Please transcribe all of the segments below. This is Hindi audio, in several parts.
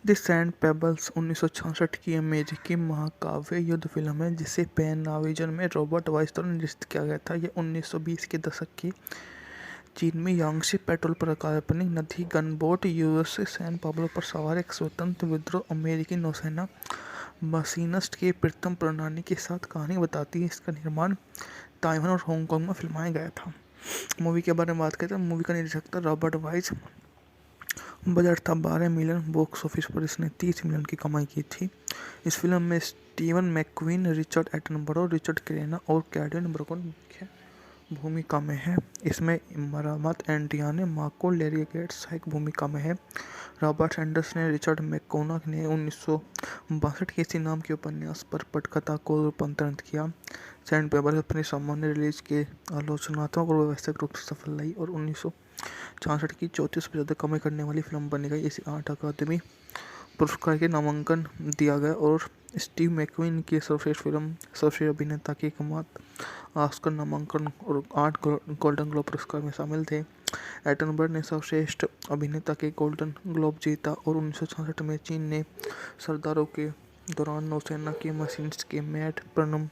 द सैंड पेबल्स 1966 की अमेरिकी महाकाव्य युद्ध फिल्म है जिसे पैन नाविजन में रॉबर्ट वाइस द्वारा निर्देशित किया गया था। यह 1920 के दशक की चीन में यांगत्से पेट्रोल पर काल्पनिक नदी गनबोट यूएसएस सैन पाब्लो पर सवार एक स्वतंत्र विद्रोह अमेरिकी नौसेना मशीनिस्ट की प्रथम प्रणाली के साथ कहानी बताती है। इसका निर्माण ताइवान और हांगकांग में फिल्माया गया था। मूवी के बारे में बात करें तो मूवी का निर्देशक था रॉबर्ट वाइस। बजट था 12 मिलियन। बॉक्स ऑफिस पर इसने 30 मिलियन की कमाई की थी। इस फिल्म में स्टीवन मैकक्वीन, रिचर्ड एटनबरो, रिचर्ड क्रेना और कैडन ब्रोकन मुख्य भूमिका में है। इसमें मरामत एंटियाने मार्को, लैरी गेट्स सहायक भूमिका में है। रॉबर्ट एंडरसन ने रिचर्ड मैककोनॉग ने 1962 के इसी नाम के उपन्यास पर पटकथा को रूपांतरित किया। सैंड पेपर अपने सामान्य रिलीज के आलोचनात्मक और व्यावसायिक रूप से सफल रही और 1966 की 34 से ज़्यादा कमाई करने वाली फिल्म बनी गई। इसे 8 अकादमी पुरस्कार के नामांकन दिया गया और स्टीव मैकक्वीन की सर्वश्रेष्ठ फिल्म, सर्वश्रेष्ठ अभिनेता के एकमात्र ऑस्कर नामांकन और 8 गोल्डन ग्लोब पुरस्कार में शामिल थे। एटनबर्ग ने सर्वश्रेष्ठ अभिनेता के गोल्डन ग्लोब जीता और 1966 में चीन ने सरदारों के दौरान नौसेना के मशीनिस्ट के मैट प्रनम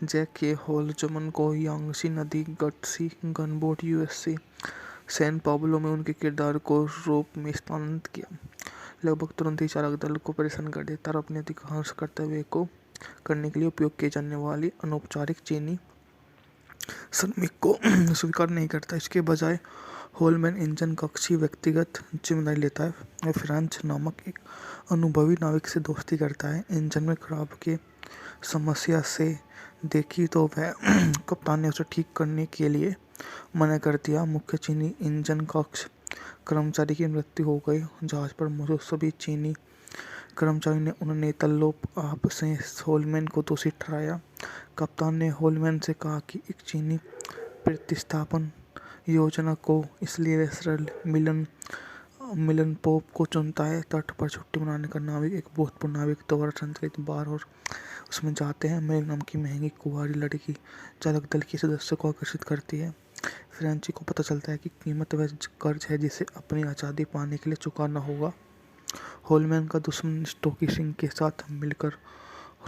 जैक के होलजमन को यांगत्से नदी gutsy gunboat USC San Pablo में उनके किरदार को रूप में स्थानांतरित किया। लगभग तुरंत ही चालक दल को परेशान कर देता और अपने अधिकांश कर्तव्य को करने के लिए उपयोग किए जाने वाली अनौपचारिक चीनी श्रमिक को स्वीकार नहीं करता। इसके बजाय होलमैन इंजन कक्ष की व्यक्तिगत जिम्मेदारी लेता है। वह फ्रांच नामक एक अनुभवी नाविक से दोस्ती करता है। इंजन में खराब की समस्या से देखी तो वह कप्तान ने उसे ठीक करने के लिए मना कर दिया। मुख्य चीनी इंजन कक्ष कर्मचारी की मृत्यु हो गई। जहाज पर मौजूद सभी चीनी कर्मचारी ने उन्हें नेतल्लोप आप से होलमैन को दोषी ठहराया। कप्तान ने होलमैन से कहा कि एक चीनी प्रतिस्थापन योजना को इसलिए रेस्टल मिलन पोप को चुनता है। तट पर छुट्टी मनाने का नाविक एक भूतपूर्व नाविक द्वारा संचालित बार और उसमें जाते हैं। मेरे नाम की महंगी कुंवारी लड़की चालक दल के सदस्य को आकर्षित करती है। फ्रेंची को पता चलता है कि कीमत वह कर्ज है जिसे अपनी आज़ादी पाने के लिए चुकाना होगा। होलमैन का दुश्मन स्टोकी सिंह के साथ मिलकर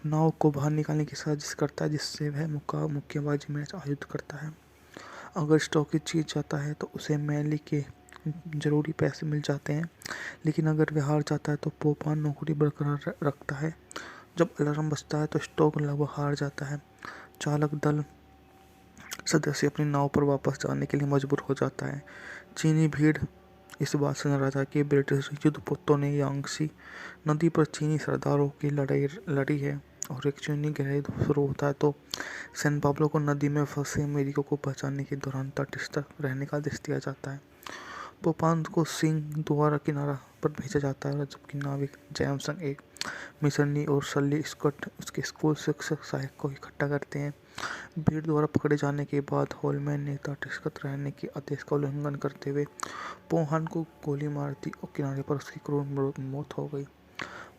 नाव को बाहर निकालने की साजिश करता है जिससे वह मुक्केबाजी मैच आयोजित करता है। अगर स्टोकी जीत जाता है तो उसे मैली के जरूरी पैसे मिल जाते हैं, लेकिन अगर वह हार जाता है तो पोपान नौकरी बरकरार रखता है। जब अलार्म बजता है तो स्टोक लगभग हार जाता है। चालक दल सदस्य अपनी नाव पर वापस जाने के लिए मजबूर हो जाता है। चीनी भीड़ इस बात से नाराज है कि ब्रिटिश युद्धपोतों ने यांगत्से नदी पर चीनी सरदारों की लड़ाई लड़ी है और एक चीनी गहराई शुरू होता है तो सैन पाब्लो को नदी में फंसे अमेरिकियों को बचाने के दौरान तटस्थ रहने का आदेश दिया जाता है। पोपान को सिंह द्वारा किनारा पर भेजा जाता है जबकि नाविक जैमसन एक मिशनरी और सली स्कॉट उसके स्कूल शिक्षक सहायक को इकट्ठा करते हैं। भीड़ द्वारा पकड़े जाने के बाद होलमैन ने तटस्थ रहने के आदेश का उल्लंघन करते हुए पोहान को गोली मार दी और किनारे पर उसकी क्रूर मौत हो गई।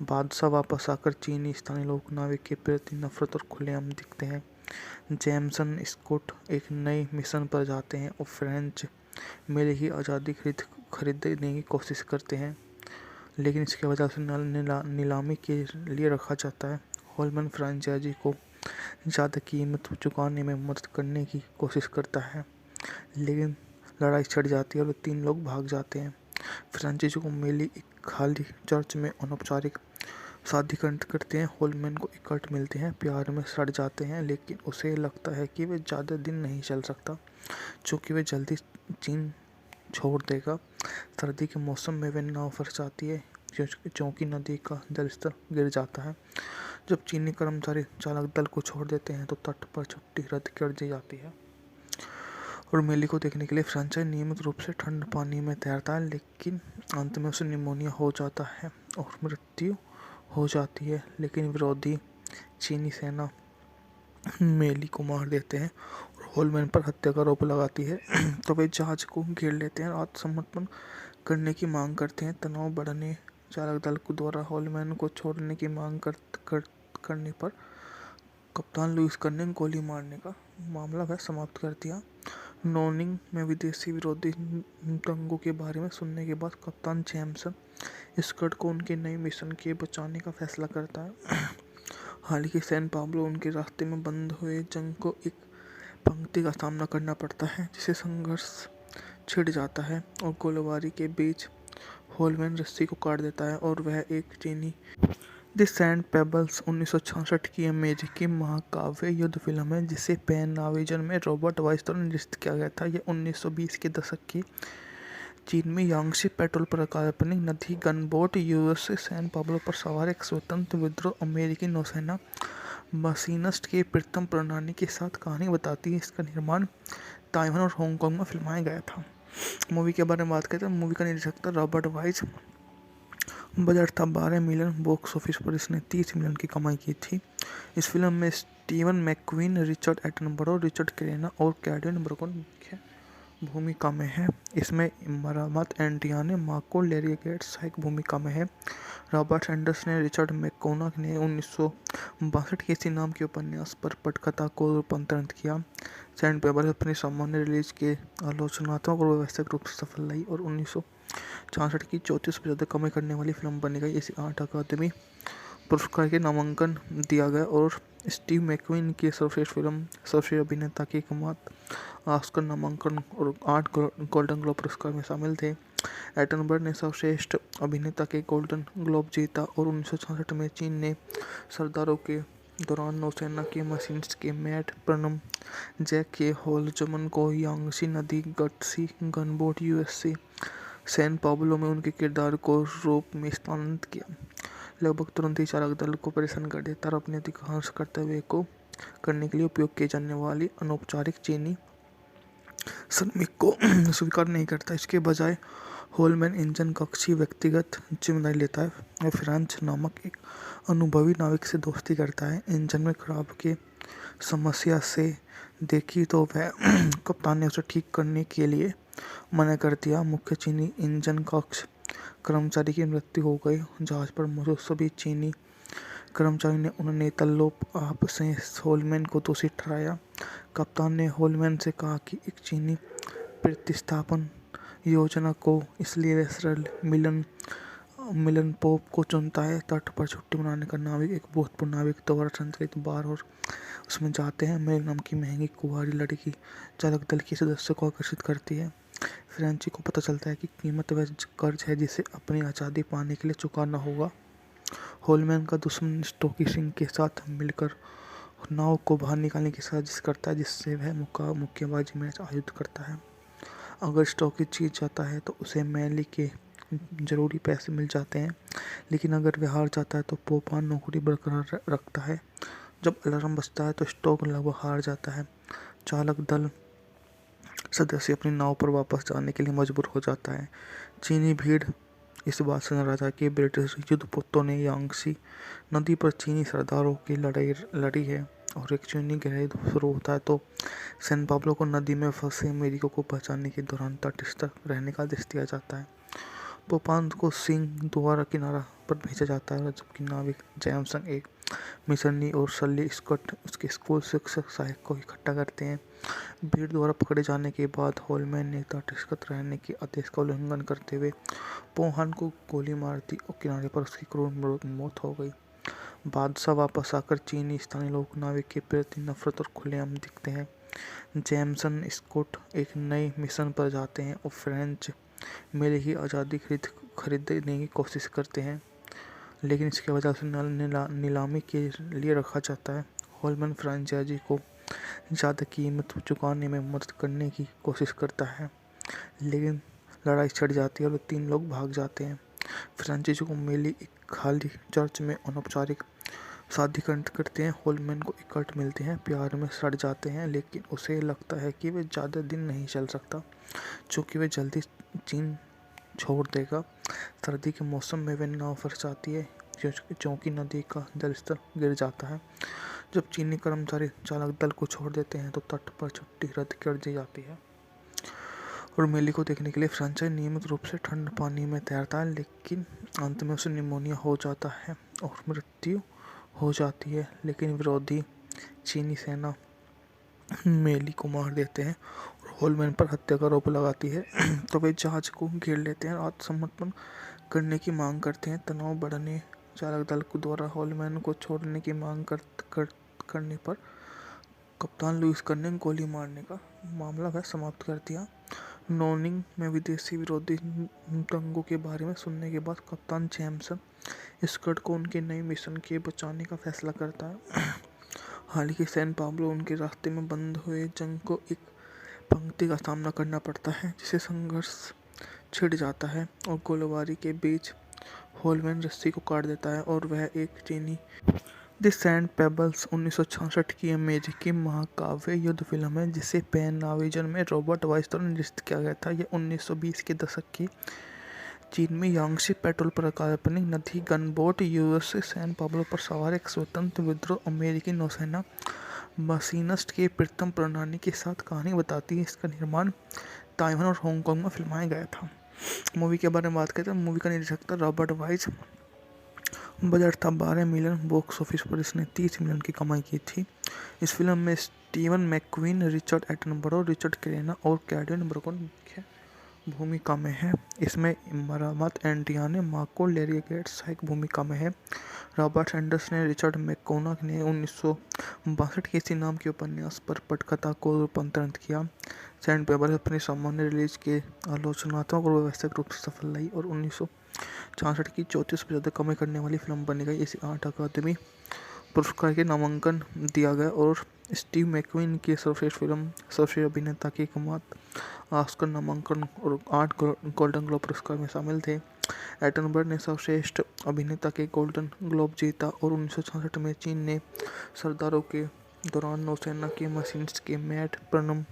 बादशाह वापस आकर चीनी स्थानीय लोग नाविक के प्रति नफरत और खुलेआम दिखते हैं। जैमसन स्कॉट एक नए मिशन पर जाते हैं और फ्रेंच मेले की आज़ादी खरीदने की कोशिश करते हैं, लेकिन इसके वजह से नीलामी के लिए रखा जाता है। होलमैन फ्रेंचाइजी को ज़्यादा कीमत चुकाने में मदद करने की कोशिश करता है, लेकिन लड़ाई छिड़ जाती है और 3 लोग भाग जाते हैं। फ्रेंचाइजी को मेली एक खाली चर्च में अनौपचारिक शादी करते हैं। होलमैन को इकट्ठ मिलते हैं, प्यार में सड़ जाते हैं, लेकिन उसे लगता है कि वह ज़्यादा दिन नहीं चल सकता क्योंकि वह जल्दी चीन छोड़ देगा। सर्दी के मौसम में वह नाव फंस जाती है क्योंकि नदी का जलस्तर गिर जाता है। जब चीनी कर्मचारी चालक दल को छोड़ देते हैं तो तट पर छुट्टी रद्द कर दी जाती है और मेली को देखने के लिए फ्रेंचाइज नियमित रूप से ठंड पानी में तैरता है, लेकिन अंत में उसे निमोनिया हो जाता है और मृत्यु हो जाती है। लेकिन विरोधी चीनी सेना मेली को मार देते हैं और होलमैन पर हत्या का आरोप लगाती है तो वे जहाज को घेर लेते हैं और आत्मसमर्पण करने की मांग करते हैं। तनाव बढ़ने चालक दल को द्वारा होलमैन को छोड़ने की मांग करने पर कप्तान लुईस कर्ने गोली मारने का मामला वह समाप्त कर दिया। नोनिंग में विदेशी विरोधी दंगों के बारे में सुनने के बाद कप्तान जैमसन स्कट को उनके नए मिशन के बचाने का फैसला करता है। हालांकि सैन पाब्लो उनके रास्ते में बंद हुए जंग को एक पंक्ति का सामना करना पड़ता है, जिसे संघर्ष छिड़ जाता है और गोलीबारी के बीच होलमैन रस्सी को काट देता है और वह एक चीनी। द सैंड पेबल्स 1966 की अमेरिकी महाकाव्य युद्ध फिल्म है जिसे पैन नाविजन में रॉबर्ट वाइस द्वारा निर्देशित किया गया था। यह 1920 के दशक की चीन में यांगशी पेट्रोल पर काल्पनिक नदी गनबोट यूएसएस सैन पाब्लो पर सवार एक स्वतंत्र विद्रोह अमेरिकी नौसेना मशीनिस्ट के प्रथम प्रणाली के साथ कहानी बताती है। इसका निर्माण ताइवान और हांगकांग में फिल्माया गया था। मूवी के बारे में बात करते हैं। मूवी का निर्देशक था रॉबर्ट वाइस। बजट था 12 मिलियन। बॉक्स ऑफिस पर इसने 30 मिलियन की कमाई की थी। इस फिल्म में स्टीवन मैकक्वीन, रिचर्ड एटनबरो, रिचर्ड क्रेना और कैडविन ब्रकन मुख्य भूमिका में है। इसमें मरामत एंटियाने मार्को लेरिगेट सहायक भूमिका में है। रॉबर्ट एंडर्स ने रिचर्ड मैकोनॉग ने 1962 के इसी नाम के उपन्यास पर पटकथा को रूपांतरित किया। सैंड पेबल अपनी सामान्य रिलीज के आलोचनात्मक और व्यावसायिक रूप से सफल रही और 1966 की 34% कमाई करने वाली फिल्म बनी गई। इसे 8 अकादमी पुरस्कार के नामांकन दिया गया और स्टीव मैकक्वीन की सर्वश्रेष्ठ फिल्म, सर्वश्रेष्ठ अभिनेता के एकमात्र ऑस्कर नामांकन और 8 गोल्डन ग्लोब पुरस्कार में शामिल थे। एटनबर्ग ने सर्वश्रेष्ठ अभिनेता के गोल्डन ग्लोब जीता और 1966 में चीन ने सरदारों के दौरान नौसेना के मशीनिस्ट के मैट प्रनम जैक के होलजमन को यांगशी नदी gutsy gunboat USC San Pablo में उनके किरदार को रूप में स्थानांतरित किया। लगभग तुरंत ही चालक दल को परेशान कर देता और अपने अधिकांश कर्तव्य को करने के लिए उपयोग किए जाने वाली अनौपचारिक चीनी श्रमिक को स्वीकार नहीं करता। इसके बजाय होलमैन इंजन कक्ष की व्यक्तिगत जिम्मेदारी लेता है और फ्रांच नामक एक अनुभवी नाविक से दोस्ती करता है। इंजन में खराब की समस्या से देखी तो वह कप्तान ने उसे ठीक करने के लिए मना कर दिया। मुख्य चीनी इंजन कक्ष कर्मचारी की मृत्यु हो गई। जहाज पर मौजूद सभी चीनी कर्मचारियों ने उन्हें तल्लोप आप से होलमैन को दोषी ठहराया। कप्तान ने होलमैन से कहा कि एक चीनी प्रतिस्थापन योजना को इसलिए वेस्टरल मिलन पोप को चुनता है। तट पर छुट्टी मनाने का नाविक एक भूतपूर्व नाविक द्वारा संचालित बार और उसमें जाते हैं। मेल नाम की महंगी कुंवारी लड़की चालक दल के सदस्य को आकर्षित करती है। फ्रेंची को पता चलता है कि कीमत वह कर्ज है जिसे अपनी आज़ादी पाने के लिए चुकाना होगा। होलमैन का दुश्मन स्टोकी सिंह के साथ मिलकर नाव को बाहर निकालने की साजिश करता है, जिससे वह मुक्केबाजी मैच आयोजित करता है। अगर स्टोकी जीत जाता है तो उसे मैली के जरूरी पैसे मिल जाते हैं, लेकिन अगर वह हार जाता है तो पोपान नौकरी बरकरार रखता है। जब अलार्म बजता है तो स्टोक लगभग हार जाता है। चालक दल सदस्य अपनी नाव पर वापस जाने के लिए मजबूर हो जाता है। चीनी भीड़ इस बात से नाराज है कि ब्रिटिश युद्धपोतों ने यांगशी नदी पर चीनी सरदारों की लड़ाई लड़ी है और एक चीनी गहराई शुरू होता है तो सैन पाब्लो को नदी में फंसे अमेरिका को बचाने के दौरान तटस्थ रहने का आदेश दिया जाता है। पोपान को सिंह द्वारा किनारा पर भेजा जाता है, जबकि नाविक जैमसन एक मिशनरी और सली स्कॉट उसके स्कूल शिक्षक सहायक को इकट्ठा करते हैं। भीड़ द्वारा पकड़े जाने के बाद होलमैन ने तटस्थ रहने के आदेश का उल्लंघन करते हुए पोहान को गोली मार दी और किनारे पर उसकी क्रूर मौत हो गई। बादशाह वापस आकर चीनी स्थानीय लोग नाविक के प्रति नफरत और खुलेआम दिखते हैं। जैमसन स्कॉट एक नए मिशन पर जाते हैं और फ्रेंच मेले की आज़ादी खरीदने की कोशिश करते हैं, लेकिन इसके वजह से नीलामी के लिए रखा जाता है। होलमैन फ्रेंचाइजी को ज़्यादा कीमत चुकाने में मदद करने की कोशिश करता है, लेकिन लड़ाई छिड़ जाती है और 3 लोग भाग जाते हैं। फ्रेंचाइजी को मेली एक खाली चर्च में अनौपचारिक शादी करते हैं। होलमैन को एक कट मिलते हैं, प्यार में सड़ जाते हैं, लेकिन उसे लगता है कि वह ज़्यादा दिन नहीं चल सकता क्योंकि वह जल्दी चीन छोड़ देगा। सर्दी के मौसम में वह नाव फंस जाती है क्योंकि नदी का जलस्तर गिर जाता है। जब चीनी कर्मचारी चालक दल को छोड़ देते हैं तो तट पर छुट्टी रद्द कर दी जाती है और मेली को देखने के लिए फ्रेंचाइज नियमित रूप से ठंड पानी में तैरता है, लेकिन अंत में उसे निमोनिया हो जाता है और मृत्यु हो जाती है। लेकिन विरोधी चीनी सेना मेली को मार देते हैं और होलमैन पर हत्या का आरोप लगाती है तो वे जहाज को घेर लेते हैं। आत्मसमर्पण करने की मांग करते हैं। तनाव बढ़ने चालक दल द्वारा होलमैन को छोड़ने की मांग करने पर कप्तान लुईस ने गोली मारने का मामला वह समाप्त कर दिया। नोनिंग में विदेशी विरोधी दंगों के बारे में सुनने के बाद कप्तान जेम्सन स्कट को उनके नए मिशन के बचाने का फैसला करता है। हालांकि सैन पाब्लो उनके रास्ते में बंद हुए जंग को एक पंक्ति का सामना करना पड़ता है, जिसे संघर्ष छिड़ जाता है और गोलीबारी के बीच होलमैन रस्सी को काट देता है और वह एक चीनी। द सैंड पेबल्स 1966 की अमेरिकी महाकाव्य युद्ध फिल्म है जिसे पैन नाविजन में रॉबर्ट वाइस द्वारा निर्देशित किया गया था। यह 1920 के दशक की चीन में यांगसी पेट्रोल पर काल्पनिक नदी गनबोट यूएसएस सैन पाब्लो पर सवार एक स्वतंत्र विद्रोह अमेरिकी नौसेना मशीनिस्ट के प्रथम प्रणाली के साथ कहानी बताती है। इसका निर्माण ताइवान और हांगकांग में फिल्माया गया था। मूवी के बारे में बात करते हैं। मूवी का निर्देशक था रॉबर्ट वाइस। बजट था 12 मिलियन। बॉक्स ऑफिस पर इसने 30 मिलियन की कमाई की थी। इस फिल्म में स्टीवन मैकक्वीन, रिचर्ड एटनबरो, रिचर्ड क्रेना और कैडन ब्रोकन मुख्य भूमिका में है। इसमें मरामत एंटियाने मार्को लेरी गेट्स सहायक भूमिका में है। रॉबर्ट एंडर्स ने रिचर्ड मैकोनक ने 1962 के इसी नाम के उपन्यास पर पटकथा को रूपांतरित किया। सैंड पेबल्स अपने सामान्य रिलीज के आलोचनात्मक और व्यावसायिक रूप से सफल रही और 1966 की 34 से ज़्यादा कमाई करने वाली फिल्म बनी गई। इसे 8 अकादमी पुरस्कार के नामांकन दिया गया और स्टीव मैकक्वीन की सर्वश्रेष्ठ फिल्म, सर्वश्रेष्ठ अभिनेता के एकमात्र ऑस्कर नामांकन और 8 गोल्डन ग्लोब पुरस्कार में शामिल थे। एटनबर्ग ने सर्वश्रेष्ठ अभिनेता के गोल्डन ग्लोब जीता और 1966 में चीन ने सरदारों के दौरान नौसेना के मशीनिस्ट के मैट प्रनम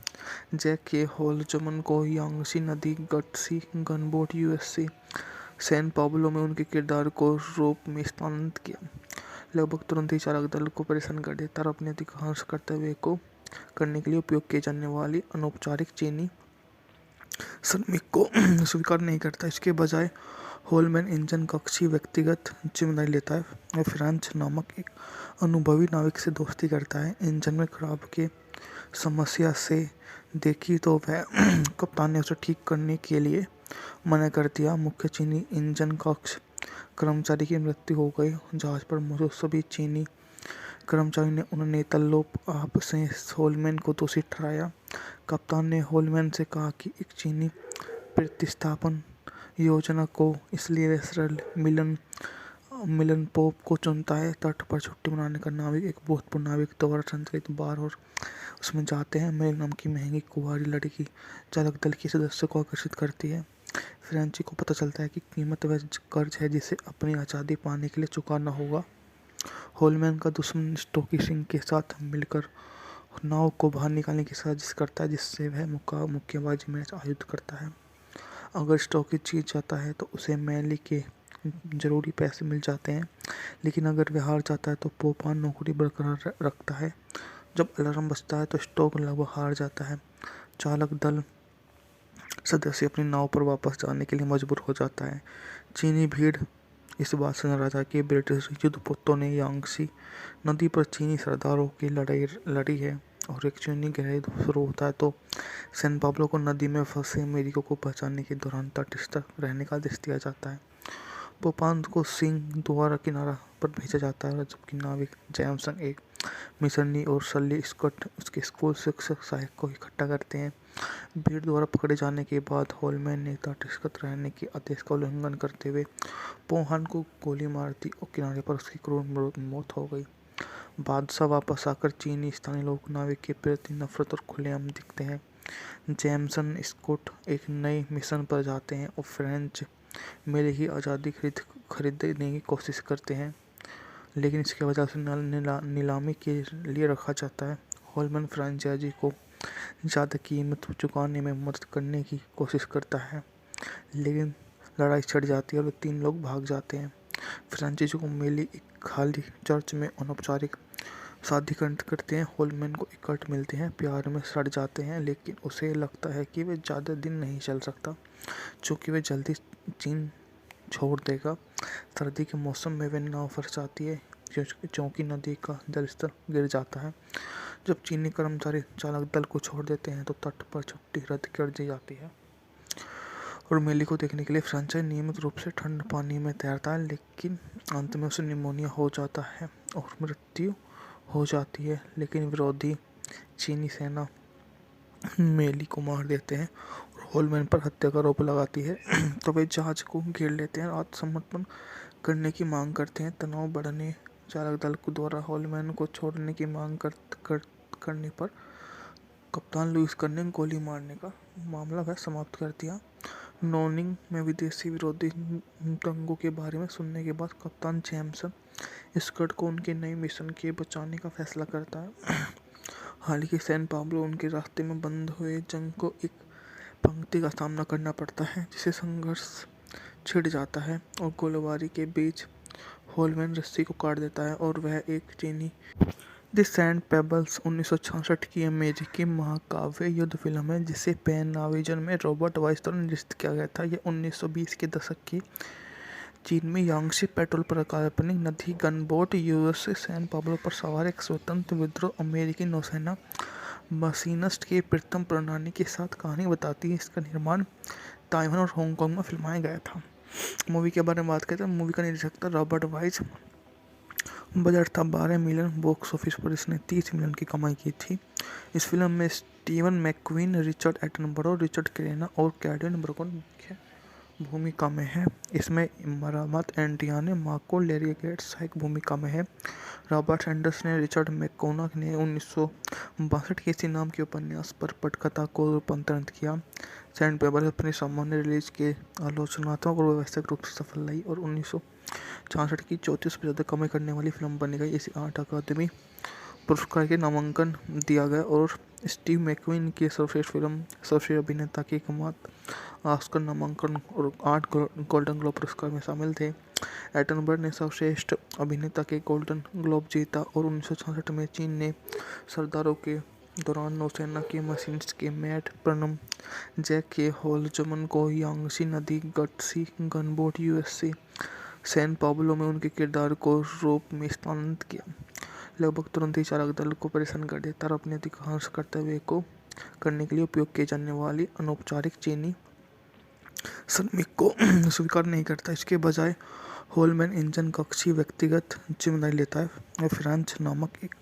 जैक के होलजमन को यांगसी नदी gutsy gunboat USC San Pablo में उनके किरदार को रूप में स्थानांतरित किया। लगभग तुरंत ही चालक दल को परेशान कर देता और अपने अधिकांश कर्तव्य को करने के लिए उपयोग किए जाने वाली अनौपचारिक चीनी श्रमिक को स्वीकार नहीं करता। इसके बजाय होलमैन इंजन कक्ष की व्यक्तिगत जिम्मेदारी लेता है। वह फ्रांच नामक एक अनुभवी नाविक से दोस्ती करता है। इंजन में खराब के समस्या से देखी तो वह कप्तान ने उसे ठीक करने के लिए मना कर दिया। मुख्य चीनी इंजन कक्ष कर्मचारी की मृत्यु हो गई। जहाज पर मौजूद सभी चीनी कर्मचारी ने उन्हें नेतल्लोप आप से होलमैन को दोषी ठहराया। कप्तान ने होलमैन से कहा कि एक चीनी प्रतिस्थापन योजना को इसलिए रेसरल मिलन पोप को चुनता है। तट पर छुट्टी मनाने का नाविक एक भूतपूर्व नाविक द्वारा संचालित बार और उसमें जाते हैं। मेरे नाम की महंगी कुंवारी लड़की चालक दल के सदस्य को आकर्षित करती है। फ्रेंची को पता चलता है कि कीमत वह कर्ज है जिसे अपनी आज़ादी पाने के लिए चुकाना होगा। होलमैन का दुश्मन स्टोकी सिंह के साथ मिलकर नाव को बाहर निकालने की साजिश करता है, जिससे वह मुक्केबाजी मैच आयोजित करता है। अगर स्टोकी जीत जाता है तो उसे मैली के जरूरी पैसे मिल जाते हैं, लेकिन अगर वह हार जाता है तो पोपान नौकरी बरकरार रखता है। जब अलार्म बजता है तो स्टोक लगभग हार जाता है। चालक दल सदस्य अपनी नाव पर वापस जाने के लिए मजबूर हो जाता है। चीनी भीड़ इस बात से नाराज है कि ब्रिटिश युद्धपोतों ने यांगसी नदी पर चीनी सरदारों की लड़ाई लड़ी है और एक चीनी गहराई शुरू होता है तो सैन पाब्लो को नदी में फंसे अमेरिकियों को बचाने के दौरान तटस्थ रहने का आदेश दिया जाता है। पोपान को सिंह द्वारा किनारा पर भेजा जाता है, जबकि नाविक जैमसन एक मिशनरी और सली स्कॉट उसके स्कूल शिक्षक सहायक को इकट्ठा करते हैं। भीड़ द्वारा पकड़े जाने के बाद होलमैन ने तटस्थ रहने के आदेश का उल्लंघन करते हुए पोहान को गोली मार दी और किनारे पर उसकी क्रूर मौत हो गई। बादशाह वापस आकर चीनी स्थानीय लोग नाविक के प्रति नफरत और खुलेआम दिखते हैं। जैमसन स्कॉट एक नए मिशन पर जाते हैं और फ्रेंच मेले की आज़ादी खरीदने की कोशिश करते हैं, लेकिन इसके वजह से नीलामी के लिए रखा जाता है। होलमैन फ्रेंचाइजी को ज़्यादा कीमत चुकाने में मदद करने की कोशिश करता है, लेकिन लड़ाई छिड़ जाती है और 3 लोग भाग जाते हैं। फ्रेंचाइजी को मेली एक खाली चर्च में अनौपचारिक शादी करते हैं। होलमैन को इकट्ठ मिलते हैं, प्यार में सड़ जाते हैं, लेकिन उसे लगता है कि वह ज़्यादा दिन नहीं चल सकता, चूँकि वह जल्दी चीन छोड़ देगा। सर्दी के मौसम में वह नाव फंस जाती है क्योंकि नदी का जलस्तर गिर जाता है। जब चीनी कर्मचारी चालक दल को छोड़ देते हैं तो तट पर छुट्टी रद्द कर दी जाती है। और मेली को देखने के लिए फ्रेंचाइज नियमित रूप से ठंड पानी में तैरता है, लेकिन अंत में उसे निमोनिया हो जाता है और मृत्यु हो जाती है। लेकिन विरोधी चीनी सेना मेली को मार देते हैं और होलमैन पर हत्या का आरोप लगाती है। तो वे जहाज को घेर लेते हैं और आत्मसमर्पण करने की मांग करते हैं। तनाव बढ़ने चालक दल को द्वारा होलमैन को छोड़ने की मांग करने पर कप्तान लुईस कर्ने गोली मारने का मामला वह समाप्त कर दिया। नोनिंग में विदेशी विरोधी दंगों के बारे में सुनने के बाद कप्तान जेम्सन स्कट को उनके नए मिशन के बचाने का फैसला करता है। हालांकि सैन पाब्लो उनके रास्ते में बंद हुए जंग को एक पंक्ति का सामना करना पड़ता है, जिसे संघर्ष छिड़ जाता है और गोलीबारी के बीच होलमैन रस्सी को काट देता है और वह एक चीनी। द सैंड पेबल्स 1966 की अमेरिकी महाकाव्य युद्ध फिल्म है जिसे पैन नाविजन में रॉबर्ट वाइस द्वारा निर्देशित किया गया था। यह 1920 के दशक की चीन में यांगशी पेट्रोल पर काल्पनिक नदी गनबोट यूएसएस सैन पाब्लो पर सवार एक स्वतंत्र विद्रोह अमेरिकी नौसेना मशीनिस्ट की प्रथम प्रणाली के साथ कहानी बताती है। इसका निर्माण ताइवान और हांगकांग में फिल्माया गया था। मूवी के बारे में बात करते हैं। मूवी का निर्देशक था रॉबर्ट वाइस। बजट था 12 मिलियन। बॉक्स ऑफिस पर इसने 30 मिलियन की कमाई की थी। इस फिल्म में स्टीवन मैकक्वीन, रिचर्ड एटनबरो, रिचर्ड क्रेना और कैडविन ब्रकन मुख्य भूमिका में है। इसमें मरामत एंटियाने मार्को लेरी गेट्स सहायक भूमिका में है। रॉबर्ट एंडर्स ने रिचर्ड मैकोनॉग ने 1962 के इसी नाम के उपन्यास पर पटकथा को रूपांतरित किया। सैंड पेबल अपने सामान्य रिलीज के आलोचनात्मक और व्यावसायिक रूप से सफल रही और 1966 की 34% कमाई करने वाली फिल्म बनी गई। इसे 8 अकादमी पुरस्कार के नामांकन दिया गया और स्टीव मैकक्वीन की सर्वश्रेष्ठ फिल्म, सर्वश्रेष्ठ अभिनेता के एकमात्र ऑस्कर नामांकन और 8 गोल्डन ग्लोब पुरस्कार में शामिल थे। एटनबर्ग ने सर्वश्रेष्ठ अभिनेता के गोल्डन ग्लोब जीता और 1966 में चीन ने सरदारों के दौरान नौसेना के मशीनिस्ट के मैट प्रनम जैक के होलजमन को यांगशी नदी gutsy gunboat USC San Pablo में उनके किरदार को रूप में स्थानांतरित किया। लगभग तुरंत ही चालक दल को परेशान कर देता और अपने अधिकांश कर्तव्य को करने के लिए उपयोग किए जाने वाली अनौपचारिक चीनी श्रमिक को स्वीकार नहीं करता। इसके बजाय होलमैन इंजन कक्ष की व्यक्तिगत जिम्मेदारी लेता है और फ्रांच नामक एक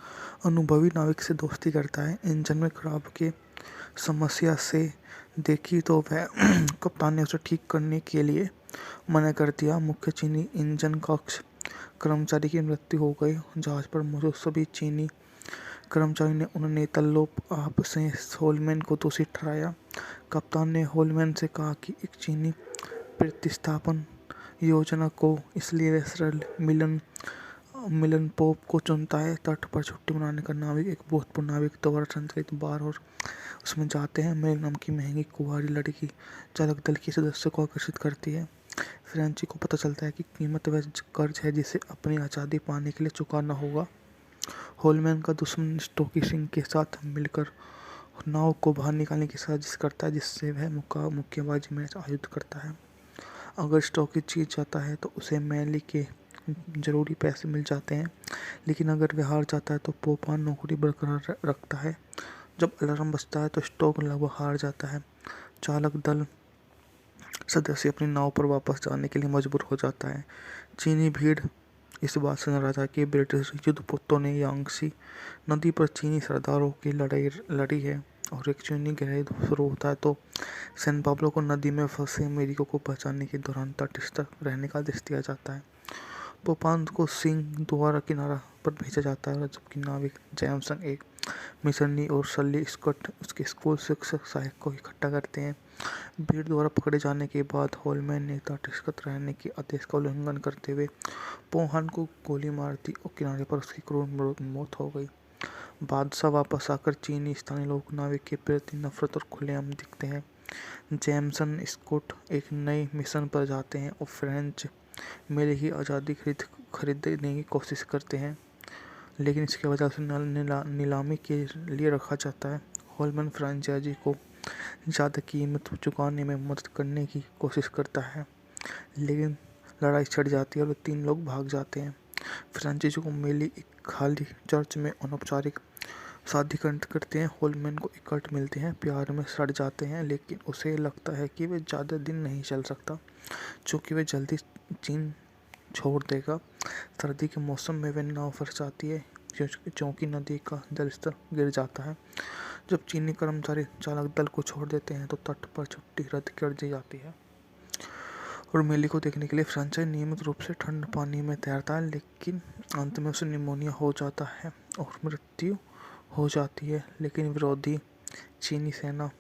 अनुभवी नाविक से दोस्ती करता है। इंजन में खराब के समस्या से देखी तो वह कप्तान ने उसे ठीक करने के लिए मना कर दिया। मुख्य चीनी इंजन कक्ष कर्मचारी की मृत्यु हो गई। जहाज पर मौजूद सभी चीनी कर्मचारियों ने उन्हें नेतलोप आप से होलमैन को दोषी ठहराया। कप्तान ने होलमैन से कहा कि एक चीनी प्रतिस्थापन योजना को इसलिए वेस्टरल मिलन पोप को चुनता है। तट पर छुट्टी मनाने का नाविक एक भूतपूर्व नाविक द्वारा संचालित बार और उसमें जाते हैं। मेल नाम की महंगी कुंवारी लड़की चालक दल के सदस्य को आकर्षित करती है। फ्रेंची को पता चलता है कि कीमत वह कर्ज है जिसे अपनी आज़ादी पाने के लिए चुकाना होगा। होलमैन का दुश्मन स्टोकी सिंह के साथ मिलकर नाव को बाहर निकालने की साजिश करता है, जिससे वह मुक्केबाजी मैच आयोजित करता है। अगर स्टोकी जीत जाता है तो उसे मैली के जरूरी पैसे मिल जाते हैं, लेकिन अगर वह हार जाता है तो पोपान नौकरी बरकरार रखता है। जब अलार्म बजता है तो स्टोक लगभग हार जाता है। चालक दल सदस्य अपनी नाव पर वापस जाने के लिए मजबूर हो जाता है। चीनी भीड़ इस बात से नाराज है कि ब्रिटिश युद्धपोतों ने यांगशी नदी पर चीनी सरदारों की लड़ाई लड़ी है और एक चीनी गहराई शुरू होता है तो सैन पाब्लो को नदी में फंसे अमेरिकियों को बचाने के दौरान तटस्थ रहने का आदेश दिया जाता है। पोपान को सिंह द्वारा किनारा पर भेजा जाता है, जबकि नाविक जैमसन एक मिशनरी और सली स्कॉट उसके स्कूल शिक्षक सहायक को इकट्ठा करते हैं। भीड़ द्वारा पकड़े जाने के बाद होलमैन ने तटस्थ रहने के आदेश का उल्लंघन करते हुए पोहान को गोली मार दी और किनारे पर उसकी क्रूर मौत हो गई। बादशाह वापस आकर चीनी स्थानीय लोग नाविक के प्रति नफरत और खुलेआम दिखते हैं। जैमसन स्कॉट एक नए मिशन पर जाते हैं और फ्रेंच मेले की आज़ादी खरीदने की कोशिश करते हैं, लेकिन इसके वजह से नीलामी के लिए रखा जाता है। होलमैन फ्रेंचाइजी को ज़्यादा कीमत चुकाने में मदद करने की कोशिश करता है, लेकिन लड़ाई छिड़ जाती है और 3 लोग भाग जाते हैं। फ्रेंचाइजी को मेली एक खाली चर्च में अनौपचारिक शादी करते हैं। होलमैन को एक कट मिलते हैं, प्यार में सड़ जाते हैं, लेकिन उसे लगता है कि वे ज़्यादा दिन नहीं चल सकता, चूँकि वे जल्दी चीन छोड़ देगा। सर्दी के मौसम में वे नाव फंस जाती है, क्योंकि नदी का जलस्तर गिर जाता है। जब चीनी कर्मचारी चालक दल को छोड़ देते हैं तो तट पर छुट्टी रद्द कर दी जाती है और मेली को देखने के लिए फ्रेंचाइज नियमित रूप से ठंड पानी में तैरता है, लेकिन अंत में उसे निमोनिया हो जाता है और मृत्यु हो जाती है। लेकिन विरोधी चीनी सेना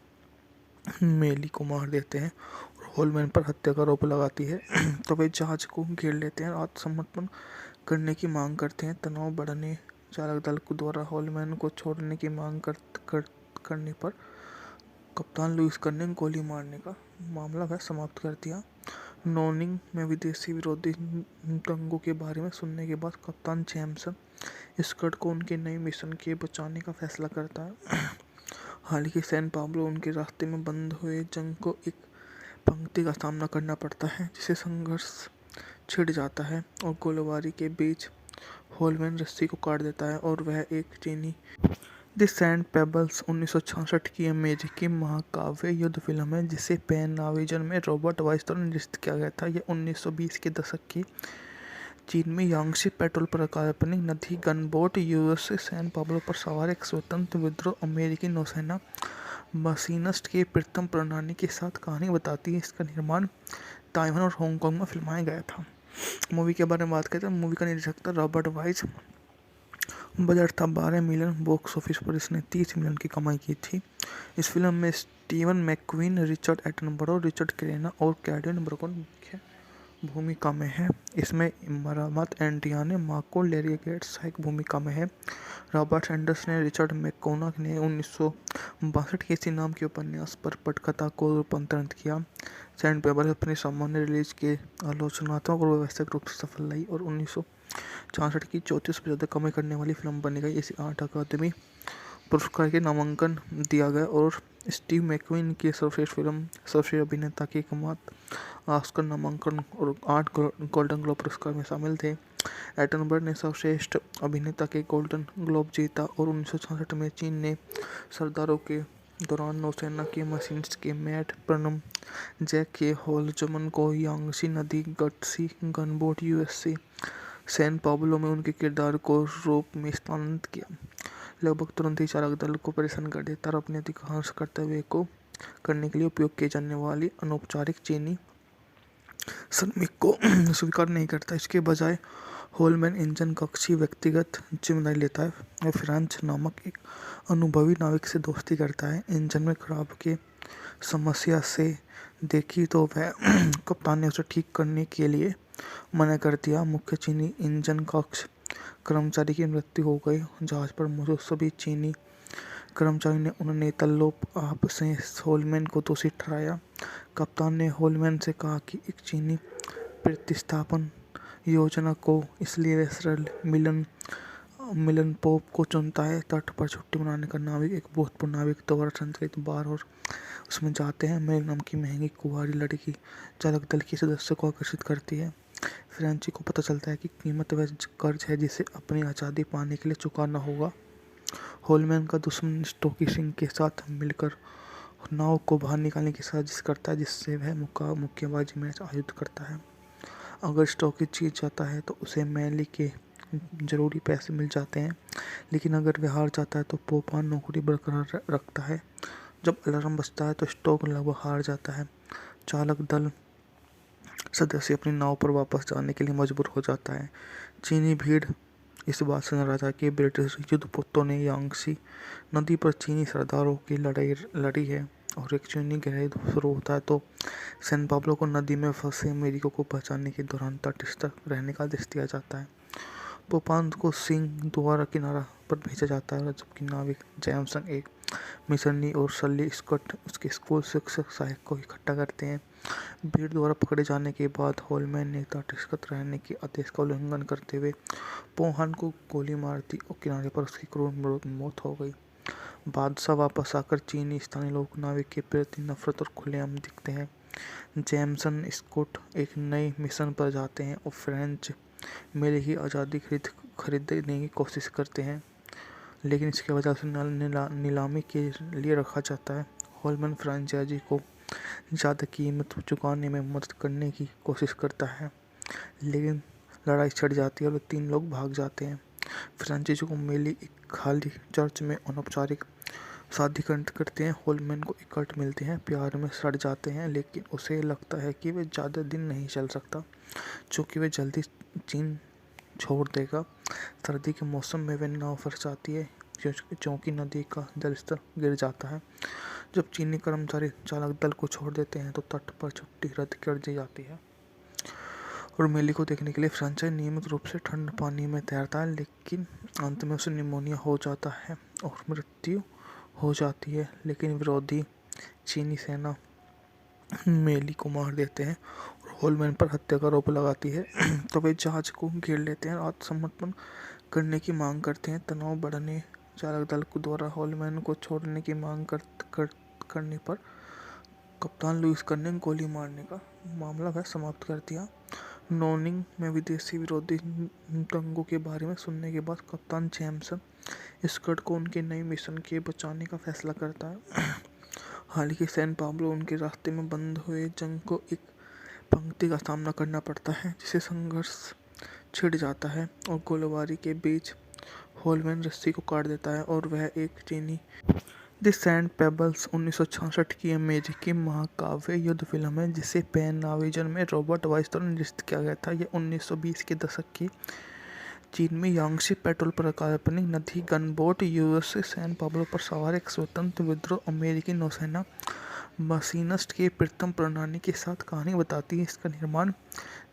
मेली को मार देते हैं और होलमैन पर हत्या का आरोप लगाती है। तो वे जहाज को घेर लेते हैं और आत्मसमर्पण करने की मांग करते हैं। तनाव बढ़ने चालक दल को द्वारा होलमैन को छोड़ने की मांग करने पर कप्तान लुईस कर्ने ने गोली मारने का मामला वह समाप्त कर दिया। नोनिंग में विदेशी विरोधी दंगों के बारे में सुनने के बाद कप्तान जेम्सन स्कट को उनके नए मिशन के बचाने का फैसला करता है। हालांकि सैन पाब्लो उनके रास्ते में बंद हुए जंग को एक पंक्ति का सामना करना पड़ता है, जिसे संघर्ष छिड़ जाता है और गोलीबारी के बीच होलमैन रस्सी को काट देता है और वह एक चीनी। द सैंड पेबल्स 1966 की अमेरिकी महाकाव्य युद्ध फिल्म है, जिसे पैन नाविजन में रॉबर्ट वाइस द्वारा निर्देशित किया गया था। यह 1920 के दशक की चीन में यांगसी पेट्रोल पर काल्पनिक नदी गनबोट यूएसएस सैन पाब्लो पर सवार एक स्वतंत्र विद्रोह अमेरिकी नौसेना मशीनिस्ट की प्रथम प्रणाली के साथ कहानी बताती है। इसका निर्माण ताइवान और हांगकांग में फिल्माया गया था। मूवी के बारे में बात करते हैं। मूवी का निर्देशक था रॉबर्ट वाइस। बजट था 12 मिलियन। बॉक्स ऑफिस पर इसने 30 मिलियन की कमाई की थी। इस फिल्म में स्टीवन मैकक्वीन, रिचर्ड एटनबरो, रिचर्ड क्रेना और कैडन ब्रोकन मुख्य भूमिका में है। इसमें मरामत एंटियाने मार्को लेरी गेट्स सहायक भूमिका में है। रॉबर्ट एंडर्स ने रिचर्ड मैकोनॉग ने 1962 के इसी नाम के उपन्यास पर पटकथा को रूपांतरित किया। सैंड पेपर अपने सामान्य रिलीज के आलोचनात्मक और व्यावसायिक रूप से सफल रही और 1966 की 34 से ज़्यादा कमाई करने वाली फिल्म बनी गई। इसे 8 अकादमी पुरस्कार के नामांकन दिया गया और स्टीव मैकक्वीन की सर्वश्रेष्ठ फिल्म सर्वश्रेष्ठ अभिनेता के एकमात्र ऑस्कर नामांकन और 8 गोल्डन ग्लोब पुरस्कार में शामिल थे। एटनबर्ग ने सर्वश्रेष्ठ अभिनेता के गोल्डन ग्लोब जीता और 1966 में चीन ने सरदारों के दौरान नौसेना के मशीनिस्ट के मैट प्रनम जैक के होलजमन को यांगसी नदी gutsy gunboat USC San Pablo में उनके किरदार को रूप में स्थानांतरित किया। लगभग तुरंत ही चालक दल को परेशान कर देता और अपने अधिकांश कर्तव्य को करने के लिए उपयोग किए जाने वाली अनौपचारिक चीनी श्रमिक को स्वीकार नहीं करता। इसके बजाय होलमैन इंजन कक्ष की व्यक्तिगत जिम्मेदारी लेता है। वह फ्रांच नामक एक अनुभवी नाविक से दोस्ती करता है। इंजन में खराब की समस्या से देखी तो वह कप्तान ने उसे ठीक करने के लिए मना कर दिया। मुख्य चीनी इंजन कक्ष कर्मचारी की मृत्यु हो गई। जहाज पर मौजूद सभी चीनी कर्मचारी ने उन्हें नेतल्लोप आप से होलमैन को दोषी ठहराया। कप्तान ने होलमैन से कहा कि एक चीनी प्रतिस्थापन योजना को इसलिए रेसरल मिलन पोप को चुनता है। तट पर छुट्टी मनाने का नाविक एक भूतपूर्व नाविक द्वारा संचालित बार और उसमें जाते हैं। मेल नाम की महंगी कुंवारी लड़की चालक दल के सदस्य को आकर्षित करती है। फ्रेंची को पता चलता है कि कीमत वह कर्ज है जिसे अपनी आज़ादी पाने के लिए चुकाना होगा। होलमैन का दुश्मन स्टोकी सिंह के साथ मिलकर नाव को बाहर निकालने की साजिश करता है, जिससे वह मुक्केबाजी मैच आयोजित करता है। अगर स्टोकी जीत जाता है तो उसे मैली के जरूरी पैसे मिल जाते हैं, लेकिन अगर वह हार जाता है तो पोपान नौकरी बरकरार रखता है। जब अलार्म बजता है तो स्टोक लगभग हार जाता है। चालक दल सदस्य अपनी नाव पर वापस जाने के लिए मजबूर हो जाता है। चीनी भीड़ इस बात से नाराज है कि ब्रिटिश युद्धपोतों ने यांगसी नदी पर चीनी सरदारों की लड़ाई लड़ी है और एक चीनी गहराई शुरू होता है तो सैन पाब्लो को नदी में फंसे अमेरिकियों को बचाने के दौरान तटस्थ रहने का आदेश दिया जाता है। पोपान को सिंह द्वारा किनारा पर भेजा जाता है, जबकि नाविक जैमसन एक मिशनरी और सली स्कॉट उसके स्कूल शिक्षक सहायक को इकट्ठा करते हैं। भीड़ द्वारा पकड़े जाने के बाद होलमैन ने तटस्थ रहने के आदेश का उल्लंघन करते हुए पोहान को गोली मार दी और किनारे पर उसकी क्रूर मौत हो गई। बादशाह वापस आकर चीनी स्थानीय लोग नाविक के प्रति नफरत और खुलेआम दिखते हैं। जैमसन स्कॉट एक नए मिशन पर जाते हैं और फ्रेंच मेले की आज़ादी खरीदने की कोशिश करते हैं। लेकिन इसके वजह से नीलामी के लिए रखा जाता है। होलमैन फ्रेंचाइजी को ज़्यादा कीमत चुकाने में मदद करने की कोशिश करता है, लेकिन लड़ाई छिड़ जाती है और 3 लोग भाग जाते हैं। फ्रेंचाइजी को मेली एक खाली चर्च में अनौपचारिक शादी करते हैं। होलमैन को एक कट मिलते हैं, प्यार में सड़ जाते हैं, लेकिन उसे लगता है कि वे ज़्यादा दिन नहीं चल सकता, चूँकि वे जल्दी चीन छोड़ देगा। सर्दी के मौसम में वे नाव फंस जाती है क्योंकि नदी का जलस्तर गिर जाता है। जब चीनी कर्मचारी चालक दल को छोड़ देते हैं तो तट पर छुट्टी रद्द कर दी जाती है और मेली को देखने के लिए फ्रेंचाइज नियमित रूप से ठंड पानी में तैरता है, लेकिन अंत में उसे निमोनिया हो जाता है और मृत्यु हो जाती है। लेकिन विरोधी चीनी सेना मेली को मार देते हैं और होलमैन पर हत्या का आरोप लगाती है। तो वे जहाज को घेर लेते हैं और आत्मसमर्पण करने की मांग करते हैं। तनाव बढ़ने चालक दल को द्वारा होलमैन को छोड़ने की मांग करने पर कप्तान लुईस कर्ने गोली मारने का मामला वह समाप्त कर दिया। नोनिंग में विदेशी विरोधी दंगों के बारे में सुनने के बाद कप्तान जेम्स स्कट को उनके नए मिशन के बचाने का फैसला करता है। हालांकि सैन पाब्लो उनके रास्ते में बंद हुए जंग को एक पंक्ति का सामना करना पड़ता है, जिसे संघर्ष छिड़ जाता है और गोलीबारी के बीच होलमैन रस्सी को काट देता है और वह एक चीनी। द सैंड पेबल्स 1966 की अमेरिकी महाकाव्य युद्ध फिल्म है, जिसे पैन नाविजन में रॉबर्ट वाइस द्वारा निर्देशित किया गया था। यह 1920 के दशक की चीन में यांगशी पेट्रोल पर काल्पनिक नदी गनबोट यूएसएस सैन पाब्लो पर सवार एक स्वतंत्र विद्रोह अमेरिकी नौसेना मशीनिस्ट की प्रथम प्रणाली के साथ कहानी बताती है। इसका निर्माण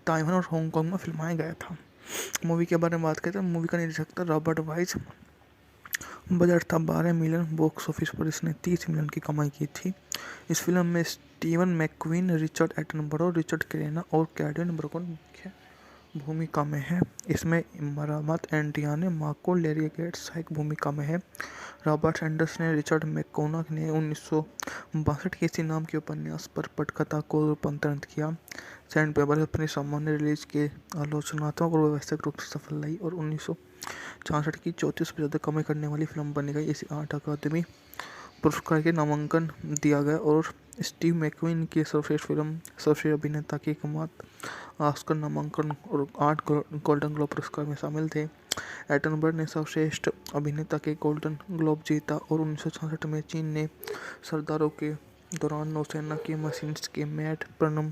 ताइवान और हांगकांग में फिल्माया गया था। मूवी के बारे में बात करते हैं। मूवी का निर्देशक था रॉबर्ट वाइस। बजट था 12 मिलियन। बॉक्स ऑफिस पर इसने 30 मिलियन की कमाई की थी। इस फिल्म में स्टीवन मैकक्वीन, रिचर्ड एटनबरो, रिचर्ड क्रेना और कैडविन ब्रकन मुख्य भूमिका में है। इसमें मरामत एंटियाने मार्को लेरिगेट सहायक भूमिका में है। रॉबर्ट एंडर्स ने रिचर्ड मैककोनॉग ने 1962 के इसी नाम के उपन्यास पर पटकथा को रूपांतरित किया। सैंड पेबल अपनी सामान्य रिलीज के आलोचनात्मक और व्यावसायिक रूप से सफल रही और 1966 की 34% कमाई करने वाली फिल्म बनी गई। इसे 8 अकादमी पुरस्कार के नामांकन दिया गया और स्टीव मैकक्वीन की सर्वश्रेष्ठ फिल्म, सर्वश्रेष्ठ अभिनेता के एकमात्र ऑस्कर नामांकन और 8 गोल्डन ग्लोब पुरस्कार में शामिल थे। एटनबर्ग ने सर्वश्रेष्ठ अभिनेता के गोल्डन ग्लोब जीता और 1966 में चीन ने सरदारों के दौरान नौसेना के मशीनिस्ट के मैट प्रनम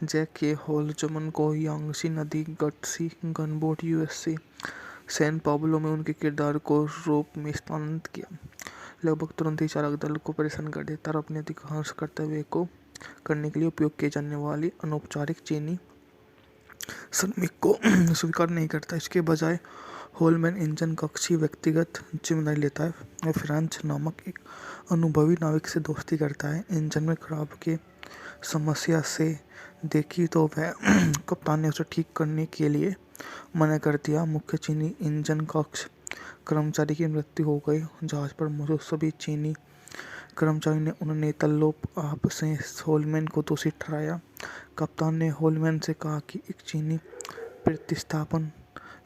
जैक के होलजमन को यांगशी नदी gutsy gunboat USC San Pablo में उनके किरदार को रूप में स्थानांतरित किया। लगभग तुरंत ही चालक दल को परेशान कर देता और अपने अधिकांश कर्तव्य को करने के लिए उपयोग किए जाने वाली अनौपचारिक चीनी श्रमिक को स्वीकार नहीं करता। इसके बजाय होलमैन इंजन कक्ष की व्यक्तिगत जिम्मेदारी लेता है और फ्रांच नामक एक अनुभवी नाविक से दोस्ती करता है। इंजन में खराब की समस्या से देखी तो वह कप्तान ने उसे ठीक करने के लिए मना कर दिया। मुख्य चीनी इंजन कक्ष कर्मचारी की मृत्यु हो गई। जहाज पर मौजूद सभी चीनी कर्मचारी ने उन नेतलोप आप से होलमैन को दोषी ठहराया। कप्तान ने होलमैन से कहा कि एक चीनी प्रतिस्थापन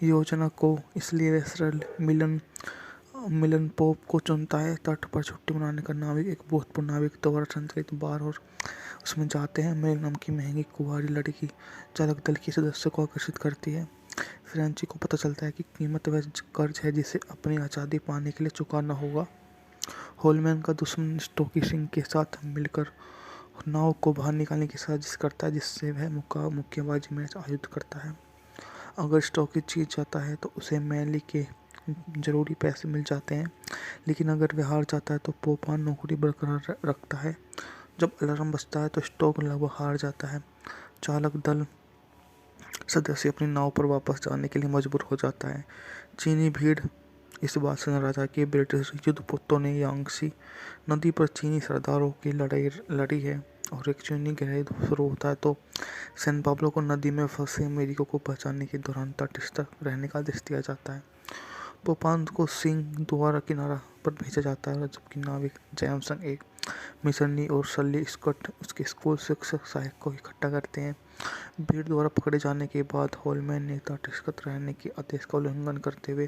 योजना को इसलिए वेस्टरल मिलन पोप को चुनता है। तट पर छुट्टी मनाने का नाविक एक भूतपूर्व नाविक द्वारा संचालित बार और उसमें जाते हैं। मेल नाम की महंगी कुंवारी लड़की चालक दल के सदस्य को आकर्षित करती है। फ्रेंची को पता चलता है कि कीमत वह कर्ज है जिसे अपनी आज़ादी पाने के लिए चुकाना होगा। होलमैन का दुश्मन स्टोकी सिंह के साथ मिलकर नाव को बाहर निकालने की साजिश करता है, जिससे वह मुक्केबाजी मैच आयोजित करता है। अगर स्टोकी जीत जाता है तो उसे मैली के जरूरी पैसे मिल जाते हैं, लेकिन अगर वह हार जाता है तो पोपान नौकरी बरकरार रखता है। जब अलार्म बजता है तो स्टोक लगभग हार जाता है। चालक दल सदस्य अपनी नाव पर वापस जाने के लिए मजबूर हो जाता है। चीनी भीड़ इस बात से नाराज है कि ब्रिटिश युद्धपोतों ने यांगशी नदी पर चीनी सरदारों की लड़ाई लड़ी है और एक चीनी गहराई शुरू होता है तो सैन पाब्लो को नदी में फंसे अमेरिकियों को बचाने के दौरान तटस्थ रहने का आदेश दिया जाता है। पोपान को सिंह द्वारा किनारा पर भेजा जाता है, जबकि नाविक जैमसन एक मिशनरी और सली स्कॉट उसके स्कूल शिक्षक सहायक को इकट्ठा करते हैं। भीड़ द्वारा पकड़े जाने के बाद होलमैन ने तटस्थ रहने के आदेश का उल्लंघन करते हुए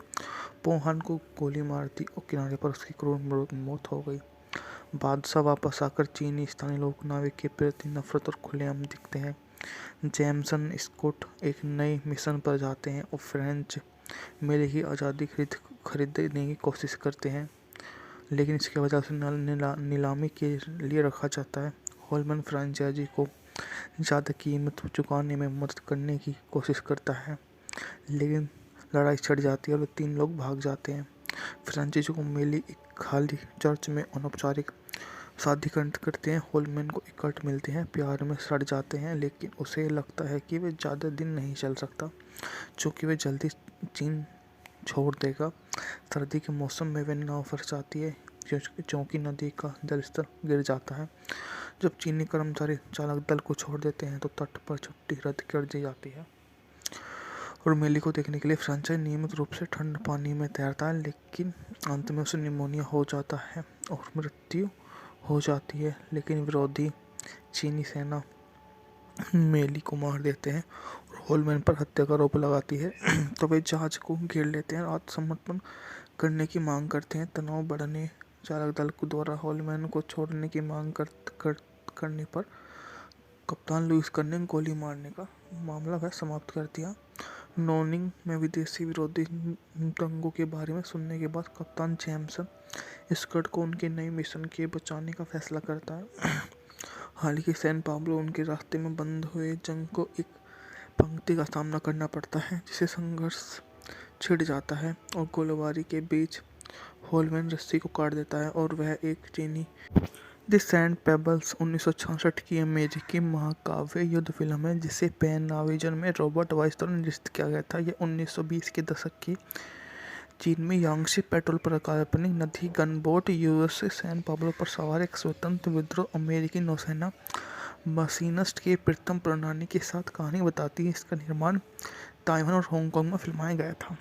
पोहान को गोली मार दी और किनारे पर उसकी क्रूर मौत हो गई। बादशाह वापस आकर चीनी स्थानीय लोक नाविक के प्रति नफरत और खुलेआम दिखते हैं। जेम्सन स्कॉट एक नए मिशन पर जाते हैं और फ्रेंच मेले की आज़ादी खरीदने की कोशिश करते हैं, लेकिन इसके वजह से नीलामी के लिए रखा जाता है। होलमैन फ्रेंचाइजी को ज़्यादा कीमत चुकाने में मदद करने की कोशिश करता है, लेकिन लड़ाई छिड़ जाती है और 3 लोग भाग जाते हैं। फ्रेंचाइजी को मेली एक खाली चर्च में अनौपचारिक शादी करते हैं। होलमैन को एक कट मिलते हैं, प्यार में सड़ जाते हैं, लेकिन उसे लगता है कि वे ज़्यादा दिन नहीं चल सकता, चूँकि वे जल्दी चीन छोड़ देगा। सर्दी के मौसम में वे नाव फंस जाती है क्योंकि नदी का जलस्तर गिर जाता है। जब चीनी कर्मचारी चालक दल को छोड़ देते हैं तो तट पर छुट्टी रद्द कर दी जाती है और मेली को देखने के लिए फ्रेंचाइज नियमित रूप से ठंड पानी में तैरता है, लेकिन अंत में उसे निमोनिया हो जाता है और मृत्यु हो जाती है। लेकिन विरोधी चीनी सेना मेली को मार देते हैं और होलमैन पर हत्या का आरोप लगाती है तो वे जहाज को घेर लेते हैं और आत्मसमर्पण करने की मांग करते हैं। तनाव बढ़ने चालक दल को द्वारा होलमैन को छोड़ने की मांग करने पर कप्तान लुईस कर्ने ने गोली मारने का मामला वह समाप्त कर दिया। नोनिंग में विदेशी विरोधी दंगों के बारे में सुनने के बाद कप्तान जेम्सन स्कॉट को उनके नए मिशन के बचाने का फैसला करता है। हालांकि सैन पाब्लो उनके रास्ते में बंद हुए जंग को एक पंक्ति का सामना करना पड़ता है, जिसे संघर्ष छिड़ जाता है और गोलीबारी के बीच होलमैन रस्सी को काट देता है और वह एक चीनी। द सैंड पेबल्स 1966 की अमेरिकी महाकाव्य युद्ध फिल्म है जिसे पैन नाविजन में रॉबर्ट वाइस द्वारा निर्देशित किया गया था। यह 1920 के दशक की चीन में यांगसी पेट्रोल पर काल्पनिक नदी गनबोट यूएसएस सैन पाब्लो पर सवार एक स्वतंत्र विद्रोह अमेरिकी नौसेना मशीनिस्ट के प्रथम प्रणाली के साथ कहानी बताती है। इसका निर्माण ताइवान और हांगकांग में फिल्माया गया था।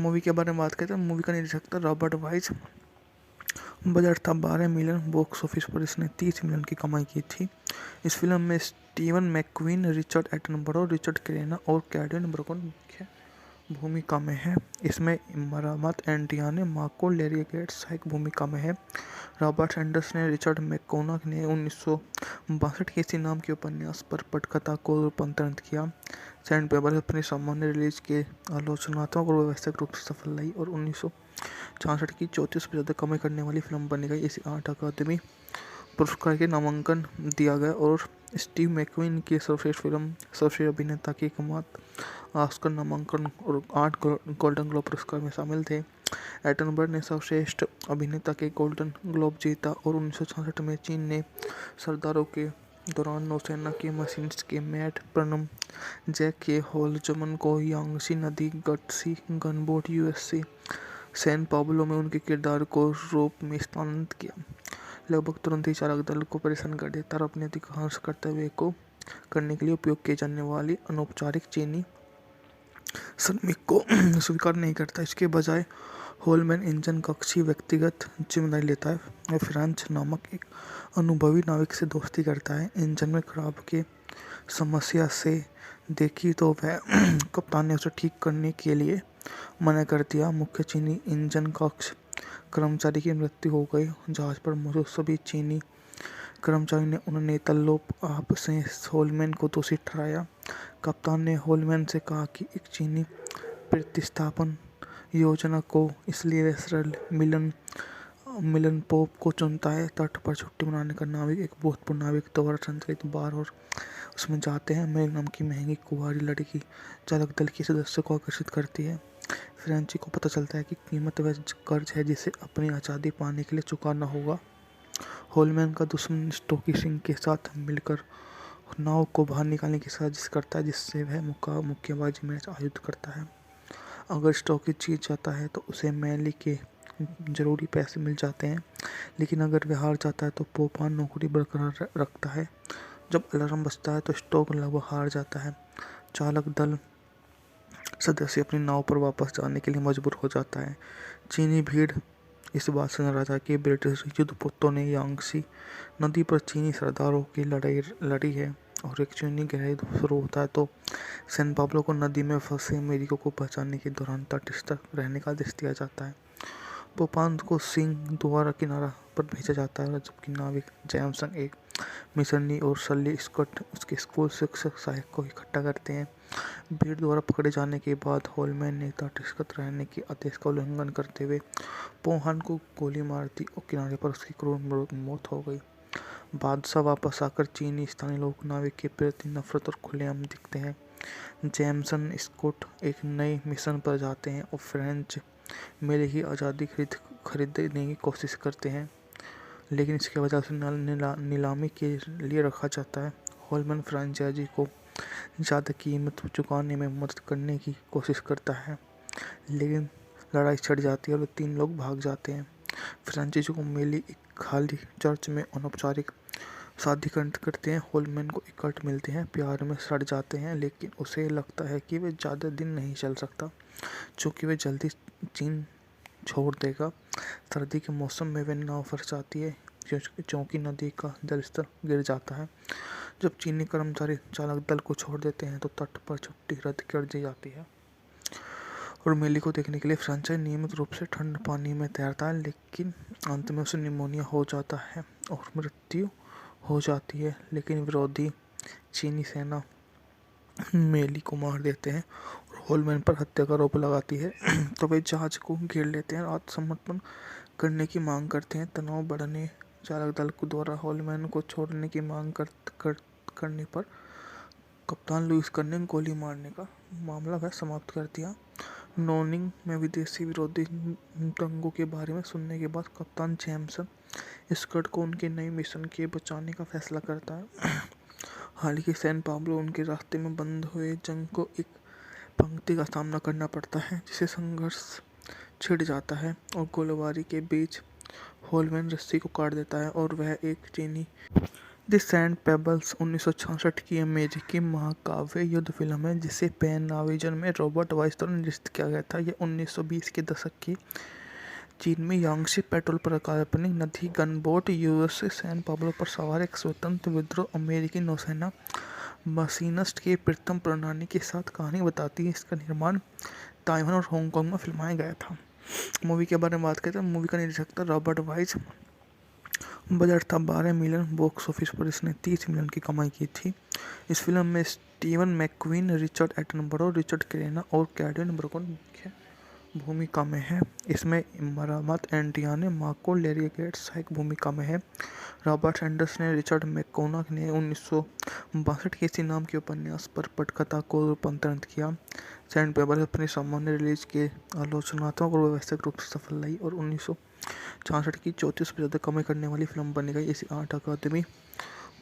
मूवी के बारे में बात करते हैं। मूवी का निर्देशक था रॉबर्ट वाइस। बजट था 12 मिलियन। बॉक्स ऑफिस पर इसने 30 मिलियन की कमाई की थी। इस फिल्म में स्टीवन मैकक्वीन, रिचर्ड एटनबरो, रिचर्ड क्रेना और कैडन ब्रोकन मुख्य भूमिका में है। इसमें मरामत एंटियाने मार्को लेरी गेट्स सहायक भूमिका में है। रॉबर्ट एंडर्स ने रिचर्ड मैकोना ने 1962 के इसी नाम के उपन्यास पर पटकथा को रूपांतरित किया। सैंड पेपर अपनी सामान्य रिलीज के आलोचनात्मक और व्यावसायिक रूप से सफल रही और 1966 की 34 से ज़्यादा कमाई करने वाली फिल्म बनी गई। इसे 8 अकादमी पुरस्कार के नामांकन दिया गया और स्टीव मैकक्वीन की सर्वश्रेष्ठ फिल्म सर्वश्रेष्ठ अभिनेता के एकमात्र ऑस्कर नामांकन और 8 गोल्डन ग्लोब पुरस्कार में शामिल थे। एटनबर्ग ने सर्वश्रेष्ठ अभिनेता के गोल्डन ग्लोब जीता और 1966 में चीन ने सरदारों के दौरान नौसेना के मशीनिस्ट के मैट प्रनम जैक के होलजमन को यांगसी नदी gutsy gunboat USC San Pablo में उनके किरदार को रूप में स्थानांतरित किया। लगभग तुरंत ही चालक दल को परेशान कर देता और अपने अधिकांश कर्तव्य को करने के लिए उपयोग किए जाने वाली अनौपचारिक चीनी श्रमिक को स्वीकार नहीं करता। इसके बजाय होलमैन इंजन कक्ष की व्यक्तिगत जिम्मेदारी लेता है। वह फ्रांच नामक एक अनुभवी नाविक से दोस्ती करता है। इंजन में खराब की समस्या से देखी तो वह कप्तान ने उसे ठीक करने के लिए मना कर दिया। मुख्य चीनी इंजन कक्ष कर्मचारी की मृत्यु हो गई। जहाज पर मौजूद सभी चीनी कर्मचारी ने उन्हें तल्लोप आप से होलमैन को दोषी ठहराया। कप्तान ने होलमैन से कहा कि एक चीनी प्रतिस्थापन योजना को इसलिए रेसरल मिलन पोप को चुनता है। तट पर छुट्टी मनाने का नाविक एक भूतपूर्व नाविक द्वारा संचालित बार और उसमें जाते हैं। मेरी नाम की महंगी कुंवारी लड़की चालक दल के सदस्य को आकर्षित करती है। फ्रेंची को पता चलता है कि कीमत वह कर्ज है जिसे अपनी आज़ादी पाने के लिए चुकाना होगा। होलमैन का दुश्मन स्टोकी सिंह के साथ मिलकर नाव को बाहर निकालने की साजिश करता है, जिससे वह मुक्केबाजी मैच आयोजित करता है। अगर स्टोकी जीत जाता है तो उसे मैली के जरूरी पैसे मिल जाते हैं, लेकिन अगर वह हार जाता है तो पोपान नौकरी बरकरार रखता है। जब अलार्म बजता है तो स्टोक लगभग हार जाता है। चालक दल सदस्य अपनी नाव पर वापस जाने के लिए मजबूर हो जाता है। चीनी भीड़ इस बात से नाराज है कि ब्रिटिश युद्धपोतों ने यांगसी नदी पर चीनी सरदारों की लड़ाई लड़ी है। और एक चीनी गहराई शुरू होता है तो सैन पाब्लो को नदी में फंसे अमेरिको को बचाने के दौरान तटस्थ रहने का आदेश दिया जाता है। पोपान को सिंह द्वारा किनारा पर भेजा जाता है, जबकि नाविक जैमसन एक मिशनरी और सली स्कॉट उसके स्कूल शिक्षक सहायक को इकट्ठा करते हैं। भीड़ द्वारा पकड़े जाने के बाद होलमैन ने तटस्थ रहने के आदेश का उल्लंघन करते हुए पोहान को गोली मार दी और किनारे पर उसकी क्रूर मौत हो गई। बादशाह वापस आकर चीनी स्थानीय लोग नाविक के प्रति नफरत और खुलेआम दिखते हैं। जैमसन स्कॉट एक नए मिशन पर जाते हैं और फ्रेंच मेले की आज़ादी खरीदने की कोशिश करते हैं, लेकिन इसके वजह से नीलामी के लिए रखा जाता है। होलमैन फ्रेंचाइजी को ज़्यादा कीमत चुकाने में मदद करने की कोशिश करता है, लेकिन लड़ाई छिड़ जाती है और 3 लोग भाग जाते हैं। फ्रेंचाइजी को मेली एक खाली चर्च में अनौपचारिक शादी करते हैं। होलमैन को इकट्ठ मिलते हैं, प्यार में सड़ जाते हैं, लेकिन उसे लगता है कि वे ज़्यादा दिन नहीं चल सकता, चूँकि वे जल्दी चीन छोड़ देगा। सर्दी के मौसम में वे नाव फंस जाती है क्योंकि नदी का जलस्तर गिर जाता है। जब चीनी कर्मचारी चालक दल को छोड़ देते हैं तो तट पर छुट्टी रद्द कर दी जाती है और मेली को देखने के लिए फ्रेंचाइज नियमित रूप से ठंड पानी में तैरता है, लेकिन अंत में उसे निमोनिया हो जाता है और मृत्यु हो जाती है। लेकिन विरोधी चीनी सेना मेली को मार देते हैं और होलमैन पर हत्या का आरोप लगाती है तो वे जहाज को घेर लेते हैं और आत्मसमर्पण करने की मांग करते हैं। तनाव बढ़ने चालक दल को द्वारा होलमैन को छोड़ने की मांग करने पर कप्तान लुईस कर्ने गोली मारने का मामला वह समाप्त कर दिया। नोनिंग में विदेशी विरोधी दंगों के बारे में सुनने के बाद कप्तान जैमसन स्कॉट को उनके नए मिशन के बचाने का फैसला करता है। हालांकि सैन पाब्लो उनके रास्ते में बंद हुए जंग को एक पंक्ति का सामना करना पड़ता है, जिसे संघर्ष छिड़ जाता है और गोलीबारी के बीच होलमैन रस्सी को काट देता है और वह एक चीनी। द सैंड पेबल्स 1966 की अमेरिकी महाकाव्य युद्ध फिल्म है जिसे पैन नाविजन में रॉबर्ट वाइस द्वारा निर्देशित किया गया था। यह 1920 के दशक की चीन में यांगशी पेट्रोल पर काल्पनिक नदी गनबोट यूएसए सैन पाब्लो पर सवार एक स्वतंत्र विद्रोह अमेरिकी नौसेना मशीनिस्ट के प्रथम प्रणाली के साथ कहानी बताती है। इसका निर्माण ताइवान और हांगकांग में फिल्माया गया था। मूवी के बारे में बात करते हैं। मूवी का निर्देशक था रॉबर्ट वाइस। बजट था 12 मिलियन। बॉक्स ऑफिस पर इसने 30 मिलियन की कमाई की थी। इस फिल्म में स्टीवन मैकक्वीन, रिचर्ड एटनबरो, रिचर्ड क्रेना और कैडविन ब्रुकन मुख्य भूमिका में है। इसमें मरामत एंटियाने मार्को लेरिगेट सहायक भूमिका में है। रॉबर्ट एंडर्स ने रिचर्ड मैकोनॉग ने 1962 के इसी नाम के उपन्यास पर पटकथा को रूपांतरित किया। सैंड पेबल्स अपनी सामान्य रिलीज के आलोचनात्मक और व्यवसायिक रूप से सफल रही और 1966 की 34% कमाई करने वाली फिल्म बनी गई। इसे 8 अकादमी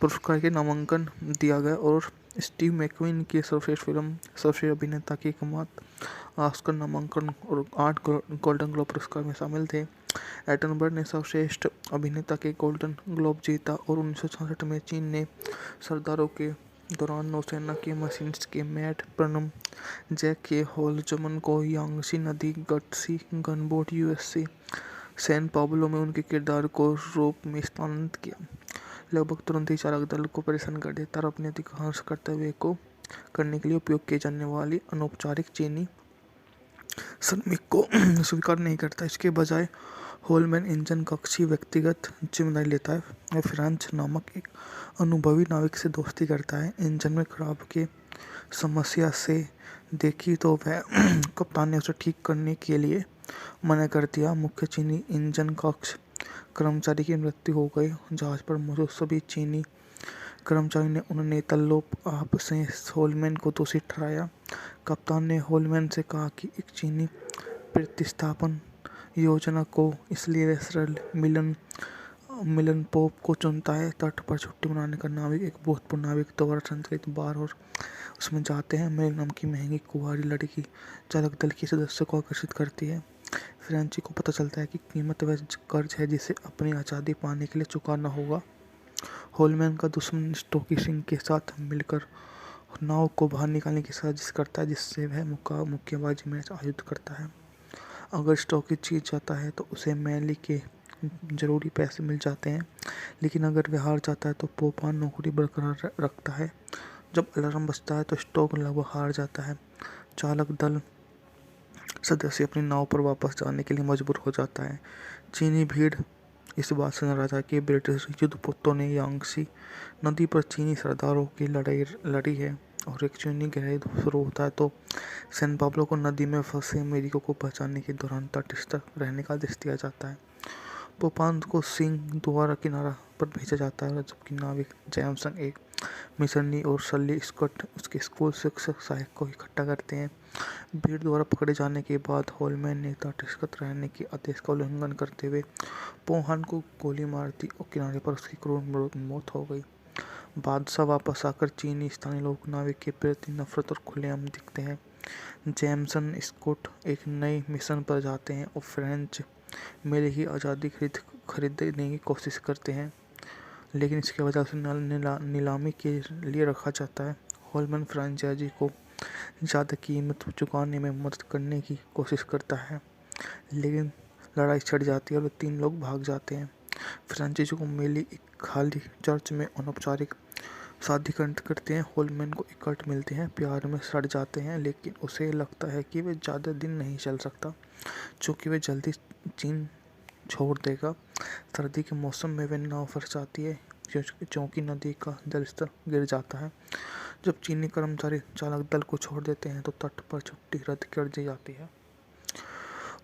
पुरस्कार के नामांकन दिया गया और स्टीव मैकक्वीन की सर्वश्रेष्ठ फिल्म, सर्वश्रेष्ठ अभिनेता के एकमात्र ऑस्कर नामांकन और 8 गोल्डन ग्लोब पुरस्कार में शामिल थे। एटनबर्ग ने सर्वश्रेष्ठ अभिनेता के गोल्डन ग्लोब जीता और 1966 में चीन ने सरदारों के दौरान नौसेना के मशीनिस्ट के मैट प्रनम जैक के होलजमन को यांगशी नदी gutsy gunboat USA San Pablo में उनके किरदार को रूप में स्थानांतरित किया। लगभग तुरंत ही चालक दल को परेशान कर देता और अपने अधिकांश कर्तव्य को करने के लिए उपयोग किए जाने वाली अनौपचारिक चीनी श्रमिक को स्वीकार नहीं करता। इसके बजाय होलमैन इंजन कक्ष की व्यक्तिगत जिम्मेदारी लेता है और फ्रांच नामक एक अनुभवी नाविक से दोस्ती करता है। इंजन में खराब की समस्या से देखी तो वह कप्तान ने उसे ठीक करने के लिए मना कर दिया। मुख्य चीनी इंजन कक्ष कर्मचारी की मृत्यु हो गई। जहाज पर मौजूद सभी चीनी कर्मचारियों ने उन्हें तल्लोप आप से होलमैन को दोषी ठहराया। कप्तान ने होलमैन से कहा कि एक चीनी प्रतिस्थापन योजना को इसलिए रेस्टल मिलन पोप को चुनता है। तट पर छुट्टी मनाने का नाविक एक भूतपूर्व नाविक द्वारा संचालित बार और उसमें जाते हैं। मेल नाम की महंगी कुंवारी लड़की चालक दल के सदस्य को आकर्षित करती है। फ्रेंची को पता चलता है कि कीमत वह कर्ज है जिसे अपनी आज़ादी पाने के लिए चुकाना होगा। होलमैन का दुश्मन स्टोकी सिंह के साथ मिलकर नाव को बाहर निकालने की साजिश करता है, जिससे वह मुक्केबाजी मैच आयोजित करता है। अगर स्टोकी जीत जाता है तो उसे मेली के ज़रूरी पैसे मिल जाते हैं, लेकिन अगर वह हार जाता है तो पोपान नौकरी बरकरार रखता है। जब अलार्म बजता है तो स्टॉक लगभग हार जाता है। चालक दल सदस्य अपनी नाव पर वापस जाने के लिए मजबूर हो जाता है। चीनी भीड़ इस बात से नाराज है कि ब्रिटिश युद्धपोतों ने यांगसी नदी पर चीनी सरदारों की लड़ाई लड़ी है और एक चीनी गहराई शुरू होता है तो सैन पाब्लो को नदी में फंसे अमेरिकियों को बचाने के दौरान तटस्थ रहने का आदेश दिया जाता है। पोपान को सिंह द्वारा किनारा पर भेजा जाता है, जबकि नाविक जैमसन एक मिशनरी और सली स्कॉट उसके स्कूल शिक्षक सहायक को इकट्ठा करते हैं। भीड़ द्वारा पकड़े जाने के बाद होलमैन ने तटस्थ रहने के आदेश का उल्लंघन करते हुए पोहान को गोली मार दी और किनारे पर उसकी क्रूर मौत हो गई। बादशाह वापस आकर चीनी स्थानीय लोग नाविक के प्रति नफरत और खुलेआम दिखते हैं। जैमसन स्कॉट एक नए मिशन पर जाते हैं और फ्रेंच मेले की आज़ादी खरीदने की कोशिश करते हैं, लेकिन इसके वजह से नीलामी के लिए रखा जाता है। होलमैन फ्रेंचाइजी को ज़्यादा कीमत चुकाने में मदद करने की कोशिश करता है, लेकिन लड़ाई छिड़ जाती है और 3 लोग भाग जाते हैं। फ्रेंचाइजी को मेली एक खाली चर्च में अनौपचारिक शादी करते हैं। होलमैन को एक कट मिलते हैं, प्यार में सड़ जाते हैं, लेकिन उसे लगता है कि वह ज़्यादा दिन नहीं चल सकता, चूँकि वह जल्दी चीन छोड़ देगा। सर्दी के मौसम में वह नाव फंस जाती है क्योंकि नदी का जलस्तर गिर जाता है। जब चीनी कर्मचारी चालक दल को छोड़ देते हैं तो तट पर छुट्टी रद्द कर दी जाती है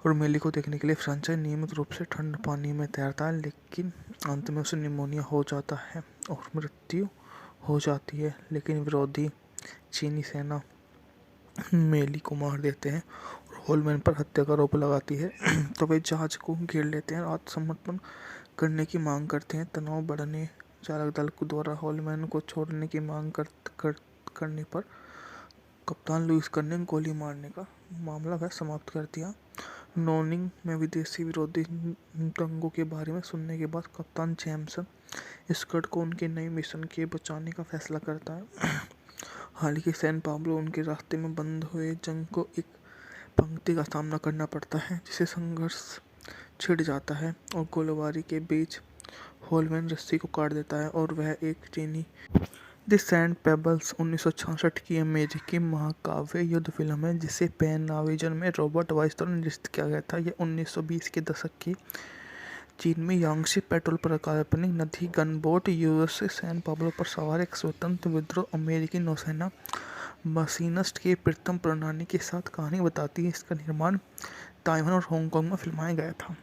और मेली को देखने के लिए फ्रेंचाइज नियमित रूप से ठंड पानी में तैरता है, लेकिन अंत में उसे निमोनिया हो जाता है और मृत्यु हो जाती है। लेकिन विरोधी चीनी सेना मेली को मार देते हैं और होलमैन पर हत्या का आरोप लगाती है तो वे जहाज को घेर लेते हैं और आत्मसमर्पण करने की मांग करते हैं। तनाव बढ़ने चालक दल को द्वारा होलमैन को छोड़ने की मांग करने पर कप्तान लुईस कर्ने ने गोली मारने का मामला वह समाप्त कर दिया। नोनिंग में विदेशी विरोधी दंगों के बारे में सुनने के बाद कप्तान जैमसन स्कॉट को उनके नए मिशन के बचाने का फैसला करता है। हालांकि सैन पाब्लो उनके रास्ते में बंद हुए जंग को एक पंक्ति का सामना करना पड़ता है, जिसे संघर्ष छिड़ जाता है और गोलीबारी के बीच होलमैन रस्सी को काट देता है और वह एक चीनी। द सैंड पेबल्स 1966 की अमेरिकी महाकाव्य युद्ध फिल्म है जिसे पैन नाविजन में रॉबर्ट वाइस द्वारा निर्देशित किया गया था। यह 1920 के दशक की चीन में यांगसी पेट्रोल पर काल्पनिक नदी गनबोट यूएसए सैन पाब्लो पर सवार एक स्वतंत्र विद्रोह अमेरिकी नौसेना मशीनिस्ट की प्रथम प्रणाली के साथ कहानी बताती है। इसका निर्माण ताइवान और हांगकांग में फिल्माया गया था।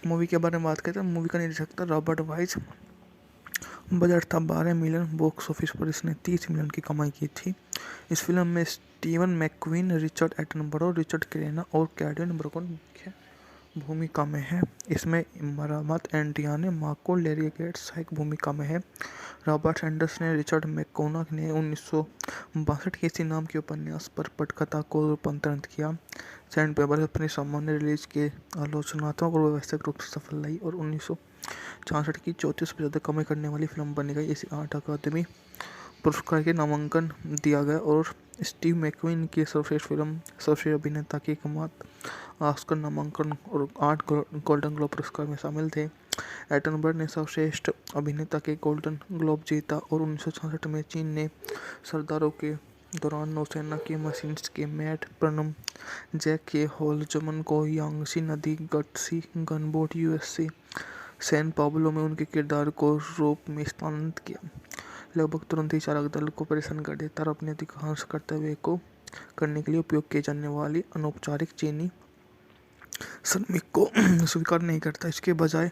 मूवी के बारे में बात करते हैं। मूवी का निर्देशक था रॉबर्ट वाइस। बजट था 12 मिलियन। बॉक्स ऑफिस पर इसने 30 मिलियन की कमाई की थी। इस फिल्म में स्टीवन मैकक्वीन, रिचर्ड एटनबरो, रिचर्ड क्रेना और कैडन ब्रोकन मुख्य भूमिका में है। इसमें मरामत एंटियाने मार्को लेरी गेट्स सहायक भूमिका में है। रॉबर्ट एंडर्स ने रिचर्ड मैकोना ने 1962 के इसी नाम के उपन्यास पर पटकथा को रूपांतरित किया। सैंड पेबल्स अपनी सामान्य रिलीज के आलोचनात्मक और व्यावसायिक रूप से सफल रही और 1966 की 34 से ज़्यादा कमाई करने वाली फिल्म बनी गई। इसे 8 अकादमी पुरस्कार के नामांकन दिया गया और स्टीव मैकक्वीन की सर्वश्रेष्ठ फिल्म सर्वश्रेष्ठ अभिनेता के एकमात्र ऑस्कर नामांकन और 8 गोल्डन ग्लोब पुरस्कार में शामिल थे। एटनबर्ग ने सर्वश्रेष्ठ अभिनेता के गोल्डन ग्लोब जीता और 1966 में चीन ने सरदारों के दौरान नौसेना के मशीनिस्ट के मैट प्रनम जैक के होलजमन को यांगसी नदी gutsy gunboat USC San Pablo में उनके किरदार को रूप में स्थानांतरित किया। लगभग तुरंत ही चालक दल को परेशान कर देता और अपने अधिकांश कर्तव्य को करने के लिए उपयोग किए जाने वाली अनौपचारिक चीनी श्रमिक को स्वीकार नहीं करता। इसके बजाय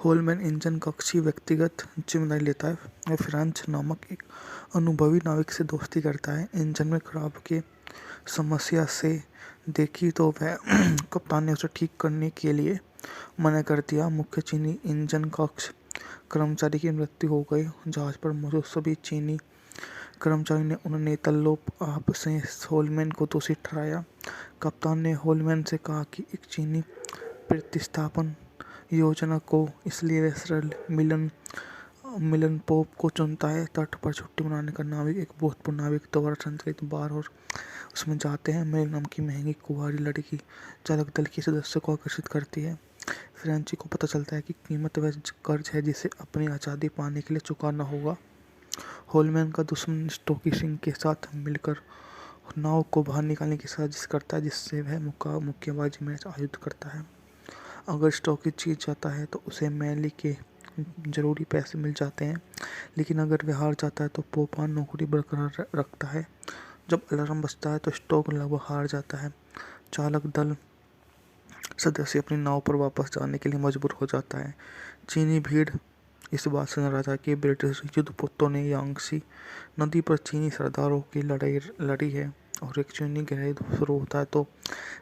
होलमैन इंजन कक्ष की व्यक्तिगत जिम्मेदारी लेता है। वह फ्रांच नामक एक अनुभवी नाविक से दोस्ती करता है। इंजन में खराब की समस्या से देखी तो वह कप्तान ने उसे ठीक करने के लिए मना कर दिया। मुख्य चीनी इंजन कक्ष कर्मचारी की मृत्यु हो गई। जहाज पर मौजूद सभी चीनी कर्मचारी ने उन्हें नेतल्लोप आप से होलमैन को दोषी ठहराया। कप्तान ने होलमैन से कहा कि एक चीनी प्रतिस्थापन योजना को इसलिए रेसरल मिलन पोप को चुनता है। तट पर छुट्टी मनाने का नाविक एक भूतपूर्व नाविक द्वारा संचालित बार और उसमें जाते हैं। मेरी नाम की महंगी कुंवारी लड़की चालक दल के सदस्य को आकर्षित करती है। फ्रेंची को पता चलता है कि कीमत वह कर्ज है जिसे अपनी आज़ादी पाने के लिए चुकाना होगा। होलमैन का दुश्मन स्टोकी सिंह के साथ मिलकर नाव को बाहर निकालने की साजिश करता है, जिससे वह मुक्केबाजी मैच आयोजित करता है। अगर स्टोकी जीत जाता है तो उसे मैली के जरूरी पैसे मिल जाते हैं, लेकिन अगर वह हार जाता है तो पोपान नौकरी बरकरार रखता है। जब अलार्म बजता है तो स्टोक लगभग हार जाता है। चालक दल सदस्य अपनी नाव पर वापस जाने के लिए मजबूर हो जाता है। चीनी भीड़ इस बात से नाराज है कि ब्रिटिश युद्धपोतों ने यांगसी नदी पर चीनी सरदारों की लड़ाई लड़ी है और एक चीनी गहराई शुरू होता है तो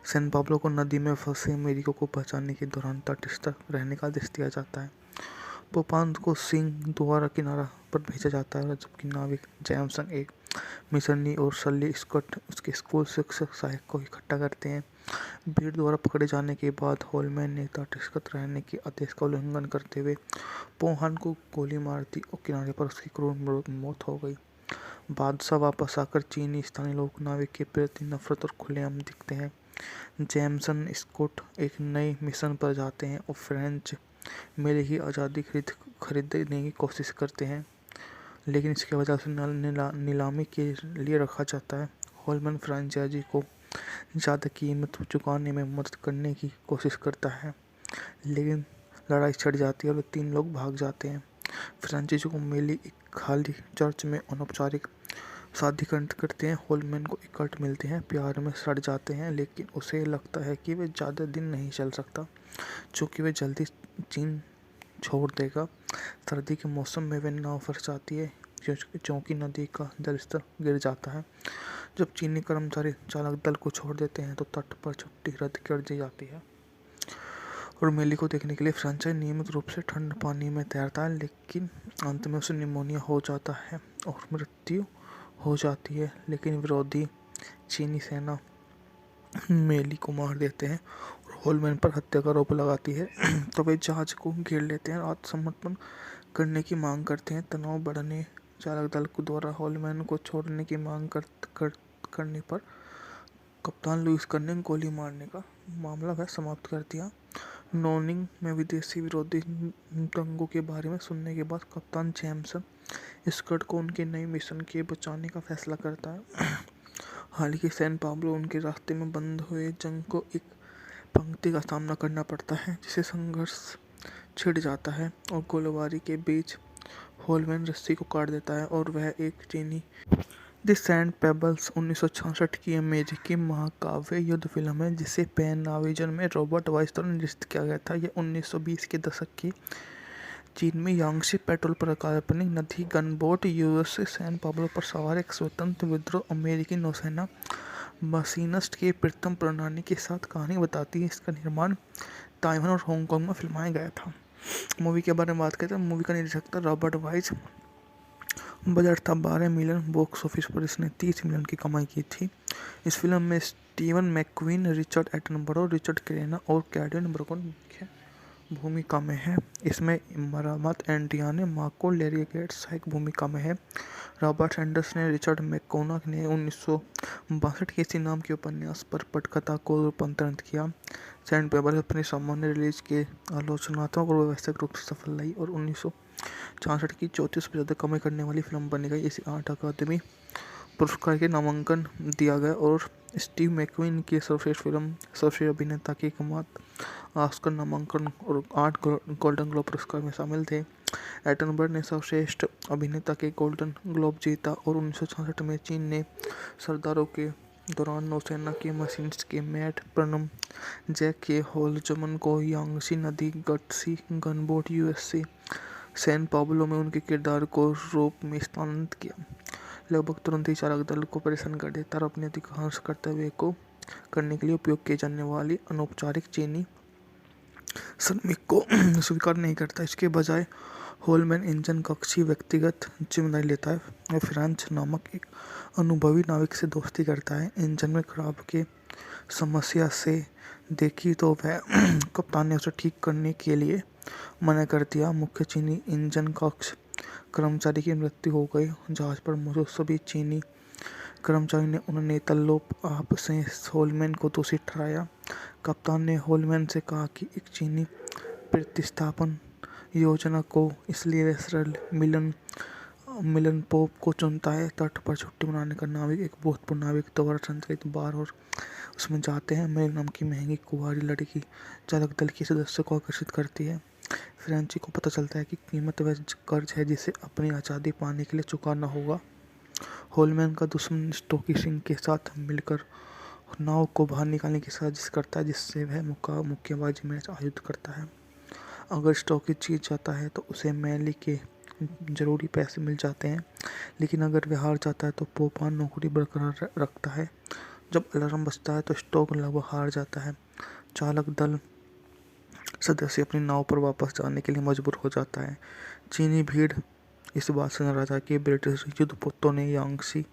सैन पाब्लो को नदी में फंसे अमेरिकियों को बचाने के दौरान तटस्थ रहने का आदेश दिया जाता है। पोपान को सिंह द्वारा किनारा पर भेजा जाता है, जबकि नाविक जैमसन एक मिशनरी और सली स्कॉट उसके स्कूल शिक्षक सहायक को इकट्ठा करते हैं। भीड़ द्वारा पकड़े जाने के बाद होलमैन ने तटस्थ रहने के आदेश का उल्लंघन करते हुए पोहान को गोली मार दी और किनारे पर उसकी क्रूर मौत हो गई। बादशाह वापस आकर चीनी स्थानीय लोग नाविक के प्रति नफरत और खुलेआम दिखते हैं। जैमसन स्कॉट एक नए मिशन पर जाते हैं और फ्रेंच मेले की आज़ादी खरीदने की कोशिश करते हैं, लेकिन इसके वजह से नीलामी के लिए रखा जाता है। होलमैन फ्रेंचाइजी को ज़्यादा कीमत चुकाने में मदद करने की कोशिश करता है, लेकिन लड़ाई छिड़ जाती है और 3 लोग भाग जाते हैं। फ्रेंचाइजी को मेली एक खाली चर्च में अनौपचारिक शादी करते हैं। होलमैन को इकट्ठ मिलते हैं, प्यार में सड़ जाते हैं, लेकिन उसे लगता है कि वह ज़्यादा दिन नहीं चल सकता, चूँकि वह जल्दी चीन छोड़ देगा। सर्दी के मौसम में वह नाव फंस जाती है क्योंकि नदी का जलस्तर गिर जाता है। जब चीनी कर्मचारी चालक दल को छोड़ देते हैं तो तट पर छुट्टी रद्द कर दी जाती है और मेली को देखने के लिए फ्रेंचाइज नियमित रूप से ठंड पानी में तैरता है, लेकिन अंत में उसे निमोनिया हो जाता है और मृत्यु हो जाती है। लेकिन विरोधी चीनी सेना मेली को मार देते हैं और होलमैन पर हत्या का आरोप लगाती है तो वे जहाज को घेर लेते हैं और आत्मसमर्पण करने की मांग करते हैं। तनाव बढ़ने चालक दल को द्वारा होलमैन को छोड़ने की मांग करने पर कप्तान लुईस कर्ने गोली मारने का मामला वह समाप्त कर दिया। नोनिंग में विदेशी विरोधी दंगों के बारे में सुनने के बाद कप्तान जैमसन स्कॉट को उनके नए मिशन के बचाने का फैसला करता है। हालांकि सैन पाब्लो उनके रास्ते में बंद हुए जंग को एक पंक्ति का सामना करना पड़ता है, जिसे संघर्ष छिड़ जाता है और गोलीबारी के बीच होलमैन रस्सी को काट देता है और वह एक चीनी। द सैंड पेबल्स 1966 की अमेरिकी महाकाव्य युद्ध फिल्म है जिसे पैन नाविजन में रॉबर्ट वाइस द्वारा निर्देशित किया गया था। यह 1920 के दशक की चीन में यांगसी पेट्रोल पर काल्पनिक नदी गनबोट यूएसए सैन पाब्लो पर सवार एक स्वतंत्र विद्रोह अमेरिकी नौसेना मशीनिस्ट के प्रथम प्रणाली के साथ कहानी बताती है। इसका निर्माण ताइवान और हांगकांग में फिल्माया गया था। मूवी के बारे में बात करते हैं। मूवी का निर्देशक था रॉबर्ट वाइस। बजट था 12 मिलियन। बॉक्स ऑफिस पर इसने 30 मिलियन की कमाई की थी। इस फिल्म में स्टीवन मैकक्वीन, रिचर्ड एटनबरो, रिचर्ड क्रेना और कैडविन ब्रकन मुख्य भूमिका में है। इसमें मरामत एंटियाने मार्को लेरिगेट सहायक भूमिका में है। रॉबर्ट सैंडर्स ने रिचर्ड मैककोनॉग ने 1962 के इसी नाम के उपन्यास पर पटकथा को रूपांतरित किया। सैंड पेबल अपनी सामान्य रिलीज के आलोचनात्मक और व्यावसायिक रूप से सफल रही और 1966 की 34% कमाई करने वाली फिल्म बनी गई। इसे 8 अकादमी पुरस्कार के नामांकन दिया गया और स्टीव मैकक्वीन की सर्वश्रेष्ठ फिल्म, सर्वश्रेष्ठ अभिनेता के एकमात्र ऑस्कर नामांकन और 8 गोल्डन ग्लोब पुरस्कार में शामिल थे। एटनबर्ग ने सर्वश्रेष्ठ अभिनेता के गोल्डन ग्लोब जीता और 1966 में चीन ने सरदारों के दौरान नौसेना के मशीनिस्ट के मैट प्रनम जैक के होलजमन को यांगसी नदी gutsy gunboat USA San Pablo में उनके किरदार को रूप में स्थानांतरित किया। लगभग तुरंत ही चालक दल को परेशान कर देता और अपने अधिकांश कर्तव्य को करने के लिए उपयोग किए जाने वाली अनौपचारिक चीनी श्रमिक को स्वीकार नहीं करता। इसके बजाय होलमैन इंजन कक्ष की व्यक्तिगत जिम्मेदारी लेता है और फ्रांच नामक एक अनुभवी नाविक से दोस्ती करता है। इंजन में खराब के समस्या से देखी तो वह कप्तान ने उसे ठीक करने के लिए मना कर दिया। मुख्य चीनी इंजन कक्ष कर्मचारी की मृत्यु हो गई। जहाज पर मौजूद सभी चीनी कर्मचारी ने उन नेतल्लोप आप से होलमैन को दोषी ठहराया। कप्तान ने होलमैन से कहा कि एक चीनी प्रतिस्थापन योजना को इसलिए वेस्टरल मिलन पोप को चुनता है। तट पर छुट्टी मनाने का नाविक एक भूतपूर्व नाविक द्वारा संचालित बार और उसमें जाते हैं। मेल नाम की महंगी कुंवारी लड़की चालक दल के सदस्यों को आकर्षित करती है। फ्रेंची को पता चलता है कि कीमत वह कर्ज है जिसे अपनी आज़ादी पाने के लिए चुकाना होगा। होलमैन का दुश्मन स्टोकी सिंह के साथ मिलकर नाव को बाहर निकालने की साजिश करता है, जिससे वह मुक्केबाजी मैच आयोजित करता है। अगर स्टोकी जीत जाता है तो उसे मैली के ज़रूरी पैसे मिल जाते हैं, लेकिन अगर वह हार जाता है तो पोपान नौकरी बरकरार रखता है। जब अलार्म बजता है तो स्टोक लगभग हार जाता है। चालक दल सदस्य अपनी नाव पर वापस जाने के लिए मजबूर हो जाता है। चीनी भीड़ इस बात से नाराज है कि ब्रिटिश युद्धपोतों ने यांगसी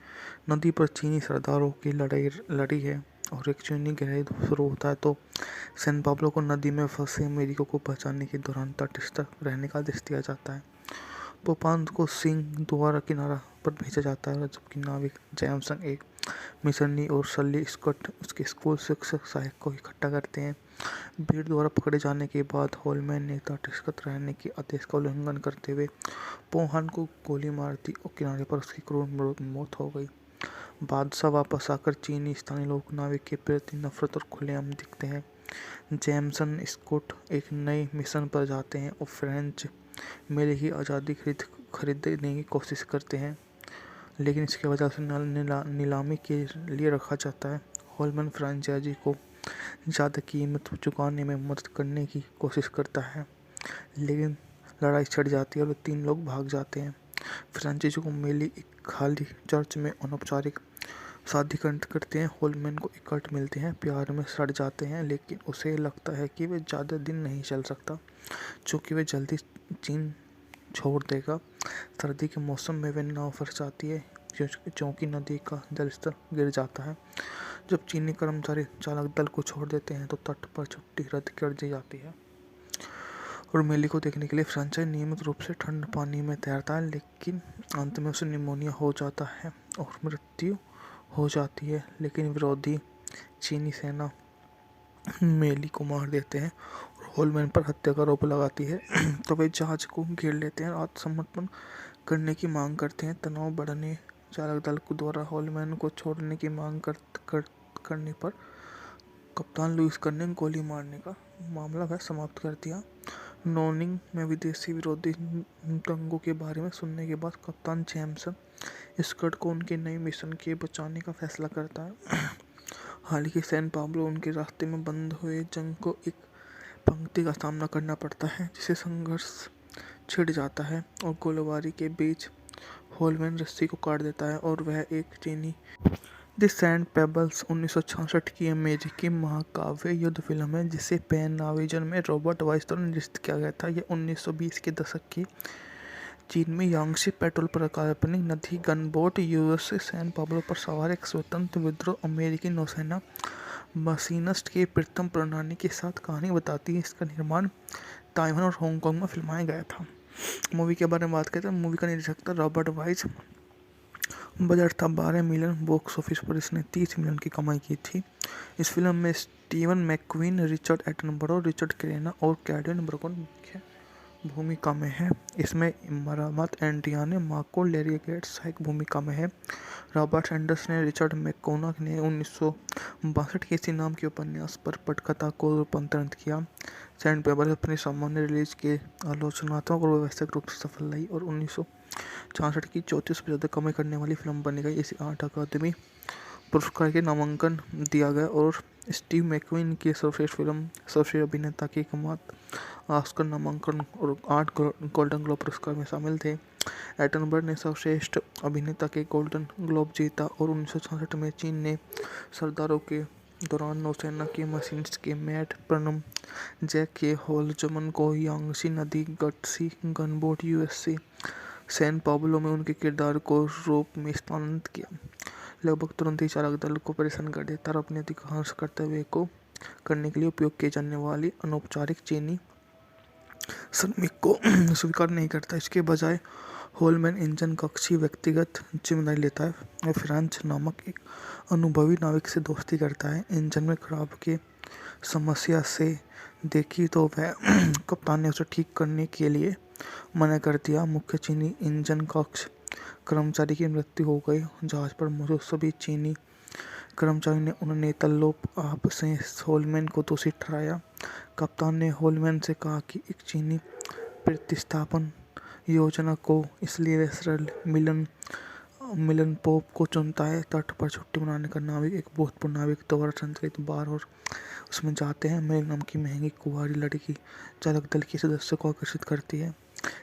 नदी पर चीनी सरदारों की लड़ाई लड़ी है और एक चीनी गहराई शुरू होता है तो सैन पाब्लो को नदी में फंसे अमेरिकियों को बचाने के दौरान तटस्थ रहने का आदेश दिया जाता है। पोपान को सिंह द्वारा किनारा पर भेजा जाता है, जबकि नाविक जैमसन एक मिशनरी और सली स्कॉट उसके स्कूल शिक्षक सहायक को इकट्ठा करते हैं। भीड़ द्वारा पकड़े जाने के बाद होलमैन ने तटस्थ रहने के आदेश का उल्लंघन करते हुए पोहान को गोली मार दी और किनारे पर उसकी क्रूर मौत हो गई। बादशाह वापस आकर चीनी स्थानीय लोग नाविक के प्रति नफरत और खुलेआम दिखते हैं। जैमसन स्कॉट एक नए मिशन पर जाते हैं और फ्रेंच मेले की आज़ादी खरीदने की कोशिश करते हैं, लेकिन इसके वजह से नीलामी के लिए रखा जाता है। होलमैन फ्रेंचाइजी को ज़्यादा कीमत चुकाने में मदद करने की कोशिश करता है, लेकिन लड़ाई छिड़ जाती है और 3 लोग भाग जाते हैं। फ्रेंचाइजी को मेली एक खाली चर्च में अनौपचारिक शादी करते हैं। होलमैन को एक कट मिलते हैं, प्यार में सड़ जाते हैं, लेकिन उसे लगता है कि वह ज़्यादा दिन नहीं चल सकता, चूँकि वह जल्दी चीन छोड़ देगा। सर्दी के मौसम में वह नाव फंस जाती है क्योंकि नदी का जलस्तर गिर जाता है। जब चीनी कर्मचारी चालक दल को छोड़ देते हैं तो तट पर छुट्टी रद्द कर दी जाती है और मेली को देखने के लिए फ्रेंचाइज नियमित रूप से ठंड पानी में तैरता है, लेकिन अंत में उसे निमोनिया हो जाता है और मृत्यु हो जाती है। लेकिन विरोधी चीनी सेना मेली को मार देते हैं और होलमैन पर हत्या का आरोप लगाती है तो वे जहाज को घेर लेते हैं और आत्मसमर्पण करने की मांग करते हैं। तनाव बढ़ने चालक दल को द्वारा होलमैन को छोड़ने की मांग करने पर कप्तान लुईस कर्ने ने गोली मारने का मामला वह समाप्त कर दिया। नोनिंग में विदेशी विरोधी दंगों के बारे में सुनने के बाद कप्तान जैमसन स्कॉट को उनके नए मिशन के बचाने का फैसला करता है। हालांकि सैन पाब्लो उनके रास्ते में बंद हुए जंग को एक पंक्ति का सामना करना पड़ता है, जिसे संघर्ष छिड़ जाता है और गोलीबारी के बीच होलमैन रस्सी को काट देता है और वह एक चीनी द सैंड पेबल्स 1966 की अमेरिकी महाकाव्य युद्ध फिल्म है, जिसे पैन नाविजन में रॉबर्ट वाइस द्वारा निर्देशित किया गया था। यह 1920 के दशक की चीन में यांगसी पेट्रोल पर काल्पनिक नदी गनबोट यूएसए सैन पाब्लो पर सवार एक स्वतंत्र विद्रोह अमेरिकी नौसेना मशीनिस्ट के प्रथम प्रणाली के साथ कहानी बताती है। इसका निर्माण ताइवान और हांगकांग में फिल्माया गया था। मूवी के बारे में बात करें तो मूवी का निर्देशक था रॉबर्ट वाइस। बजट था 12 मिलियन। बॉक्स ऑफिस पर इसने 30 मिलियन की कमाई की थी। इस फिल्म में स्टीवन मैकक्वीन, रिचर्ड एटनबरो, रिचर्ड क्रेना और कैडन ब्रकन मुख्य भूमिका में है। इसमें मरामत एंटियाने मार्को लेरी गेट्स सहायक भूमिका में है। रॉबर्ट एंडर्स ने रिचर्ड मैकोनक ने 1962 के इसी नाम के उपन्यास पर पटकथा को रूपांतरित किया। सैंड पेबल्स अपनी सामान्य रिलीज के आलोचनात्मक और व्यवसायिक रूप से सफल रही और 1966 की 34 से ज़्यादा कमाई करने वाली फिल्म बनी गई। इसे 8 अकादमी पुरस्कार के नामांकन दिया गया और स्टीव मैकक्वीन की सर्वश्रेष्ठ फिल्म, सर्वश्रेष्ठ अभिनेता के एकमात्र ऑस्कर नामांकन और 8 गोल्डन ग्लोब पुरस्कार में शामिल थे। एटनबर्ग ने सर्वश्रेष्ठ अभिनेता के गोल्डन ग्लोब जीता और 1966 में चीन ने सरदारों के दौरान नौसेना के मशीनिस्ट के मैट प्रनम जैक के होलजमन को यांगसी नदी gutsy gunboat USA San Pablo में उनके किरदार को रूप में स्थानांतरित किया। लगभग तुरंत ही चालक दल को परेशान कर देता और अपने अधिकांश कर्तव्य को करने के लिए उपयोग किए जाने वाली अनौपचारिक चीनी श्रमिक को स्वीकार नहीं करता। इसके बजाय होलमैन इंजन कक्ष की व्यक्तिगत जिम्मेदारी लेता है और फ्रांच नामक एक अनुभवी नाविक से दोस्ती करता है। इंजन में खराब की समस्या से देखी तो वह कप्तान ने उसे ठीक करने के लिए मना कर दिया। मुख्य चीनी इंजन कक्ष कर्मचारी की मृत्यु हो गई। जहाज पर मौजूद सभी चीनी कर्मचारी ने उन्हें तल्लोप आप से होलमैन को दोषी ठहराया। कप्तान ने होलमैन से कहा कि एक चीनी प्रतिस्थापन योजना को इसलिए सरल मिलन पोप को चुनता है। तट पर छुट्टी मनाने का नाविक एक भूतपूर्व नाविक द्वारा संचालित बार और उसमें जाते हैं। मेरी नाम की महंगी कुंवारी लड़की चालक दल के सदस्यों को आकर्षित करती है।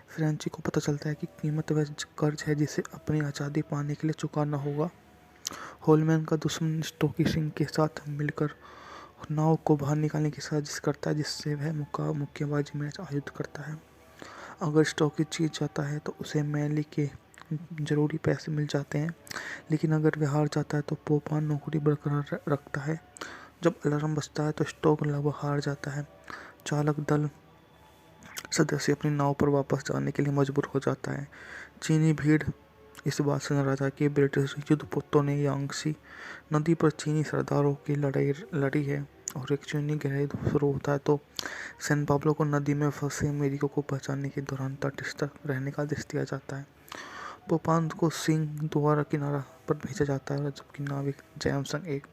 फ्रेंची को पता चलता है कि कीमत वह कर्ज है जिसे अपनी आज़ादी पाने के लिए चुकाना होगा। होलमैन का दुश्मन स्टोकी सिंह के साथ मिलकर नाव को बाहर निकालने की साजिश करता है, जिससे वह मुक्केबाजी मैच आयोजित करता है। अगर स्टोकी जीत जाता है तो उसे मैली के जरूरी पैसे मिल जाते हैं, लेकिन अगर वह हार जाता है तो पोपान नौकरी बरकरार रखता है। जब अलार्म बजता है तो स्टोक लगभग हार जाता है। चालक दल सदस्य अपनी नाव पर वापस जाने के लिए मजबूर हो जाता है। चीनी भीड़ इस बात से नाराज है कि ब्रिटिश युद्धपोतों ने यांगसी नदी पर चीनी सरदारों की लड़ाई लड़ी है और एक चीनी गहराई शुरू होता है तो सैन पाब्लो को नदी में फंसे अमेरिकियों को बचाने के दौरान तटस्थ रहने का आदेश दिया जाता है। पोपान को सिंह द्वारा किनारा पर भेजा जाता है, जबकि नाविक जैमसन एक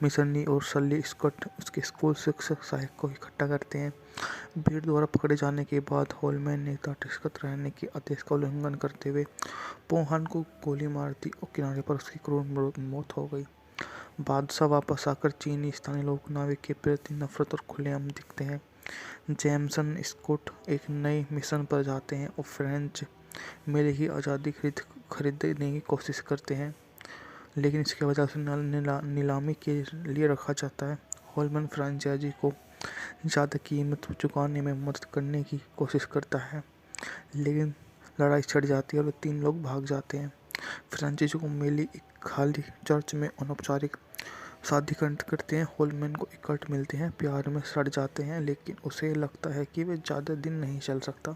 मिशनरी और सली स्कॉट उसके स्कूल शिक्षक सहायक को इकट्ठा करते हैं। भीड़ द्वारा पकड़े जाने के बाद होलमैन ने तटस्थ रहने के आदेश का उल्लंघन करते हुए पोहान को गोली मार दी और किनारे पर उसकी क्रूर मौत हो गई। बादशाह वापस आकर चीनी स्थानीय लोग नाविक के प्रति नफरत और खुलेआम दिखते हैं। जैमसन स्कॉट एक नए मिशन पर जाते हैं और फ्रेंच मेले की आज़ादी खरीदने की कोशिश करते हैं, लेकिन इसके वजह से नीलामी के लिए रखा जाता है। होलमैन फ्रेंचाइजी को ज़्यादा कीमत चुकाने में मदद करने की कोशिश करता है, लेकिन लड़ाई छिड़ जाती है और 3 लोग भाग जाते हैं। फ्रेंचाइजी को मेली एक खाली चर्च में अनौपचारिक शादी करते हैं। होलमैन को एक कट मिलते हैं, प्यार में सड़ जाते हैं, लेकिन उसे लगता है कि वे ज़्यादा दिन नहीं चल सकता,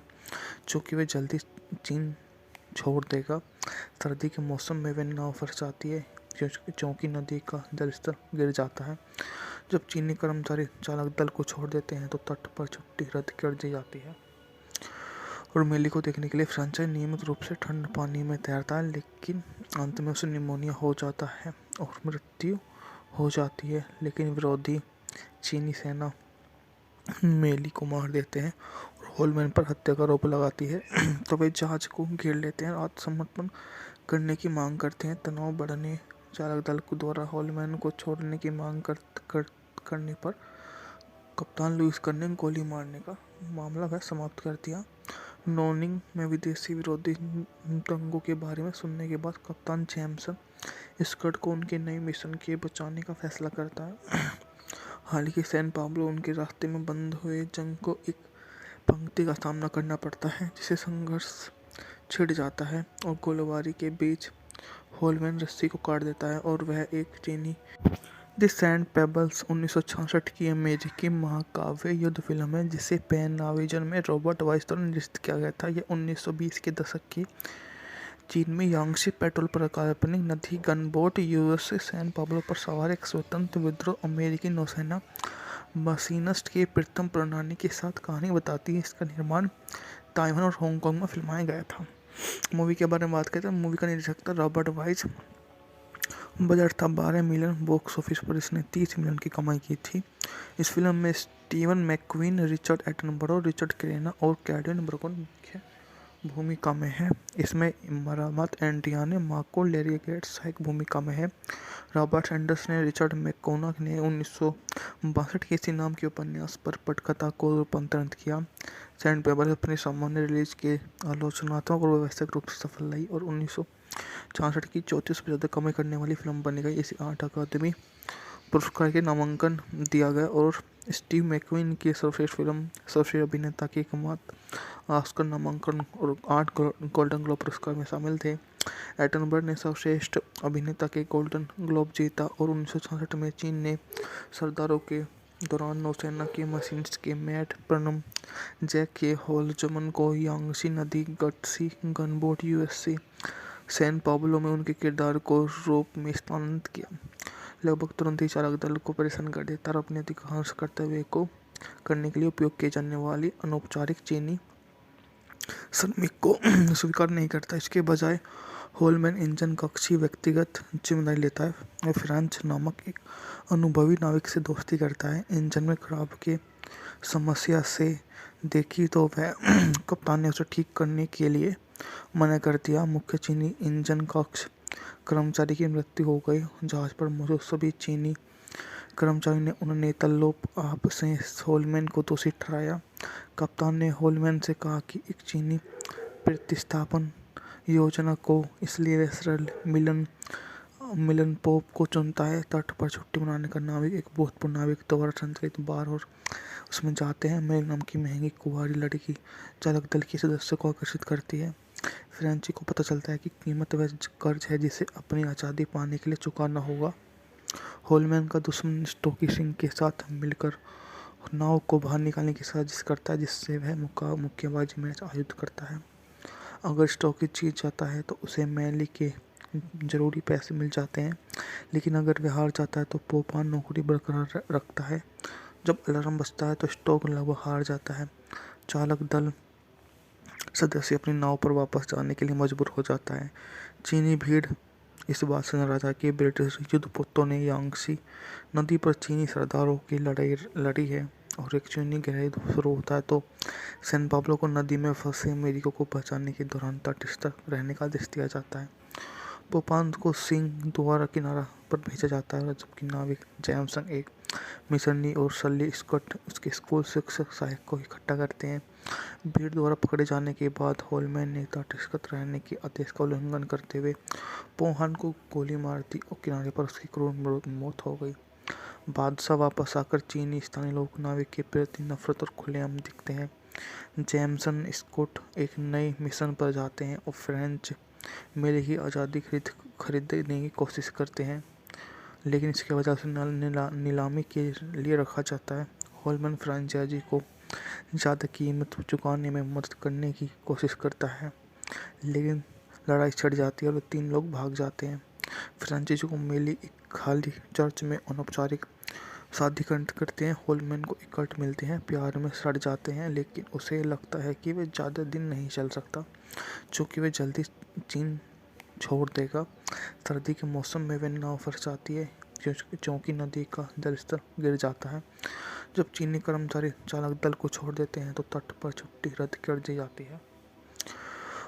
चूँकि वे जल्दी चीन छोड़ देगा। सर्दी के मौसम में वे नाव फंस जाती है क्योंकि नदी का जलस्तर गिर जाता है। जब चीनी कर्मचारी चालक दल को छोड़ देते हैं तो तट पर छुट्टी रद्द कर दी जाती है और मेली को देखने के लिए फ्रेंचाइज नियमित रूप से ठंड पानी में तैरता है, लेकिन अंत में उसे निमोनिया हो जाता है और मृत्यु हो जाती है। लेकिन विरोधी चीनी सेना मेली को मार देते हैं और होलमैन पर हत्या का आरोप लगाती है तो वे जहाज को घेर लेते हैं और आत्मसमर्पण करने की मांग करते हैं। तनाव बढ़ने चालक दल को द्वारा होलमैन को छोड़ने की मांग करने पर कप्तान लुईस कर्ने ने गोली मारने का मामला वह समाप्त कर दिया। नोनिंग में विदेशी विरोधी दंगों के बारे में सुनने के बाद कप्तान जैमसन स्कॉट को उनके नए मिशन के बचाने का फैसला करता है। हालांकि सैन पाब्लो उनके रास्ते में बंद हुए जंग को एक पंक्ति का सामना करना पड़ता है, जिसे संघर्ष छिड़ जाता है और गोलीबारी के बीच होलमैन रस्सी को काट देता है और वह एक चीनी द सैंड पेबल्स 1966 की अमेरिकी महाकाव्य युद्ध फिल्म है, जिसे पैन नाविजन में रॉबर्ट वाइस द्वारा निर्देशित किया गया था। यह 1920 के दशक की चीन में यांगसी पेट्रोल पर काल्पनिक नदी गनबोट यूएसए सैन पाब्लो पर सवार एक स्वतंत्र विद्रोह अमेरिकी नौसेना मशीनिस्ट की प्रथम प्रणाली के साथ कहानी बताती है। इसका निर्माण ताइवान और हांगकांग में फिल्माया गया था। मूवी के बारे में बात करें तो मूवी का निर्देशक था रॉबर्ट वाइस। बजट था 12 मिलियन। बॉक्स ऑफिस पर इसने 30 मिलियन की कमाई की थी। इस फिल्म में स्टीवन मैकक्वीन, रिचर्ड एटनबरो, रिचर्ड क्रेना और कैडविन ब्रकन मुख्य भूमिका में है। इसमें मरामत एंड्रियाने मार्को, लैरी गेट्स सहायक भूमिका में है। रॉबर्ट एंडर्स ने रिचर्ड मैककोनॉग ने 1962 के इसी नाम के उपन्यास पर पटकथा को रूपांतरित किया। सैंड पेबल्स अपने सामान्य रिलीज के आलोचनात्मक और व्यावसायिक रूप से सफल रही और 1966 की 34% कमाई करने वाली फिल्म बनी गई। इसे 8 अकादमी पुरस्कार के नामांकन दिया गया और स्टीव मैकक्वीन की सर्वश्रेष्ठ फिल्म सर्वश्रेष्ठ अभिनेता के एकमात्र ऑस्कर नामांकन और 8 गोल्डन ग्लोब पुरस्कार में शामिल थे। एटनबर्ग ने सर्वश्रेष्ठ अभिनेता के गोल्डन ग्लोब जीता और 1966 में चीन ने सरदारों के दौरान नौसेना के मशीनिस्ट के मैट प्रणम, जैक के होल्जमन को यांगसी नदी gutsy gunboat USC San Pablo में उनके किरदार को रोप में स्थानांतरित किया। लगभग तुरंत ही चालक दल को परेशान कर देता और अपने अधिकांश कर्तव्य को करने के लिए उपयोग किए जाने वाली अनौपचारिक चीनी श्रमिक को स्वीकार नहीं करता। इसके बजाय होलमैन इंजन कक्ष की व्यक्तिगत जिम्मेदारी लेता है। वह फ्रांच नामक एक अनुभवी नाविक से दोस्ती करता है। इंजन में खराब की समस्या से देखी तो वह कप्तान ने उसे ठीक करने के लिए मना कर दिया। मुख्य चीनी इंजन कक्ष कर्मचारी की मृत्यु हो गई। जहाज पर मौजूद सभी चीनी कर्मचारी ने उन्हें तल्लोप आप से होलमैन को दोषी ठहराया। कप्तान ने होलमैन से कहा कि एक चीनी प्रतिस्थापन योजना को इसलिए रेस्टल मिलन पोप को चुनता है। तट पर छुट्टी मनाने का नाविक एक भूतपूर्व नाविक द्वारा संचालित बार और उसमें जाते हैं। मेल नाम की महंगी कुंवारी लड़की चालक दल के सदस्य को आकर्षित करती है। फ्रेंची को पता चलता है कि कीमत वह कर्ज है जिसे अपनी आज़ादी पाने के लिए चुकाना होगा। होलमैन का दुश्मन स्टोकी सिंह के साथ मिलकर नाव को बाहर निकालने की साजिश करता है, जिससे वह मुक्केबाजी मैच आयोजित करता है। अगर स्टोकी जीत जाता है तो उसे मैली के जरूरी पैसे मिल जाते हैं, लेकिन अगर वह हार जाता है तो पोपान नौकरी बरकरार रखता है। जब अलार्म बजता है तो स्टोक लगभग हार जाता है। चालक दल सदस्य अपनी नाव पर वापस जाने के लिए मजबूर हो जाता है। चीनी भीड़ इस बात से नाराज है कि ब्रिटिश युद्धपोतों ने यांगसी नदी पर चीनी सरदारों की लड़ाई लड़ी है और एक चीनी गहराई शुरू होता है तो सैन पाब्लो को नदी में फंसे अमेरिका को बचाने के दौरान तटस्थ रहने का आदेश दिया जाता है। पोपान को सिंह द्वारा किनारा पर भेजा जाता है, जबकि नाविक जैमसन एक मिशनरी और सली स्कॉट उसके स्कूल शिक्षक सहायक को इकट्ठा करते हैं। भीड़ द्वारा पकड़े जाने के बाद होलमैन ने तटस्थ रहने के आदेश का उल्लंघन करते हुए पोहान को गोली मार दी और किनारे पर उसकी क्रूर मौत हो गई। बादशाह वापस आकर चीनी स्थानीय लोग नाविक के प्रति नफरत और खुलेआम दिखते हैं। जैमसन स्कॉट एक नए मिशन पर जाते हैं और फ्रेंच मेले की आज़ादी खरीदने की कोशिश करते हैं, लेकिन इसके वजह से नीलामी के लिए रखा जाता है। होलमैन फ्रेंचाइजी को ज़्यादा कीमत चुकाने में मदद करने की कोशिश करता है, लेकिन लड़ाई छिड़ जाती है और 3 लोग भाग जाते हैं। फ्रेंचाइजी को मेली एक खाली चर्च में अनौपचारिक शादी करते हैं। होलमैन को एक कल्ट मिलते हैं, प्यार में सड़ जाते हैं, लेकिन उसे लगता है कि वह ज़्यादा दिन नहीं चल सकता, चूँकि वह जल्दी चीन छोड़ देगा। सर्दी के मौसम में वह नाव फंस जाती है क्योंकि नदी का जलस्तर गिर जाता है। जब चीनी कर्मचारी चालक दल को छोड़ देते हैं तो तट पर छुट्टी रद्द कर दी जाती है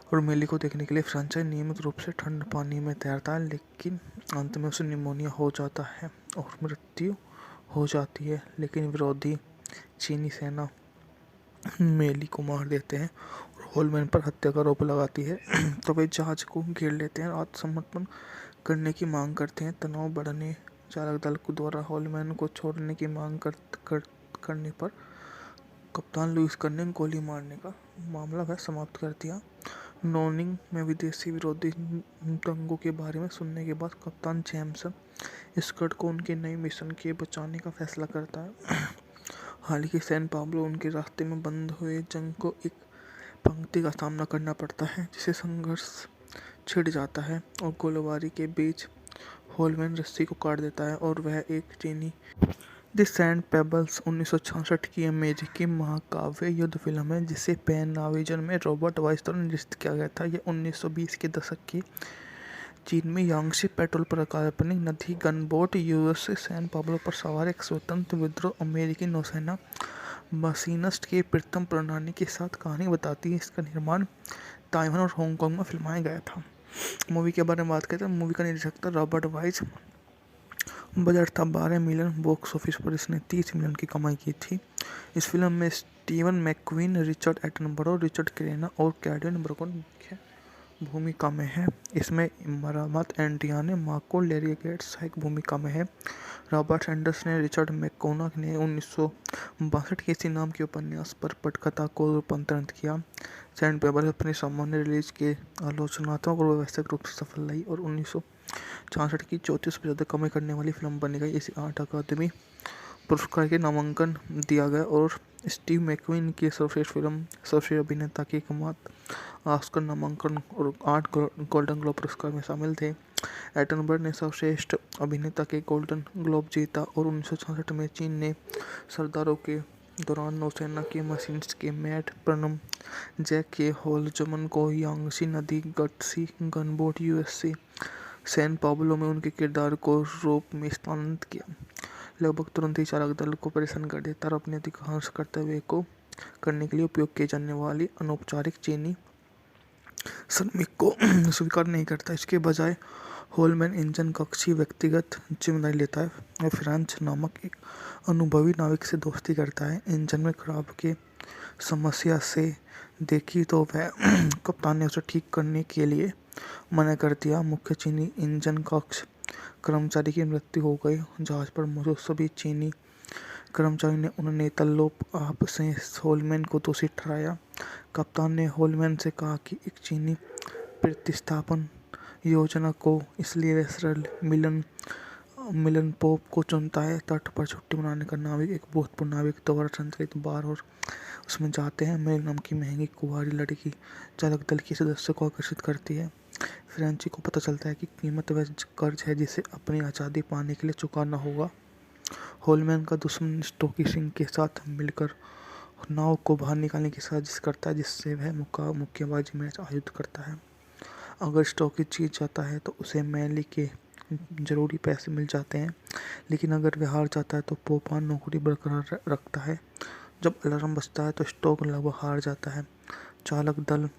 और मेली को देखने के लिए फ्रेंचाइज नियमित रूप से ठंड पानी में तैरता है, लेकिन अंत में उसे निमोनिया हो जाता है और मृत्यु हो जाती है। लेकिन विरोधी चीनी सेना मेली को मार देते हैं और होलमैन पर हत्या का आरोप लगाती है। तो वे जहाज को घेर लेते हैं और आत्मसमर्पण करने की मांग करते हैं। तनाव बढ़ने चालक दल को द्वारा होलमैन को छोड़ने की मांग करने पर कप्तान लुईस कर्ने ने गोली मारने का मामला वह समाप्त कर दिया। नोनिंग में विदेशी विरोधी दंगों के बारे में सुनने के बाद कप्तान जैमसन स्कॉट को उनके नए मिशन के बचाने का फैसला करता है। हालांकि सैन पाब्लो उनके रास्ते में बंद हुए जंग को एक पंक्ति का सामना करना पड़ता है, जिसे संघर्ष छिड़ जाता है और गोलीबारी के बीच होलमैन रस्सी को काट देता है और वह एक चीनी द सैंड पेबल्स 1966 की अमेरिकी महाकाव्य युद्ध फिल्म है, जिसे पैन नाविजन में रॉबर्ट वाइस द्वारा निर्देशित किया गया था। यह 1920 के दशक की चीन में यांगसी पेट्रोल पर काल्पनिक नदी गनबोट यूएसएस सैन पाब्लो पर सवार एक स्वतंत्र विद्रोह अमेरिकी नौसेना मशीनिस्ट के प्रथम प्रणाली के साथ कहानी बताती है। इसका निर्माण ताइवान और हांगकांग में फिल्माया गया था। मूवी के बारे में बात करें तो मूवी का निर्देशक था रॉबर्ट वाइस। बजट था 12 मिलियन। बॉक्स ऑफिस पर इसने 30 मिलियन की कमाई की थी। इस फिल्म में स्टीवन मैकक्वीन, रिचर्ड एटनबरो, रिचर्ड क्रेना और कैडन ब्रकन मुख्य भूमिका में है। इसमें मरामत एंटियाने मार्को लेरी गेट्स सहायक भूमिका में है। रॉबर्ट एंडर्स ने रिचर्ड मैकोनक ने 1962 के इसी नाम के उपन्यास पर पटकथा को रूपांतरित किया। सैंड पेबल्स अपनी सामान्य रिलीज के आलोचनात्मक और व्यावसायिक रूप से सफल रही और 1966 की 34% कमाई करने वाली फिल्म बनी गई। इसे 8 अकादमी पुरस्कार के नामांकन दिया गया और स्टीव मैकक्वीन की सर्वश्रेष्ठ फिल्म, सर्वश्रेष्ठ अभिनेता के एकमात्र ऑस्कर नामांकन और 8 गोल्डन ग्लोब पुरस्कार में शामिल थे। एटनबर्ग ने सर्वश्रेष्ठ अभिनेता के गोल्डन ग्लोब जीता और 1966 में चीन ने सरदारों के दौरान नौसेना के मशीनिस्ट के मैट प्रनम जैक के होलजमन को यांगसी नदी gutsy gunboat USC San Pablo में उनके किरदार को रूप में स्थानांतरित किया। लगभग तुरंत ही चालक दल को परेशान कर देता और अपने अधिकांश कर्तव्य को करने के लिए उपयोग की जाने वाली अनौपचारिक चीनी श्रमिक को स्वीकार नहीं करता। इसके बजाय होलमैन इंजन कक्ष की व्यक्तिगत जिम्मेदारी लेता है। वह फ्रांच नामक एक अनुभवी नाविक से दोस्ती करता है। इंजन में खराब की समस्या से देखी तो वह कप्तान ने उसे ठीक करने के लिए मना कर दिया। मुख्य चीनी इंजन कक्ष कर्मचारी की मृत्यु हो गई। जहाज पर मौजूद सभी चीनी कर्मचारी ने उन्हें तल्लोप आप से होलमैन को दोषी ठहराया। कप्तान ने होलमैन से कहा कि एक चीनी प्रतिस्थापन योजना को इसलिए सरल मिलन पोप को चुनता है। तट पर छुट्टी मनाने का नाविक एक भूतपूर्व नाविक द्वारा संचालित बार और उसमें जाते हैं। मेल नाम की महंगी कुंवारी लड़की चालक दल के सदस्य को आकर्षित करती है। फ्रेंची को पता चलता है कि कीमत वह कर्ज है जिसे अपनी आज़ादी पाने के लिए चुकाना होगा। होलमैन का दुश्मन स्टोकी सिंह के साथ मिलकर नाव को बाहर निकालने की साजिश करता है, जिससे वह मुक्केबाजी मैच आयोजित करता है। अगर स्टोकी जीत जाता है तो उसे मैली के जरूरी पैसे मिल जाते हैं, लेकिन अगर वह हार जाता है तो पोपान नौकरी बरकरार रखता है। जब अलार्म बजता है तो स्टोक लगभग हार जाता है। चालक दल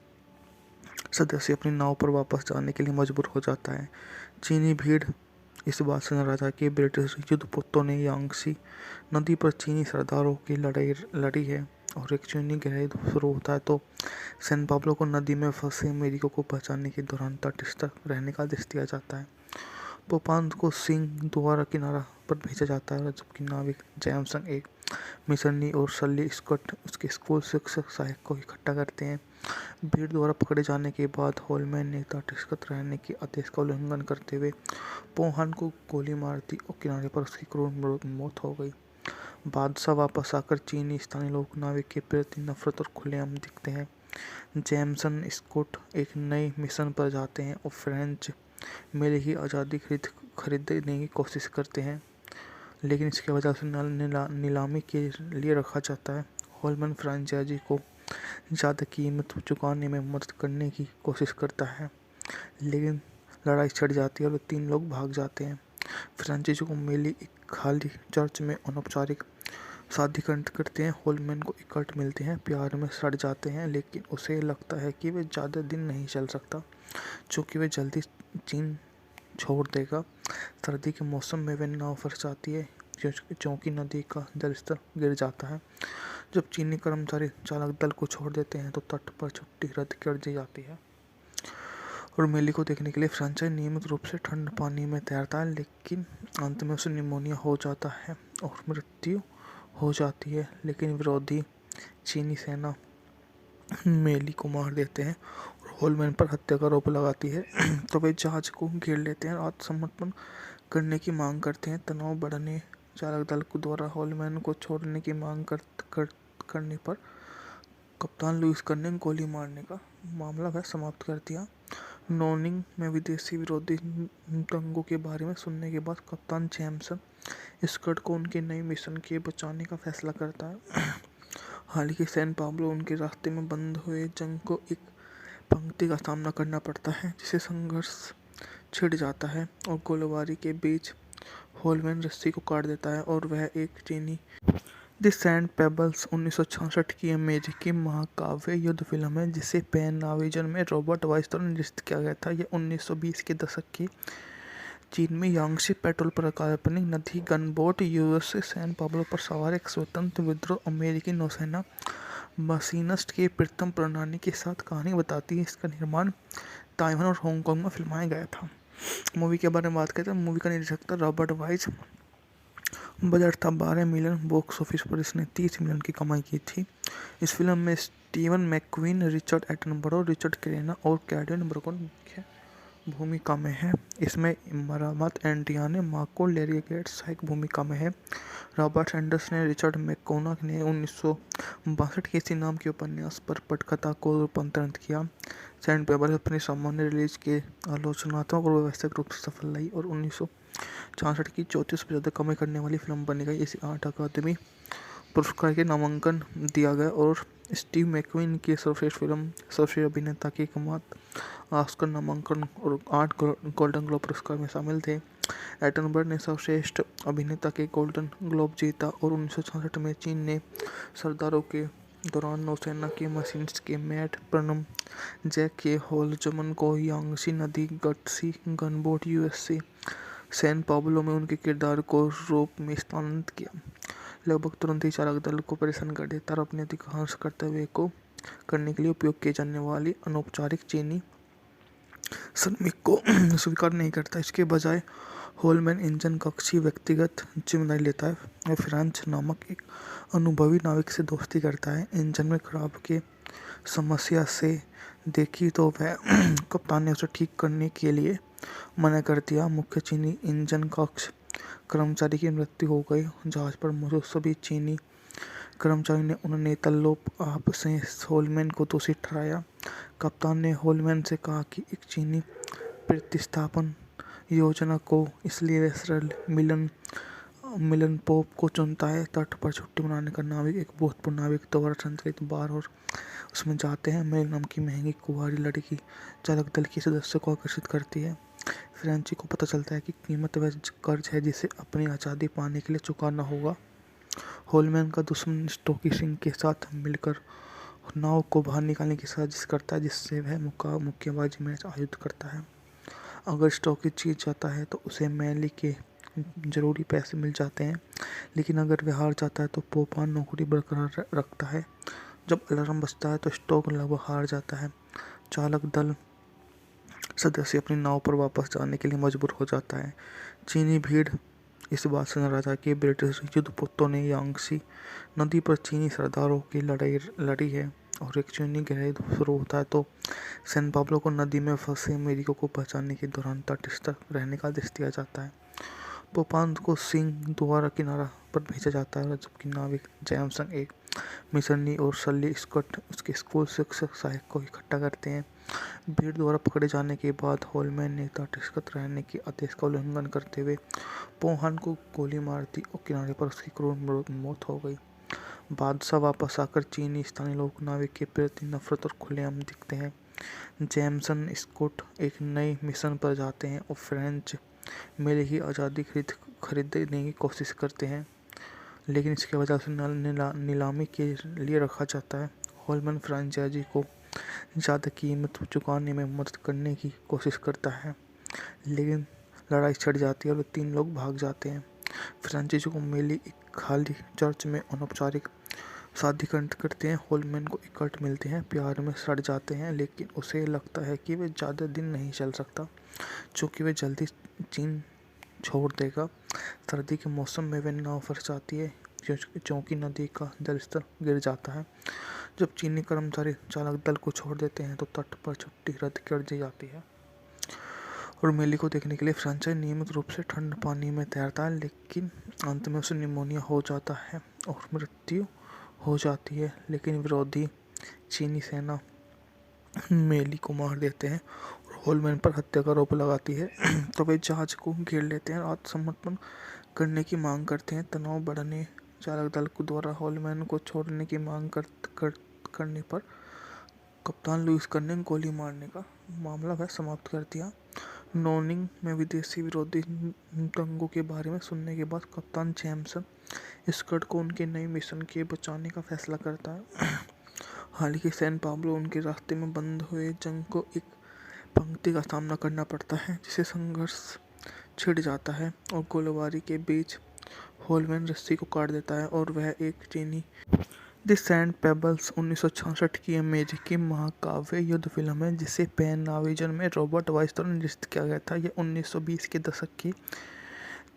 सदस्य अपनी नाव पर वापस जाने के लिए मजबूर हो जाता है। चीनी भीड़ इस बात से नाराज है कि ब्रिटिश युद्धपोतों ने यांगसी नदी पर चीनी सरदारों की लड़ाई लड़ी है और एक चीनी गहराई शुरू होता है तो सैन पाब्लो को नदी में फंसे अमेरिकियों को बचाने के दौरान तटस्थ रहने का आदेश दिया जाता है। पोपान को सिंह द्वारा किनारा पर भेजा जाता है, जबकि नाविक जैमसन एक मिशनरी और सली स्कॉट उसके स्कूल शिक्षक सहायक को इकट्ठा करते हैं। भीड़ द्वारा पकड़े जाने के बाद होलमैन ने तटस्थ रहने के आदेश का उल्लंघन करते हुए पोहान को गोली मार दी और किनारे पर उसकी क्रूर मौत हो गई। बादशाह वापस आकर चीनी स्थानीय लोग नाविक के प्रति नफरत और खुलेआम दिखते हैं। जैमसन स्कॉट एक नए मिशन पर जाते हैं और फ्रेंच मेले की आज़ादी खरीदने की कोशिश करते हैं, लेकिन इसके वजह से नीलामी के लिए रखा जाता है। होलमैन फ्रेंचाइजी को ज़्यादा कीमत चुकाने में मदद करने की कोशिश करता है, लेकिन लड़ाई छिड़ जाती है और 3 लोग भाग जाते हैं। फ्रेंचाइजी को मेली एक खाली चर्च में अनौपचारिक शादी करते हैं। होलमैन को इकट्ठ मिलते हैं, प्यार में सड़ जाते हैं, लेकिन उसे लगता है कि वह ज़्यादा दिन नहीं चल सकता, चूँकि वह जल्दी चीन छोड़ देगा। सर्दी के मौसम में वह नाव फंस जाती है क्योंकि नदी का जलस्तर गिर जाता है। जब चीनी कर्मचारी चालक दल को छोड़ देते हैं तो तट पर छुट्टी रद्द कर दी जाती है और मेली को देखने के लिए फ्रेंचाइज नियमित रूप से ठंड पानी में तैरता है, लेकिन अंत में उसे निमोनिया हो जाता है और मृत्यु हो जाती है। लेकिन विरोधी चीनी सेना मेली को मार देते हैं और होलमैन पर हत्या का आरोप लगाती है तो वे जहाज को घेर लेते हैं और आत्मसमर्पण करने की मांग करते हैं। तनाव बढ़ने चालक दल द्वारा होलमैन को छोड़ने की मांग करने पर कप्तान लुईस कर्ने ने गोली मारने का मामला वह समाप्त कर दिया। नोनिंग में विदेशी विरोधी दंगों के बारे में सुनने के बाद कप्तान जैमसन स्कॉट को उनके नए मिशन के बचाने का फैसला करता है। हालांकि सैन पाब्लो उनके रास्ते में बंद हुए जंग को एक पंक्ति का सामना करना पड़ता है, जिसे संघर्ष छिड़ जाता है और गोलीबारी के बीच होलमैन रस्सी को काट देता है और वह एक चीनी द सैंड पेबल्स 1966 की अमेरिकी महाकाव्य युद्ध फिल्म है, जिसे पैन नाविजन में रॉबर्ट वाइस द्वारा निर्देशित किया गया था। यह 1920 के दशक की चीन में यांगसी पेट्रोल पर काल्पनिक नदी गनबोट यूएसए सैन पाब्लो पर सवार एक स्वतंत्र विद्रोह अमेरिकी नौसेना मशीनिस्ट के प्रथम प्रणाली के साथ कहानी बताती है। इसका निर्माण ताइवान और हांगकांग में फिल्माया गया था। मूवी के बारे में बात करते हैं। मूवी का निर्देशक था रॉबर्ट वाइस। बजट था 12 मिलियन। बॉक्स ऑफिस पर इसने 30 मिलियन की कमाई की थी। इस फिल्म में स्टीवन मैकक्वीन, रिचर्ड एटनबरो, रिचर्ड क्रेना और कैडविन ब्रकन मुख्य भूमिका में है। इसमें मरामत एंटियाने मार्को लेरिगेट सहायक भूमिका में है। रॉबर्ट एंडर्स ने रिचर्ड मैककोनॉग ने 1962 के इसी नाम के उपन्यास पर पटकथा को रूपांतरित किया। सैंड पेपर अपनी सामान्य रिलीज के आलोचनात्मक और व्यावसायिक रूप से सफल रही और 1966 की 34 से ज़्यादा कमाई करने वाली फिल्म बनी गई। इसे 8 अकादमी पुरस्कार के नामांकन दिया गया और स्टीव मैकक्वीन की सर्वश्रेष्ठ फिल्म, सर्वश्रेष्ठ अभिनेता के एकमात्र ऑस्कर नामांकन और 8 गोल्डन ग्लोब पुरस्कार में शामिल थे। एटनबर्ग ने सर्वश्रेष्ठ अभिनेता के गोल्डन ग्लोब जीता और 1966 में चीन ने सरदारों के दौरान नौसेना के मशीनिस्ट के मैट प्रनम, जैक के होलजमन को यांगसी नदी gutsy gunboat USC San Pablo में उनके किरदार को रूप में स्थानांतरित किया। लगभग तुरंत ही चालक दल को परेशान कर देता और अपने अधिकांश कर्तव्य को करने के लिए उपयोग किए जाने वाली अनौपचारिक चीनी श्रमिक को स्वीकार नहीं करता। इसके बजाय होलमैन इंजन कक्ष की व्यक्तिगत जिम्मेदारी लेता है और फ्रांच नामक एक अनुभवी नाविक से दोस्ती करता है। इंजन में खराब के समस्या से देखी तो वह कप्तान ने उसे ठीक करने के लिए मना कर दिया। मुख्य चीनी इंजन कक्ष कर्मचारी की मृत्यु हो गई। जहाज पर मौजूद सभी चीनी कर्मचारियों ने उन्हें तल्लोप आप से होलमैन को दोषी ठहराया। कप्तान ने होलमैन से कहा कि एक चीनी प्रतिस्थापन योजना को इसलिए वेस्टरल मिलन पोप को चुनता है। तट पर छुट्टी मनाने का नाविक एक भूतपूर्व नाविक द्वारा संचालित बार और उसमें जाते हैं। मेल नाम की महंगी कुंवारी लड़की चालक दल के सदस्यों को आकर्षित करती है। फ्रेंची को पता चलता है कि कीमत वह कर्ज है जिसे अपनी आज़ादी पाने के लिए चुकाना होगा। होलमैन का दुश्मन स्टोकी सिंह के साथ मिलकर नाव को बाहर निकालने की साजिश करता है, जिससे वह मुक्केबाजी मैच आयोजित करता है। अगर स्टोकी जीत जाता है तो उसे मैली के जरूरी पैसे मिल जाते हैं, लेकिन अगर वह हार जाता है तो पोपान नौकरी बरकरार रखता है। जब अलार्म बजता है तो स्टोक लगभग हार जाता है। चालक दल सदस्य अपनी नाव पर वापस जाने के लिए मजबूर हो जाता है। चीनी भीड़ इस बात से नाराज है कि ब्रिटिश युद्धपोतों ने यांगसी नदी पर चीनी सरदारों की लड़ाई लड़ी है और एक चीनी गहराई शुरू होता है तो सैन पाब्लो को नदी में फंसे अमेरिकियों को बचाने के दौरान तटस्थ रहने का आदेश दिया जाता है। पोपान को सिंह द्वारा किनारा पर भेजा जाता है, जबकि नाविक जैमसन एक मिशनरी और सली स्कॉट उसके स्कूल शिक्षक सहायक को इकट्ठा करते हैं। भीड़ द्वारा पकड़े जाने के बाद होलमैन ने तटस्थ रहने के आदेश का उल्लंघन करते हुए पोहान को गोली मार दी और किनारे पर उसकी क्रूर मौत हो गई। बादशाह वापस आकर चीनी स्थानीय लोग नाविक के प्रति नफरत और खुलेआम दिखते हैं। जैमसन स्कॉट एक नए मिशन पर जाते हैं और फ्रेंच मेले की आज़ादी खरीदने की कोशिश करते हैं, लेकिन इसके वजह से नीलामी के लिए रखा जाता है। होलमैन फ्रेंचाइजी को ज़्यादा कीमत चुकाने में मदद करने की कोशिश करता है, लेकिन लड़ाई छिड़ जाती है और 3 लोग भाग जाते हैं। फ्रेंचाइजी को मेली एक खाली चर्च में अनौपचारिक शादी करते हैं। होलमैन को एक कट मिलते हैं, प्यार में सड़ जाते हैं, लेकिन उसे लगता है कि वह ज़्यादा दिन नहीं चल सकता, क्योंकि वह जल्दी चीन छोड़ देगा। सर्दी के मौसम में वह नाव फंस जाती है क्योंकि नदी का जलस्तर गिर जाता है। जब चीनी कर्मचारी चालक दल को छोड़ देते हैं तो तट पर छुट्टी रद्द कर दी जाती है और मेली को देखने के लिए फ्रेंचाइज नियमित रूप से ठंड पानी में तैरता है, लेकिन अंत में उसे निमोनिया हो जाता है और मृत्यु हो जाती है। लेकिन विरोधी चीनी सेना मेली को मार देते हैं और होलमैन पर हत्या का आरोप लगाती है तो वे जहाज को घेर लेते हैं और आत्मसमर्पण करने की मांग करते हैं। तनाव बढ़ने चालक दल को द्वारा होलमैन को छोड़ने की मांग करने पर कप्तान लुईस कर्ने ने गोली मारने का मामला वह समाप्त कर दिया। नोनिंग में विदेशी विरोधी दंगों के बारे में सुनने के बाद कप्तान जैमसन स्कॉट को उनके नए मिशन के बचाने का फैसला करता है। हालांकि सैन पाब्लो उनके रास्ते में बंद हुए जंग को एक पंक्ति का सामना करना पड़ता है, जिसे संघर्ष छिड़ जाता है और गोलीबारी के बीच होलमैन रस्सी को काट देता है और वह एक चीनी द सैंड पेबल्स 1966 की अमेरिकी महाकाव्य युद्ध फिल्म है, जिसे पैन नाविजन में रॉबर्ट वाइस द्वारा निर्देशित किया गया था। यह 1920 के दशक की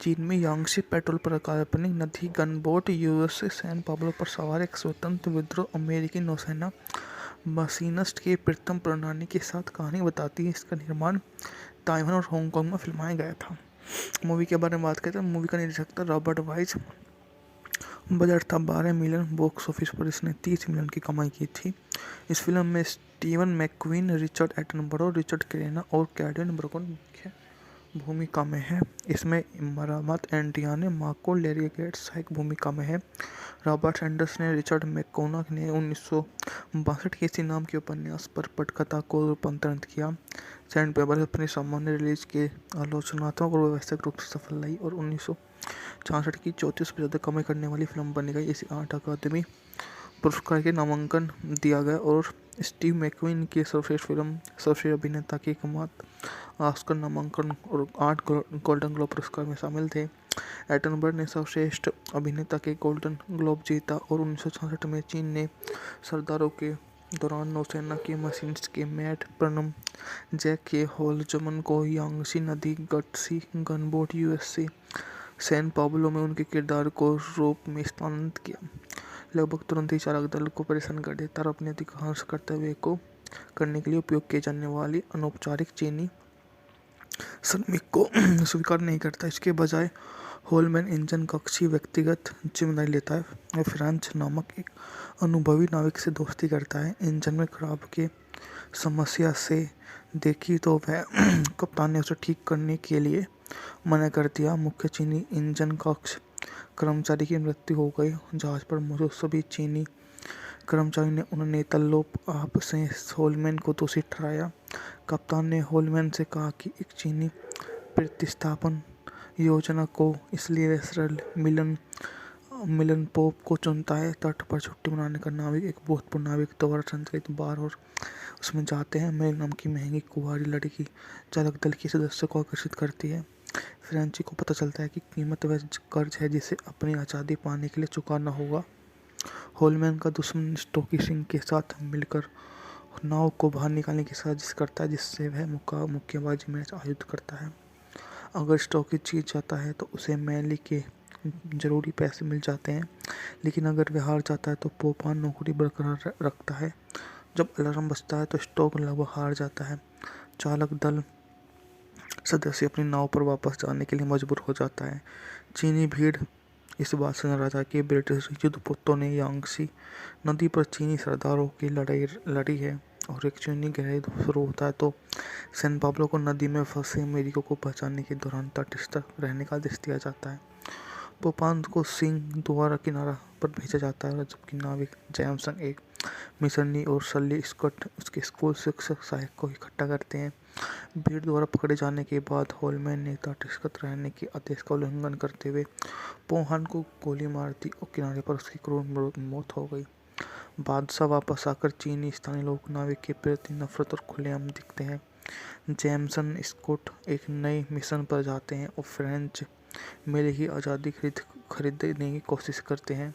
चीन में यांगसी पेट्रोल पर काल्पनिक नदी गनबोट यूएसए सैन पाब्लो पर सवार एक स्वतंत्र विद्रोह अमेरिकी नौसेना मशीनिस्ट के प्रथम प्रणाली के साथ कहानी बताती है। इसका निर्माण ताइवान और हांगकांग में फिल्माया गया था। मूवी के बारे में बात करते हैं, मूवी का निर्देशक था रॉबर्ट वाइस। बजट था 12 मिलियन, बॉक्स ऑफिस पर इसने 30 मिलियन की कमाई की थी। इस फिल्म में स्टीवन मैकक्वीन, रिचर्ड एटनबरो, रिचर्ड क्रेना और कैडन ब्रोकन मुख्य भूमिका में है। इसमें मरामत एंटियाने मार्को लेरी गेट्स सहायक भूमिका में है। रॉबर्ट एंडर्स ने रिचर्ड मैकोनॉग ने 1962 के इसी नाम के उपन्यास पर पटकथा को रूपांतरित किया। सैंडपेपर अपने सामान्य रिलीज के आलोचनात्मक और व्यवसायिक रूप से सफल रही और 1966 की 34 से ज़्यादा कमाई करने वाली फिल्म बनी गई। इसे 8 अकादमी पुरस्कार के नामांकन दिया गया और स्टीव मैकक्वीन की सर्वश्रेष्ठ फिल्म, सर्वश्रेष्ठ अभिनेता के एकमात्र ऑस्कर नामांकन और 8 गोल्डन ग्लोब पुरस्कार में शामिल थे। एटनबर्ग ने सर्वश्रेष्ठ अभिनेता के गोल्डन ग्लोब जीता और 1966 में चीन ने सरदारों के दौरान नौसेना के मशीनिस्ट के मैट प्रनम, जैक के होलजमन को यांगसी नदी gutsy gunboat USC San Pablo में उनके किरदार को रूप में स्थानांतरित किया। लगभग तुरंत ही चालक दल को परेशान कर देता और अपने अधिकांश कर्तव्य को करने के लिए उपयोग किए जाने वाली अनौपचारिक चीनी श्रमिक को स्वीकार नहीं करता। इसके बजाय होलमैन इंजन कक्ष की व्यक्तिगत जिम्मेदारी लेता है। वह फ्रांच नामक एक अनुभवी नाविक से दोस्ती करता है। इंजन में खराब के समस्या से देखी तो वह कप्तान ने उसे ठीक करने के लिए मना कर दिया। मुख्य चीनी इंजन कक्ष कर्मचारी की मृत्यु हो गई। जहाज पर मौजूद सभी चीनी कर्मचारी ने उन्हें तल्लोप आप से होलमैन को दोषी ठहराया। कप्तान ने होलमैन से कहा कि एक चीनी प्रतिस्थापन योजना को इसलिए रेसरल मिलन पोप को चुनता है। तट पर छुट्टी मनाने का नाविक एक भूतपूर्व नाविक द्वारा संचालित बार और उसमें जाते हैं। मेल नाम की महंगी कुंवारी लड़की चालक दल के सदस्य को आकर्षित करती है। फ्रेंची को पता चलता है कि कीमत वह कर्ज है जिसे अपनी आज़ादी पाने के लिए चुकाना होगा। होलमैन का दुश्मन स्टोकी सिंह के साथ मिलकर नाव को बाहर निकालने की साजिश करता है, जिससे वह मुक्केबाजी मैच आयोजित करता है। अगर स्टोकी जीत जाता है तो उसे मैली के जरूरी पैसे मिल जाते हैं, लेकिन अगर वह हार जाता है तो पोपान नौकरी बरकरार रखता है। जब अलार्म बजता है तो स्टोक लगभग हार जाता है। चालक दल सदस्य अपनी नाव पर वापस जाने के लिए मजबूर हो जाता है। चीनी भीड़ इस बात से नाराज है कि ब्रिटिश युद्धपोतों ने यांगसी नदी पर चीनी सरदारों की लड़ाई लड़ी है और एक चीनी गहराई शुरू होता है तो सैन पाब्लो को नदी में फंसे अमेरिकियों को बचाने के दौरान तटस्थ रहने का आदेश दिया जाता है। पोपान को सिंह द्वारा किनारा पर भेजा जाता है, जबकि नाविक जैमसन एक मिशनरी और सली स्कॉट उसके स्कूल शिक्षक सहायक को इकट्ठा करते हैं। भीड़ द्वारा पकड़े जाने के बाद होलमैन ने तटस्थ रहने के आदेश का उल्लंघन करते हुए पोहान को गोली मार दी और किनारे पर उसकी क्रूर मौत हो गई। बादशाह वापस आकर चीनी स्थानीय लोग नाविक के प्रति नफरत और खुलेआम दिखते हैं। जैमसन स्कॉट एक नए मिशन पर जाते हैं और फ्रेंच मेले की आज़ादी खरीदने की कोशिश करते हैं,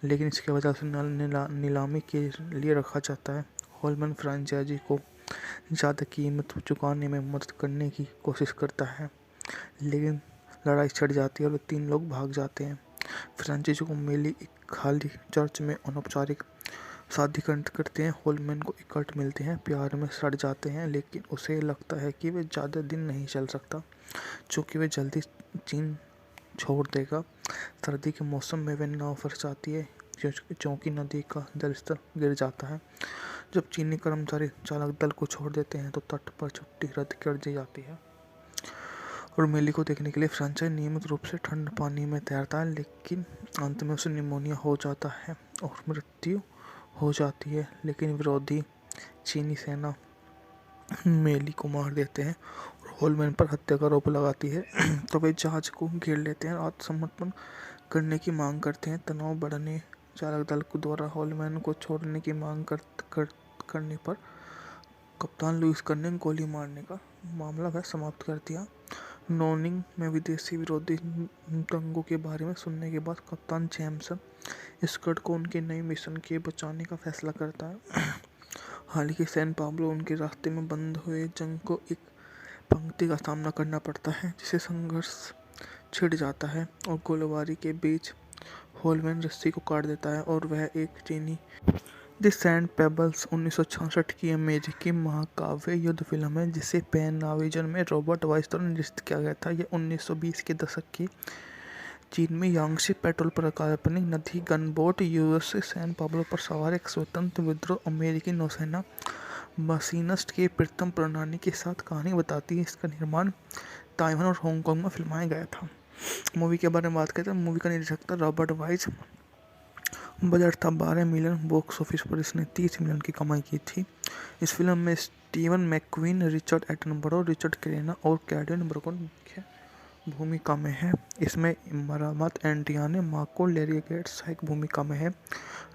लेकिन इसके वजह से नीलामी के लिए रखा जाता है। होलमैन फ्रेंचाइजी को ज़्यादा कीमत चुकाने में मदद करने की कोशिश करता है, लेकिन लड़ाई छिड़ जाती है और 3 लोग भाग जाते हैं। फ्रेंचाइजी को मेली एक खाली चर्च में अनौपचारिक शादी करते हैं। होलमैन को इकट्ठ मिलते हैं, प्यार में सड़ जाते हैं, लेकिन उसे लगता है कि वह ज़्यादा दिन नहीं चल सकता, चूँकि वह जल्दी चीन छोड़ देगा। सर्दी के मौसम में वह नाव फंस जाती है क्योंकि नदी का जलस्तर गिर जाता है। जब चीनी कर्मचारी चालक दल को छोड़ देते हैं तो तट पर छुट्टी रद्द कर दी जाती है और मेली को देखने के लिए फ्रेंचाइज नियमित रूप से ठंड पानी में तैरता है, लेकिन अंत में उसे निमोनिया हो जाता है और मृत्यु हो जाती है। लेकिन विरोधी चीनी सेना मेली को मार देते हैं और होलमैन पर हत्या का आरोप लगाती है तो वे जहाज को घेर लेते हैं और आत्मसमर्पण करने की मांग करते हैं। तनाव बढ़ने चालक दल को द्वारा होलमैन को छोड़ने की मांग करने पर कप्तान लुईस कर्ने ने गोली मारने का मामला वह समाप्त कर दिया। नोनिंग में विदेशी विरोधी दंगों के बारे में सुनने के बाद कप्तान जैमसन स्कॉट को उनके नए मिशन के बचाने का फैसला करता है। हालांकि सैन पाब्लो उनके रास्ते में बंद हुए जंग को एक पंक्ति का सामना करना पड़ता है, जिसे संघर्ष छिड़ जाता है और गोलीबारी के बीच होलमैन रस्सी को काट देता है और वह एक चीनी द सैंड पेबल्स 1966 की अमेरिकी महाकाव्य युद्ध फिल्म है जिसे पैन नाविजन में रॉबर्ट वाइस द्वारा निर्देशित किया गया था। यह 1920 के दशक की चीन में यांगसी पेट्रोल पर काल्पनिक नदी गनबोट यूएसएस सैन पाब्लो पर सवार एक स्वतंत्र विद्रोह अमेरिकी नौसेना मशीनिस्ट की प्रथम प्रणाली के साथ कहानी बताती है। इसका निर्माण ताइवान और हांगकांग में फिल्माया गया था। मूवी के बारे में बात करते हैं। मूवी का निर्देशक था रॉबर्ट वाइस। बजट था 12 मिलियन। बॉक्स ऑफिस पर इसने 30 मिलियन की कमाई की थी। इस फिल्म में स्टीवन मैकक्वीन, रिचर्ड एटनबरो, रिचर्ड क्रेना और कैडन ब्रकन मुख्य भूमिका में है। इसमें मरामत एंटियाने मार्को, लैरी गेट्स सहायक भूमिका में है।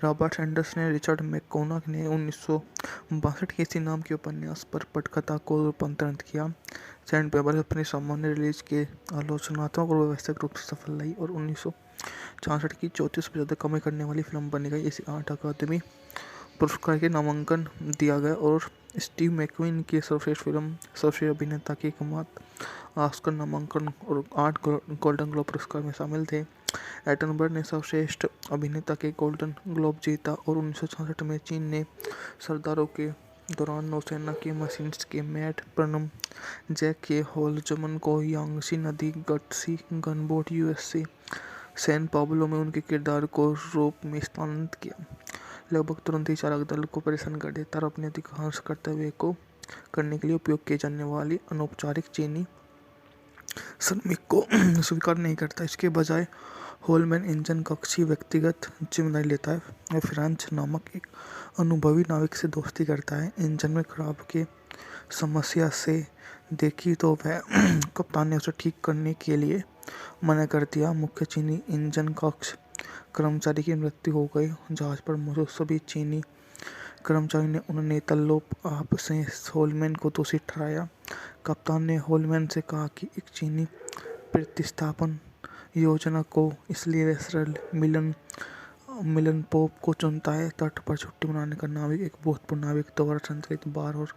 रॉबर्ट एंडर्स ने रिचर्ड मैककोनॉग ने 1962 के इसी नाम के उपन्यास पर पटकथा को रूपांतरित किया। सैंड पेपर अपने सामान्य रिलीज के आलोचनात्मक और व्यावसायिक रूप से सफल रही और 1966 की 34 से ज़्यादा कमाई करने वाली फिल्म बनी गई। इसे 8 अकादमी पुरस्कार के नामांकन दिया गया और स्टीव मैकक्वीन की सर्वश्रेष्ठ फिल्म, सर्वश्रेष्ठ अभिनेता के एकमात्र ऑस्कर नामांकन और 8 गोल्डन ग्लोब पुरस्कार में शामिल थे। एटनबर्ग ने सर्वश्रेष्ठ अभिनेता के गोल्डन ग्लोब जीता और 1966 में चीन ने सरदारों के दौरान नौसेना के मशीनिस्ट के मैट प्रनम जैक के होल्जमन को यांगसी नदी gutsy gunboat USC San Pablo में उनके किरदार को रूप में स्थानांतरित किया। लगभग तुरंत ही चालक दल को परेशान कर देता और अपने अधिकांश कर्तव्य को करने के लिए उपयोग किए जाने वाली अनौपचारिक चीनी श्रमिक को स्वीकार नहीं करता। इसके बजाय होलमैन इंजन कक्ष की व्यक्तिगत जिम्मेदारी लेता है। वह फ्रांच नामक एक अनुभवी नाविक से दोस्ती करता है। इंजन में खराब के समस्या से देखी तो वह कप्तान ने उसे ठीक करने के लिए मना कर दिया। मुख्य चीनी इंजन कक्ष कर्मचारी की मृत्यु हो गई। जहाज पर मौजूद सभी चीनी कर्मचारी ने उन्हें तल्लोप आप से होलमैन को दोषी ठहराया। कप्तान ने होलमैन से कहा कि एक चीनी प्रतिस्थापन योजना को इसलिए रेस्टल मिलन पोप को चुनता है। तट पर छुट्टी मनाने का नाविक एक भूतपूर्व नाविक द्वारा संचालित बार और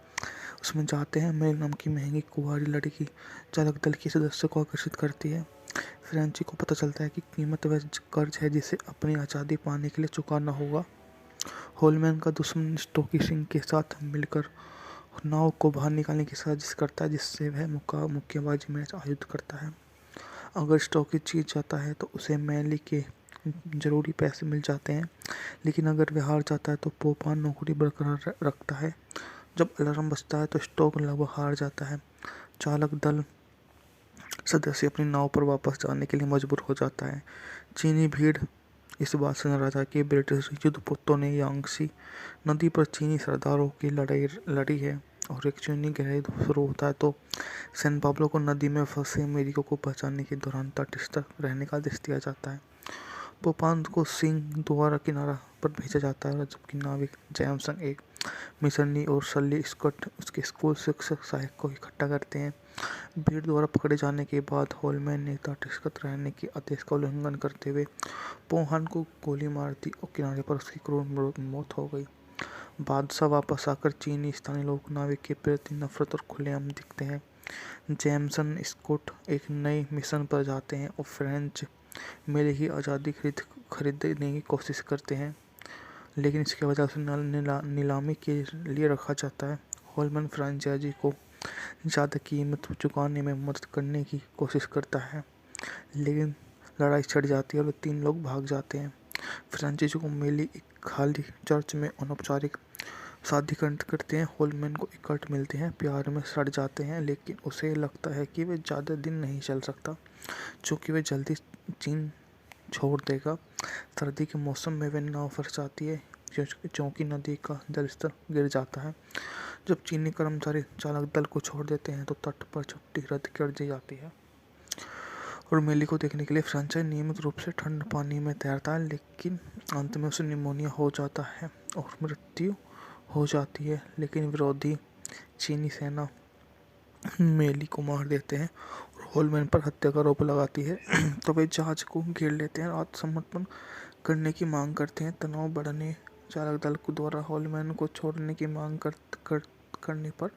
उसमें जाते हैं। मेल नाम की महंगी कुंवारी लड़की चालक दल के सदस्यों को आकर्षित करती है। फ्रेंची को पता चलता है कि कीमत वह कर्ज है जिसे अपनी आज़ादी पाने के लिए चुकाना होगा। होलमैन का दुश्मन स्टोकी सिंह के साथ मिलकर नाव को बाहर निकालने की साजिश करता है जिससे वह मुक्केबाजी मैच आयोजित करता है। अगर स्टोकी जीत जाता है तो उसे मैली के जरूरी पैसे मिल जाते हैं, लेकिन अगर वह हार जाता है तो पोपान नौकरी बरकरार रखता है। जब अलार्म बजता है तो स्टोक लगभग हार जाता है। चालक दल सदस्य अपनी नाव पर वापस जाने के लिए मजबूर हो जाता है। चीनी भीड़ इस बात से नाराज है कि ब्रिटिश युद्धपोतों ने यांगसी नदी पर चीनी सरदारों की लड़ाई लड़ी है और एक चीनी गहराई शुरू होता है तो सैन पाब्लो को नदी में फंसे अमेरिकियों को बचाने के दौरान तटस्थ रहने का आदेश दिया जाता है। पोपान को सिंह द्वारा किनारा पर भेजा जाता है जबकि नाविक जैमसन एक मिशनरी और सली स्कॉट उसके स्कूल शिक्षक सहायक को इकट्ठा करते हैं। भीड़ द्वारा पकड़े जाने के बाद होलमैन ने तटस्थ रहने के आदेश का उल्लंघन करते हुए पोहान को गोली मार दी और किनारे पर उसकी क्रूर मौत हो गई। बादशाह वापस आकर चीनी स्थानीय लोग नाविक के प्रति नफरत और खुलेआम दिखते हैं। जैमसन स्कॉट एक नए मिशन पर जाते हैं और फ्रेंच मेले की आज़ादी खरीदने की कोशिश करते हैं, लेकिन इसके वजह से नीलामी के लिए रखा जाता है। होलमैन फ्रेंचाइजी को ज़्यादा कीमत चुकाने में मदद करने की कोशिश करता है, लेकिन लड़ाई छिड़ जाती है और 3 लोग भाग जाते हैं। फ्रेंचाइजी को मेली एक खाली चर्च में अनौपचारिक शादी करते हैं। होलमैन को एक कट मिलते हैं, प्यार में सड़ जाते हैं, लेकिन उसे लगता है कि वह ज़्यादा दिन नहीं चल सकता क्योंकि वह जल्दी चीन छोड़ देगा। सर्दी के मौसम में वह नाव फंस जाती है क्योंकि नदी का जलस्तर गिर जाता है। जब चीनी कर्मचारी चालक दल को छोड़ देते हैं तो तट पर छुट्टी रद्द कर दी जाती है और मेली को देखने के लिए फ्रेंचाइज नियमित रूप से ठंड पानी में तैरता है, लेकिन अंत में उसे निमोनिया हो जाता है और मृत्यु हो जाती है। लेकिन विरोधी चीनी सेना मेली को मार देते हैं और होलमैन पर हत्या का आरोप लगाती है तो वे जहाज को घेर लेते हैं और आत्मसमर्पण करने की मांग करते हैं। तनाव बढ़ने चालक दल को द्वारा होलमैन को छोड़ने की मांग करने पर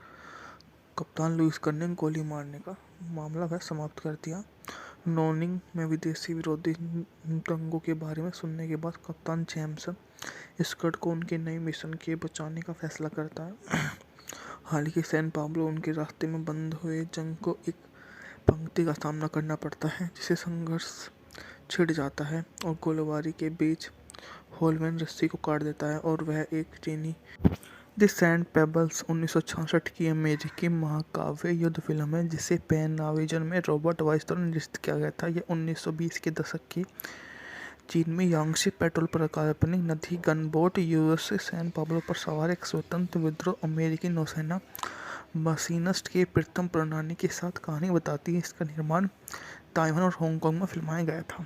कप्तान लुईस कर्ने गोली मारने का मामला वह समाप्त कर दिया। नोनिंग में विदेशी विरोधी दंगों के बारे में सुनने के बाद कप्तान जेम्सन स्कट को उनके नए मिशन के बचाने का फैसला करता है। हालांकि सैन पाब्लो उनके रास्ते में बंद हुए जंग को एक पंक्ति का सामना करना पड़ता है, जिसे संघर्ष छिड़ जाता है और गोलीबारी के बीच होलमैन रस्सी को काट देता है और वह एक चीनी। द सैंड पेबल्स 1966 की अमेरिकी महाकाव्य युद्ध फिल्म है जिसे पैन नाविजन में रॉबर्ट वाइस द्वारा निर्देशित किया गया था। यह 1920 के दशक की चीन में यांगसी पेट्रोल पर काल्पनिक नदी गनबोट यूएसएस सैन पाब्लो पर सवार एक स्वतंत्र विद्रोह अमेरिकी नौसेना मशीनिस्ट के प्रथम प्रणाली के साथ कहानी बताती है। इसका निर्माण ताइवान और हांगकांग में फिल्माया गया था।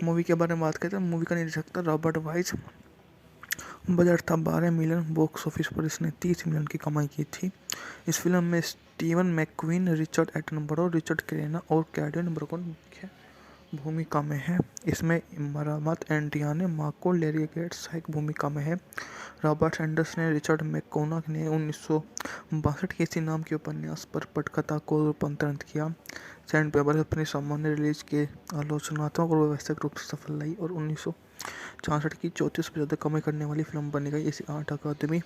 मूवी के बारे में बात करते हैं। मूवी का निर्देशक था रॉबर्ट वाइस। बजट था 12 मिलियन। बॉक्स ऑफिस पर इसने 30 मिलियन की कमाई की थी। इस फिल्म में स्टीवन मैकक्वीन, रिचर्ड एटनबरो, रिचर्ड क्रेना और कैडेन ब्रगन मुख्य भूमिका में है। इसमें मरामत एंटियाने मार्को लेरी गेट्स सहायक भूमिका में है। रॉबर्ट एंडर्स ने रिचर्ड मैकोनक ने 1962 के इसी नाम के उपन्यास पर पटकथा को रूपांतरित किया। सैंड पेबल्स अपने सामान्य रिलीज के आलोचनात्मक और व्यावसायिक रूप से सफल रही और 1966 की 34 से ज़्यादा कमाई करने वाली फिल्म बनी गई। इसे 8 अकादमी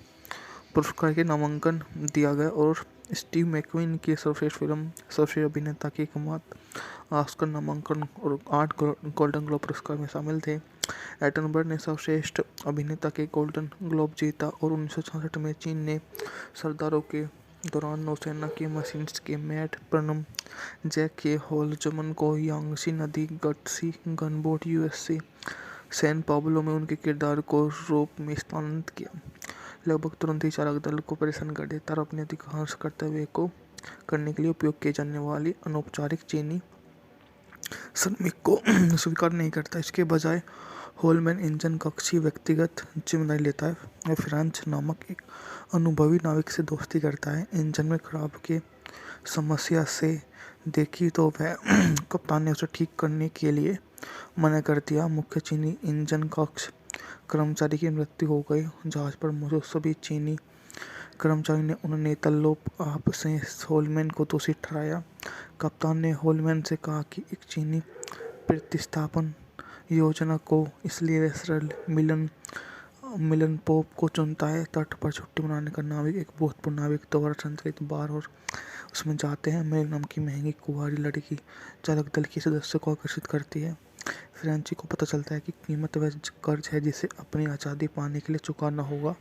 पुरस्कार के नामांकन दिया गया और स्टीव मैकक्वीन की सर्वश्रेष्ठ फिल्म, सर्वश्रेष्ठ अभिनेता के एकमात्र ऑस्कर नामांकन और 8 गोल्डन ग्लोब पुरस्कार में शामिल थे। एटनबर्ग ने सर्वश्रेष्ठ अभिनेता के गोल्डन ग्लोब जीता और 1966 में चीन ने सरदारों के दौरान नौसेना के मशीनिस्ट के मैट प्रनम जैक के होलजमन को यांगसी नदी gutsy gunboat USC San Pablo में उनके किरदार को रूप में स्थानांतरित किया। लगभग तुरंत ही चालक दल को परेशान कर देता और अपने अधिकांश कर्तव्य को करने के लिए उपयोग किए जाने वाली अनौपचारिक चीनी श्रमिक को स्वीकार नहीं करता। इसके बजाय होलमैन इंजन कक्ष की व्यक्तिगत जिम्मेदारी लेता है। वह फ्रांच नामक एक अनुभवी नाविक से दोस्ती करता है। इंजन में खराब की समस्या से देखी तो वह कप्तान ने उसे ठीक करने के लिए मना कर दिया। मुख्य चीनी इंजन कक्ष कर्मचारी की मृत्यु हो गई। जहाज पर मौजूद सभी चीनी कर्मचारी ने उन्हें तल्लोप आप से होलमैन को दोषी ठहराया। कप्तान ने होलमैन से कहा कि एक चीनी प्रतिस्थापन योजना को इसलिए रेसरल मिलन पोप को चुनता है। तट पर छुट्टी मनाने का नाविक एक भूतपूर्व नाविक द्वारा संचालित बार और उसमें जाते हैं। मेरे नाम की महंगी कुंवारी लड़की चालक दल के सदस्य को आकर्षित करती है। फ्रेंची को पता चलता है कि कीमत वह कर्ज है जिसे अपनी आज़ादी पाने के लिए चुकाना होगा।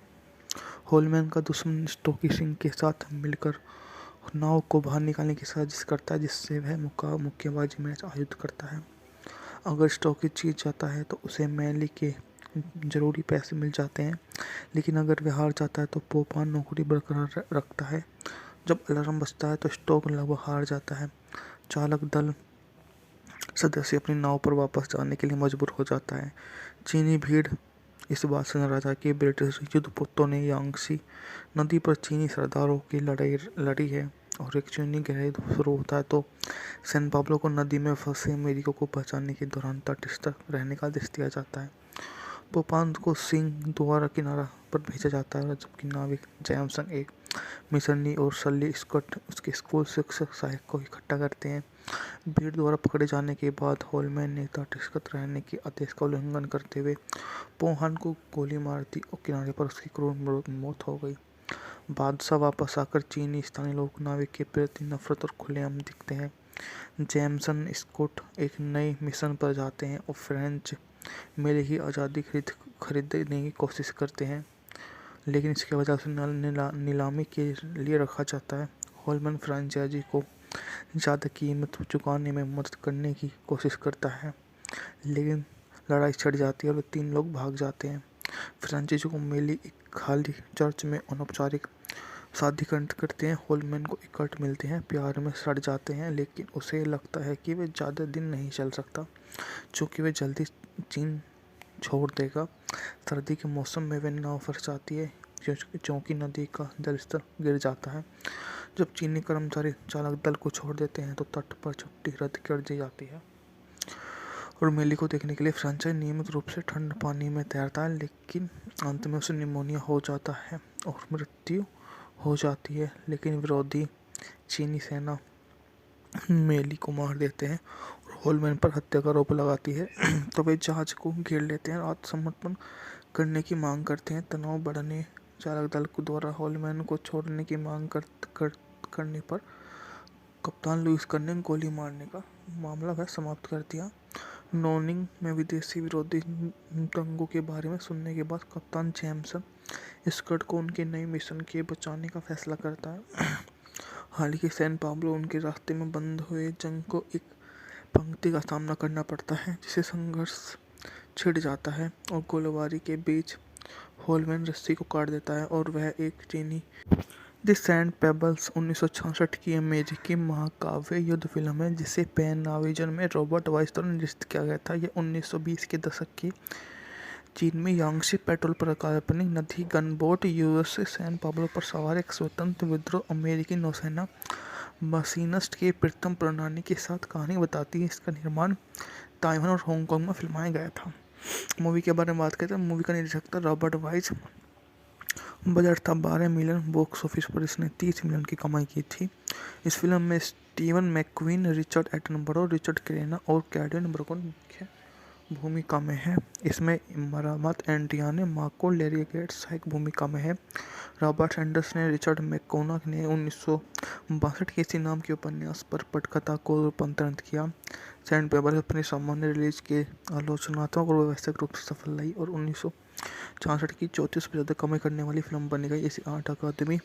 होलमैन का दुश्मन स्टोकी सिंह के साथ मिलकर नाव को बाहर निकालने की साजिश करता है, जिससे वह मुक्केबाजी मैच आयोजित करता है। अगर स्टोकी जीत जाता है तो उसे मैली के जरूरी पैसे मिल जाते हैं, लेकिन अगर वह हार जाता है तो पोपान नौकरी बरकरार रखता है। जब अलार्म बजता है तो स्टोक लगभग हार जाता है। चालक दल सदस्य अपनी नाव पर वापस जाने के लिए मजबूर हो जाता है। चीनी भीड़ इस बात से नाराज है कि ब्रिटिश युद्धपोतों ने यांगसी नदी पर चीनी सरदारों की लड़ाई लड़ी है और एक चीनी गैर शुरू होता है तो सैन पाब्लो को नदी में फंसे अमेरिकियों को बचाने के दौरान तटस्थ रहने का आदेश दिया जाता है। पोपान को सिंह द्वारा किनारा पर भेजा जाता है, जबकि नाविक जैमसन एक मिशनरी और सली स्कॉट उसके स्कूल शिक्षक सहायक को इकट्ठा करते हैं। भीड़ द्वारा पकड़े जाने के बाद होलमैन ने तटस्थ रहने के आदेश का उल्लंघन करते हुए पोहान को गोली मार दी और किनारे पर उसकी क्रूर मौत हो गई। बादशाह वापस आकर चीनी स्थानीय लोग नाविक के प्रति नफरत और खुलेआम दिखते हैं। जैमसन स्कॉट एक नए मिशन पर जाते हैं और फ्रेंच मेले की आज़ादी खरीदने की कोशिश करते हैं, लेकिन इसके वजह से नीलामी के लिए रखा जाता है। होलमैन फ्रेंचाइजी को ज़्यादा कीमत चुकाने में मदद करने की कोशिश करता है, लेकिन लड़ाई छिड़ जाती है और 3 लोग भाग जाते हैं। फ्रेंचाइजी को मेली एक खाली चर्च में अनौपचारिक शादी करते हैं। होलमैन को इकट्ठ मिलते हैं, प्यार में सड़ जाते हैं, लेकिन उसे लगता है कि वह ज़्यादा दिन नहीं चल सकता क्योंकि वह जल्दी चीन छोड़ देगा। सर्दी के मौसम में वह नाव फंस जाती है क्योंकि नदी का जलस्तर गिर जाता है। जब चीनी कर्मचारी चालक दल को छोड़ देते हैं तो तट पर छुट्टी रद्द कर दी जाती है और मेली को देखने के लिए फ्रेंचाइज नियमित रूप से ठंड पानी में तैरता है, लेकिन अंत में उसे निमोनिया हो जाता है और मृत्यु हो जाती है। लेकिन विरोधी चीनी सेना मेली को मार देते हैं और होलमैन पर हत्या का आरोप लगाती है तो वे जहाज को घेर लेते हैं और आत्मसमर्पण करने की मांग करते हैं। तनाव बढ़ने चालक दल को द्वारा होलमैन को छोड़ने की मांग करने पर कप्तान लुईस कर्ने गोली मारने का मामला वह समाप्त कर दिया। नोनिंग में विदेशी विरोधी दंगों के बारे में सुनने के बाद कप्तान जेम्सन स्कट को उनके नए मिशन के बचाने का फैसला करता है। हालांकि सैन पाब्लो उनके रास्ते में बंद हुए जंग को एक पंक्ति का सामना करना पड़ता है जिसे संघर्ष छिड़ जाता है और गोलीबारी के बीच होलमैन रस्सी को काट देता है और वह एक चीनी। द सैंड पेबल्स 1966 की अमेरिकी महाकाव्य युद्ध फिल्म है जिसे पैन नाविजन में रॉबर्ट वाइस द्वारा निर्देशित किया गया था। यह 1920 के दशक की चीन में यांगसी पेट्रोल पर काल्पनिक नदी गनबोट यूएसए सैन पाब्लो पर सवार एक स्वतंत्र विद्रोह अमेरिकी नौसेना मशीनिस्ट के प्रथम प्रणाली के साथ कहानी बताती है। इसका निर्माण ताइवान और हांगकांग में फिल्माया गया था। मूवी के बारे में बात करते हैं। मूवी का निर्देशक था रॉबर्ट वाइस। बजट था 12 मिलियन। बॉक्स ऑफिस पर इसने 30 मिलियन की कमाई की थी। इस फिल्म में स्टीवन मैकक्वीन, रिचर्ड एटनबरो, रिचर्ड क्रेना और कैडन ब्रोकन मुख्य भूमिका में है। इसमें मरामत एंटियाने मार्को लेरी गेट्स सहायक भूमिका में है। रॉबर्ट सैंडर्स ने रिचर्ड मैकोनॉग ने 1962 के इसी नाम के उपन्यास पर पटकथा को रूपांतरित किया। सैंड पेपर अपनी सामान्य रिलीज के आलोचनात्मक और व्यावसायिक रूप से सफल रही और 1966 की 34% कमाई करने वाली फिल्म बनी गई। इसे 8 अकादमी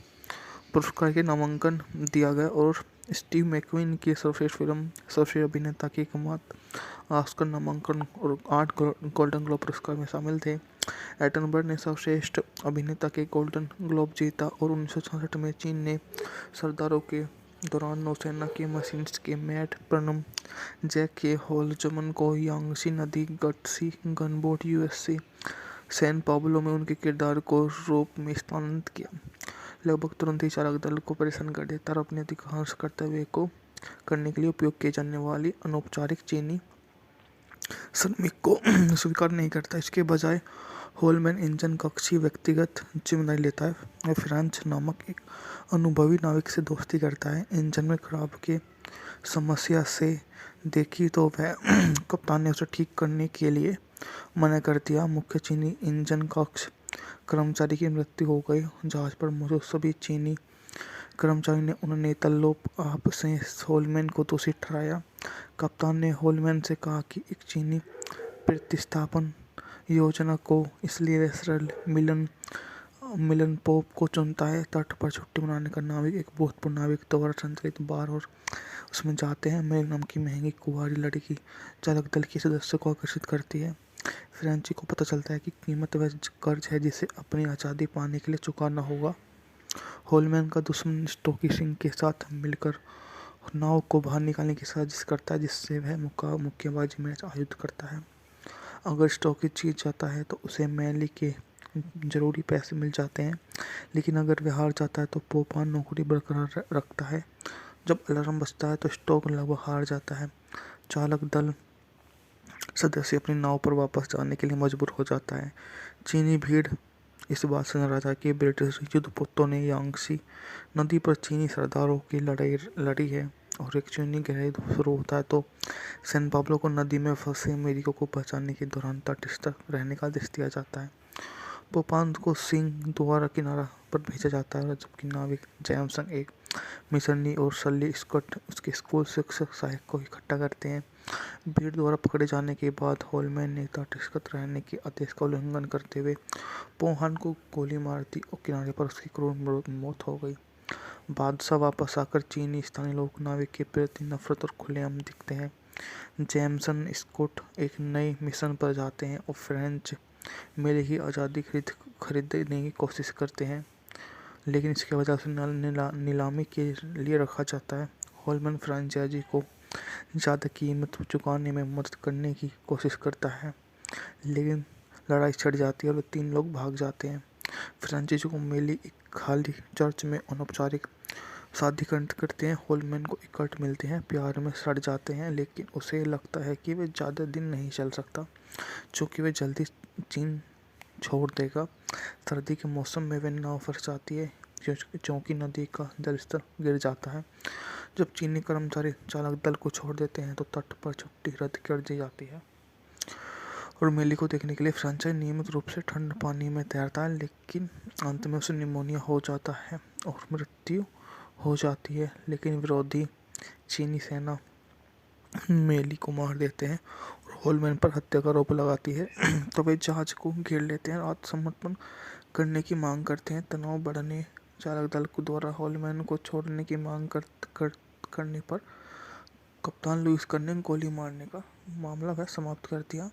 पुरस्कार के नामांकन दिया गया और स्टीव मैकक्वीन की सर्वश्रेष्ठ फिल्म, सर्वश्रेष्ठ अभिनेता के एकमात्र ऑस्कर नामांकन और 8 गोल्डन ग्लोब पुरस्कार में शामिल थे। एटनबर्ग ने सर्वश्रेष्ठ अभिनेता के गोल्डन ग्लोब जीता और 1966 में चीन ने सरदारों के दौरान नौसेना के मशीनिस्ट के मैट प्रनम जैक के होलजमन को यांगसी नदी gutsy gunboat USA San Pablo में उनके किरदार को रूप में स्थानांतरित किया। लगभग तुरंत ही चालक दल को परेशान कर देता और अपने अधिकांश कर्तव्य को करने के लिए उपयोग किए जाने वाली अनौपचारिक चीनी श्रमिक को स्वीकार नहीं करता। इसके बजाय होलमैन इंजन कक्ष की व्यक्तिगत जिम्मेदारी लेता है। वह फ्रांच नामक एक अनुभवी नाविक से दोस्ती करता है। इंजन में खराब की समस्या से देखी तो वह कप्तान ने उसे ठीक करने के लिए मना कर दिया। मुख्य चीनी इंजन कक्ष कर्मचारी की मृत्यु हो गई। जहाज पर मौजूद सभी चीनी कर्मचारी ने उन्हें तल्लोप आप से होलमैन को दोषी ठहराया। कप्तान ने होलमैन से कहा कि एक चीनी प्रतिस्थापन योजना को इसलिए रेस्टल मिलन पोप को चुनता है। तट पर छुट्टी मनाने का नाविक एक भूतपूर्व नाविक द्वारा संचालित बार और उसमें जाते हैं। मेल नाम की महंगी कुंवारी लड़की चालक दल के सदस्य को आकर्षित करती है। फ्रेंची को पता चलता है कि कीमत वह कर्ज है जिसे अपनी आज़ादी पाने के लिए चुकाना होगा। होलमैन का दुश्मन स्टोकी सिंह के साथ मिलकर नाव को बाहर निकालने की साजिश करता है जिससे वह मुक्केबाजी मैच आयोजित करता है। अगर स्टोकी जीत जाता है तो उसे मैली के जरूरी पैसे मिल जाते हैं, लेकिन अगर वह हार जाता है तो पोपान नौकरी बरकरार रखता है। जब अलार्म बजता है तो स्टोक लगभग हार जाता है। चालक दल सदस्य अपनी नाव पर वापस जाने के लिए मजबूर हो जाता है। चीनी भीड़ इस बात से नाराज है कि ब्रिटिश युद्धपोतों ने यांगसी नदी पर चीनी सरदारों की लड़ाई लड़ी है और एक चीनी गहराई शुरू होता है तो सैन पाब्लो को नदी में फंसे अमेरिका को बचाने के दौरान तटस्थ रहने का आदेश दिया जाता है। पोपान को सिंह द्वारा किनारा पर भेजा जाता है जबकि नाविक जैमसन एक मिशनरी और सली स्कॉट उसके स्कूल शिक्षक सहायक को इकट्ठा करते हैं। भीड़ द्वारा पकड़े जाने के बाद होलमैन ने तटस्थ रहने के आदेश का उल्लंघन करते हुए पोहान को गोली मार दी और किनारे पर उसकी क्रूर मौत हो गई। बादशाह वापस आकर चीनी स्थानीय लोग नाविक के प्रति नफरत और खुलेआम दिखते हैं। जेमसन स्कॉट एक नए मिशन पर जाते हैं और फ्रेंच मेले की आज़ादी खरीदने की कोशिश करते हैं, लेकिन इसके वजह से नीलामी के लिए रखा जाता है। होलमैन फ्रेंचाइजी को ज़्यादा कीमत चुकाने में मदद करने की कोशिश करता है, लेकिन लड़ाई छिड़ जाती है और 3 लोग भाग जाते हैं। फ्रेंचाइजी को मेली एक खाली चर्च में अनौपचारिक शादी करते हैं। होलमैन को इकट्ठ मिलते हैं, प्यार में सड़ जाते हैं, लेकिन उसे लगता है कि वे ज़्यादा दिन नहीं चल सकता क्योंकि वे जल्दी चीन छोड़ देगा। सर्दी के मौसम में वे नाव फंस जाती है क्योंकि नदी का जलस्तर गिर जाता है। जब चीनी कर्मचारी चालक दल को छोड़ देते हैं तो तट पर छुट्टी रद्द कर दी जाती है और मेली को देखने के लिए फ्रेंचाई नियमित रूप से ठंडे पानी में तैरता है, लेकिन अंत में उसे निमोनिया हो जाता है और मृत्यु हो जाती है। लेकिन विरोधी चीनी सेना मेली को मार देते हैं और होलमैन पर हत्या का आरोप लगाती है। तो वे जहाज को घेर लेते हैं और आत्मसमर्पण करने की मांग करते हैं। तनाव बढ़ने चालक दल को द्वारा होलमैन को छोड़ने की मांग करने पर कप्तान लुईस कर्ने ने गोली मारने का मामला वह समाप्त कर दिया।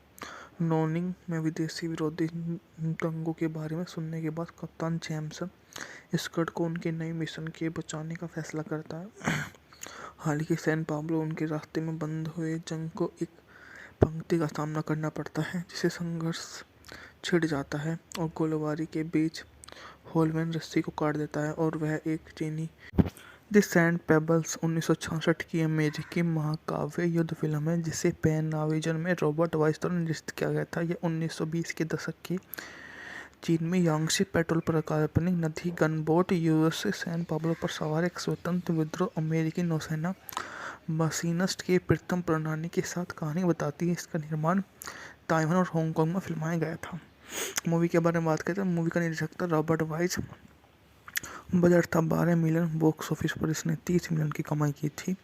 नोनिंग में विदेशी विरोधी दंगों के बारे में सुनने के बाद कप्तान जेम्सन स्कट को उनके नए मिशन के बचाने का फैसला करता है। हालांकि सैन पाब्लो उनके रास्ते में बंद हुए जंग को एक पंक्ति का सामना करना पड़ता है, जिसे संघर्ष छिड़ जाता है और गोलीबारी के बीच होलमैन रस्सी को काट देता है और वह एक चीनी। द सैंड पेबल्स 1966 की अमेरिकी महाकाव्य युद्ध फिल्म है जिसे पैन नाविजन में रॉबर्ट वाइस द्वारा निर्देशित किया गया था। यह 1920 के दशक की चीन में यांगसी पेट्रोल पर काल्पनिक नदी गनबोट यूएसए सैन पाब्लो पर सवार एक स्वतंत्र विद्रोह अमेरिकी नौसेना मशीनिस्ट की प्रथम प्रणाली के साथ कहानी बताती है। इसका निर्माण ताइवान और हांगकांग में फिल्माया गया था। मूवी के बारे में बात करें तो मूवी का निर्देशक था रॉबर्ट वाइस। बजट था 12 मिलियन। बॉक्स ऑफिस पर इसने 30 मिलियन की कमाई की थी।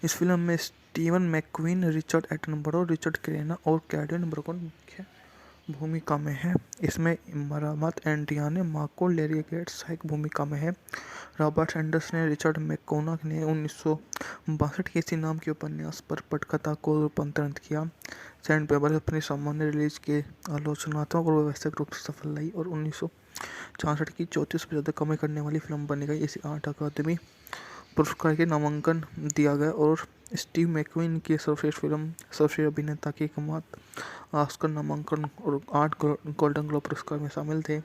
इस फिल्म में स्टीवन मैकक्वीन, रिचर्ड एटनबरो, रिचर्ड क्रेना और कैडन ब्रोकन मुख्य भूमिका में है। इसमें मरामत एंटियाने मार्को लेरी गेट्स सहायक भूमिका में है। रॉबर्ट एंडर्स ने रिचर्ड मैकोनॉग ने 1962 के इसी नाम के उपन्यास पर पटकथा को रूपांतरित किया। सैंड पेबल्स अपनी सामान्य रिलीज के आलोचनात्मक और व्यवसायिक रूप से सफल रही और 1966 की 34 से ज़्यादा कमाई करने वाली फिल्म बनी गई। इसे 8 अकादमी पुरस्कार के नामांकन दिया गया और स्टीव मैकक्वीन की सर्वश्रेष्ठ फिल्म सर्वश्रेष्ठ अभिनेता के एकमात्र ऑस्कर नामांकन और 8 गोल्डन ग्लोब पुरस्कार में शामिल थे।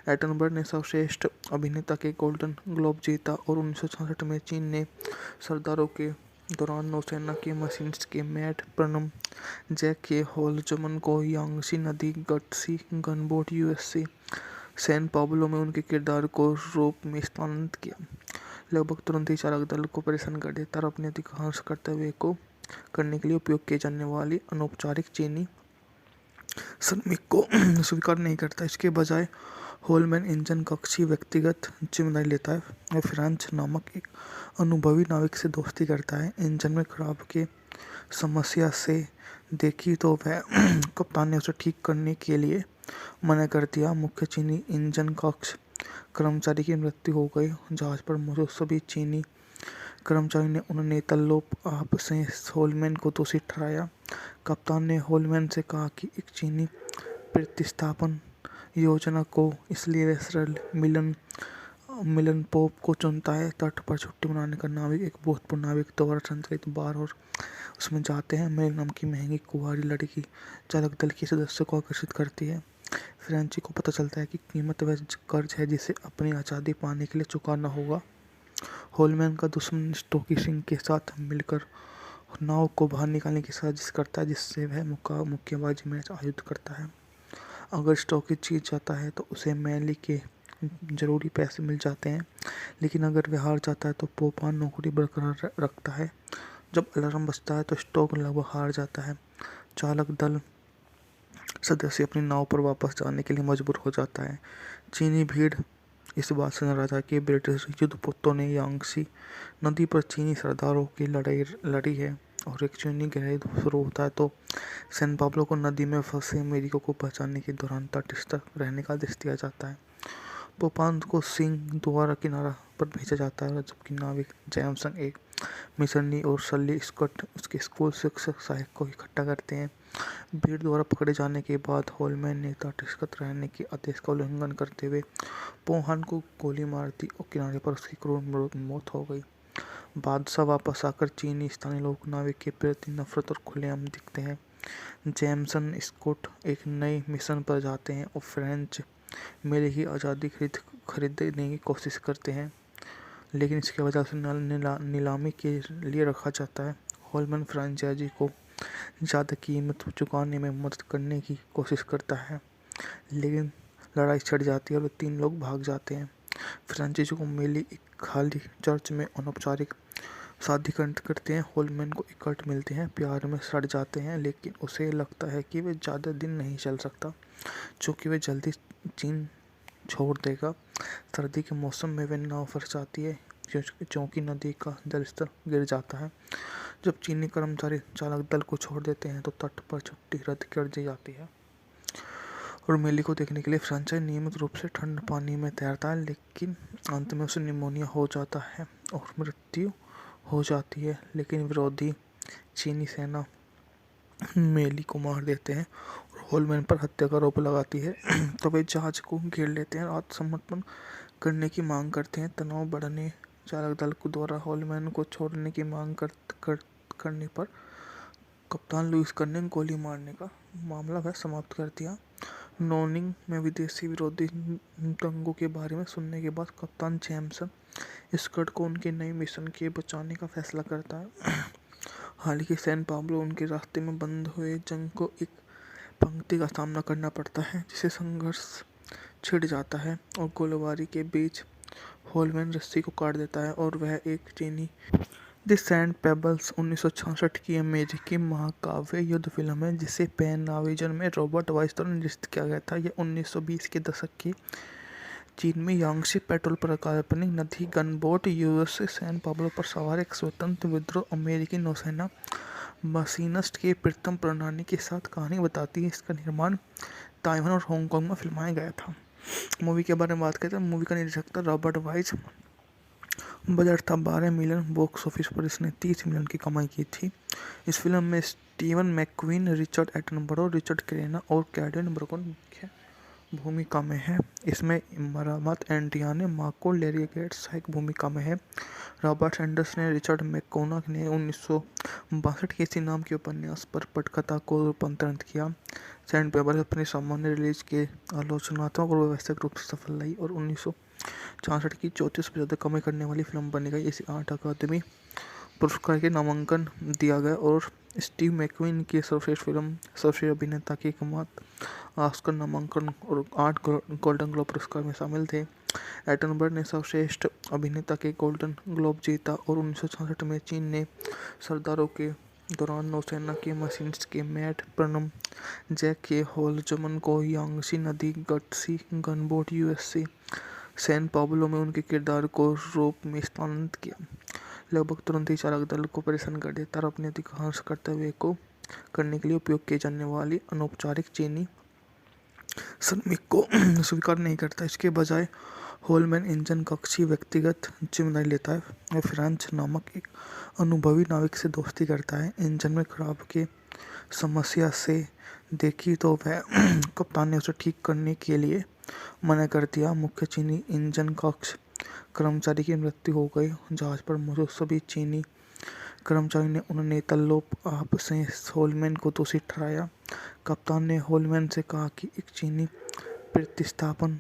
एटनबर्ग ने सर्वश्रेष्ठ अभिनेता के गोल्डन ग्लोब जीता और 1966 में चीन ने सरदारों के दौरान नौसेना के मशीनिस्ट के मैट प्रनम जैक के होलजमन को यांगसी नदी gutsy gunboat USA San Pablo में उनके किरदार को रूप में स्थानांतरित किया। लगभग तुरंत ही चालक दल को परेशान कर देता और अपने अधिकांश कर्तव्य को करने के लिए उपयोग किए जाने वाली अनौपचारिक चीनी श्रमिक को स्वीकार नहीं करता। इसके बजाय होलमैन इंजन कक्ष की व्यक्तिगत जिम्मेदारी लेता है और फ्रांच नामक एक अनुभवी नाविक से दोस्ती करता है। इंजन में खराब की समस्या से देखी तो वह कप्तान ने उसे ठीक करने के लिए मना कर दिया। मुख्य चीनी इंजन कक्ष कर्मचारी की मृत्यु हो गई। जहाज पर मौजूद सभी चीनी कर्मचारी ने उन्हें तल्लोप आप से होलमैन को दोषी ठहराया। कप्तान ने होलमैन से कहा कि एक चीनी प्रतिस्थापन योजना को इसलिए वेस्टरल मिलन पोप को चुनता है। तट पर छुट्टी मनाने का नाविक एक भूतपूर्व नाविक द्वारा संचालित बार और उसमें जाते हैं। मेल नाम की महंगी कुंवारी लड़की चालक दल के सदस्यों को आकर्षित करती है। फ्रेंची को पता चलता है कि कीमत वह कर्ज है जिसे अपनी आज़ादी पाने के लिए चुकाना होगा। होलमैन का दुश्मन स्टोकी सिंह के साथ मिलकर नाव को बाहर निकालने की साजिश करता है, जिससे वह मुक्केबाजी मैच आयोजित करता है। अगर स्टोकी जीत जाता है तो उसे मैली के जरूरी पैसे मिल जाते हैं, लेकिन अगर वह हार जाता है तो पोपान नौकरी बरकरार रखता है। जब अलार्म बजता है तो स्टोक लगभग हार जाता है। चालक दल सदस्य अपनी नाव पर वापस जाने के लिए मजबूर हो जाता है। चीनी भीड़ इस बात से नाराज है कि ब्रिटिश युद्धपोतों ने यांगसी नदी पर चीनी सरदारों की लड़ाई लड़ी है और एक चीनी गहराई शुरू होता है तो सैन पाब्लो को नदी में फंसे अमेरिकियों को बचाने के दौरान तटस्थ रहने का आदेश दिया जाता है। पोपान को सिंह द्वारा किनारा पर भेजा जाता है, जबकि नाविक जैमसन एक मिशनरी और सली स्कॉट उसके स्कूल शिक्षक सहायक को इकट्ठा करते हैं। भीड़ द्वारा पकड़े जाने के बाद होलमैन ने तटस्थ रहने के आदेश का उल्लंघन करते हुए पोहान को गोली मार दी और किनारे पर उसकी क्रूर मौत हो गई। बादशाह वापस आकर चीनी स्थानीय लोग नाविक के प्रति नफरत और खुलेआम दिखते हैं। जैमसन स्कॉट एक नए मिशन पर जाते हैं और फ्रेंच मेले की आज़ादी खरीदने की कोशिश करते हैं, लेकिन इसके वजह से नीलामी के लिए रखा जाता है। होलमैन फ्रेंचाइजी को ज़्यादा कीमत चुकाने में मदद करने की कोशिश करता है, लेकिन लड़ाई छिड़ जाती है और 3 लोग भाग जाते हैं। फ्रेंचाइजी को मेली एक खाली चर्च में अनौपचारिक शादी करते हैं। होलमैन को एक कर्ट मिलते हैं, प्यार में सड़ जाते हैं, लेकिन उसे लगता है कि वे ज़्यादा दिन नहीं चल सकता, क्योंकि वे जल्दी चीन छोड़ देगा। सर्दी के मौसम में वे नाव फंस जाती है, क्योंकि नदी का जलस्तर गिर जाता है। जब चीनी कर्मचारी चालक दल को छोड़ देते हैं तो तट पर छुट्टी रद्द कर दी जाती है और मेली को देखने के लिए फ्रेंचाइज नियमित रूप से ठंड पानी में तैरता है, लेकिन अंत में उसे निमोनिया हो जाता है और मृत्यु हो जाती है। लेकिन विरोधी चीनी सेना मेली को मार देते हैं और होलमैन पर हत्या का आरोप लगाती है। तो वे जहाज को घेर लेते हैं और आत्मसमर्पण करने की मांग करते हैं। तनाव बढ़ने चालक दल को द्वारा होलमैन को छोड़ने की मांग करने पर कप्तान लुईस कर्ने गोली मारने का मामला वह समाप्त कर दिया। नोनिंग में विदेशी विरोधी दंगों के बारे में सुनने के बाद कप्तान जेम्सन स्कट को उनके नए मिशन के बचाने का फैसला करता है। हालांकि सैन पाब्लो उनके रास्ते में बंद हुए जंग को एक पंक्ति का सामना करना पड़ता है, जिसे संघर्ष छिड़ जाता है और गोलीबारी के बीच होलमैन रस्सी को काट देता है और वह एक चीनी। द सैंड पेबल्स 1966 की अमेरिकी महाकाव्य युद्ध फिल्म है, जिसे पैन नाविजन में रॉबर्ट वाइस द्वारा निर्देशित किया गया था। यह 1920 के दशक की चीन में यांगसी पेट्रोल पर काल्पनिक नदी गनबोट यूएसएस सैन पाब्लो पर सवार एक स्वतंत्र विद्रोह अमेरिकी नौसेना मशीनिस्ट के प्रथम प्रणाली के साथ कहानी बताती है। इसका निर्माण ताइवान और हांगकांग में फिल्माया गया था। मूवी के बारे में बात करते हैं। मूवी का निर्देशक था रॉबर्ट वाइस। बजट था 12 मिलियन। बॉक्स ऑफिस पर इसने 30 मिलियन की कमाई की थी। इस फिल्म में स्टीवन मैकक्वीन, रिचर्ड एटनबरो, रिचर्ड क्रेना और कैडेन ब्रोकन मुख्य भूमिका में है। इसमें मरामत एंटियाने मार्को लेरी गेट्स सहायक भूमिका में है। रॉबर्ट एंडर्स ने रिचर्ड मैकोना ने 1962 के इसी नाम के उपन्यास पर पटकथा को रूपांतरित किया। सैंड पेबल्स अपने सामान्य रिलीज के आलोचनात्मक और व्यवसायिक रूप से सफल रही और 1966 की 34 से ज़्यादा कमाई करने वाली फिल्म बनी गई। इसे 8 अकादमी पुरस्कार के नामांकन दिया गया और स्टीव मैकक्वीन की सर्वश्रेष्ठ फिल्म, सर्वश्रेष्ठ अभिनेता के एकमात्र ऑस्कर नामांकन और 8 गोल्डन ग्लोब पुरस्कार में शामिल थे। एटनबर्ग ने सर्वश्रेष्ठ अभिनेता के गोल्डन ग्लोब जीता और 1966 में चीन ने सरदारों के दौरान नौसेना के मशीनिस्ट के मैट प्रनम जैक के होलजमन को यांगसी नदी gutsy gunboat USC San Pablo में उनके किरदार को रूप में स्थानांतरित किया। लगभग तुरंत ही चालक दल को परेशान कर देता और अपने अधिकांश कर्तव्य को करने के लिए उपयोग किए जाने वाली अनौपचारिक चीनी श्रमिक को स्वीकार नहीं करता। इसके बजाय होलमैन इंजन कक्ष की व्यक्तिगत जिम्मेदारी लेता है। वह फ्रेंच नामक एक अनुभवी नाविक से दोस्ती करता है। इंजन में खराब की समस्या से देखी तो वह कप्तान ने उसे ठीक करने के लिए मना कर दिया। मुख्य चीनी इंजन कक्ष कर्मचारी की मृत्यु हो गई। जहाज पर मौजूद सभी चीनी कर्मचारी ने उन्हें तल्लोप आप से होलमैन को दोषी ठहराया। कप्तान ने होलमैन से कहा कि एक चीनी प्रतिस्थापन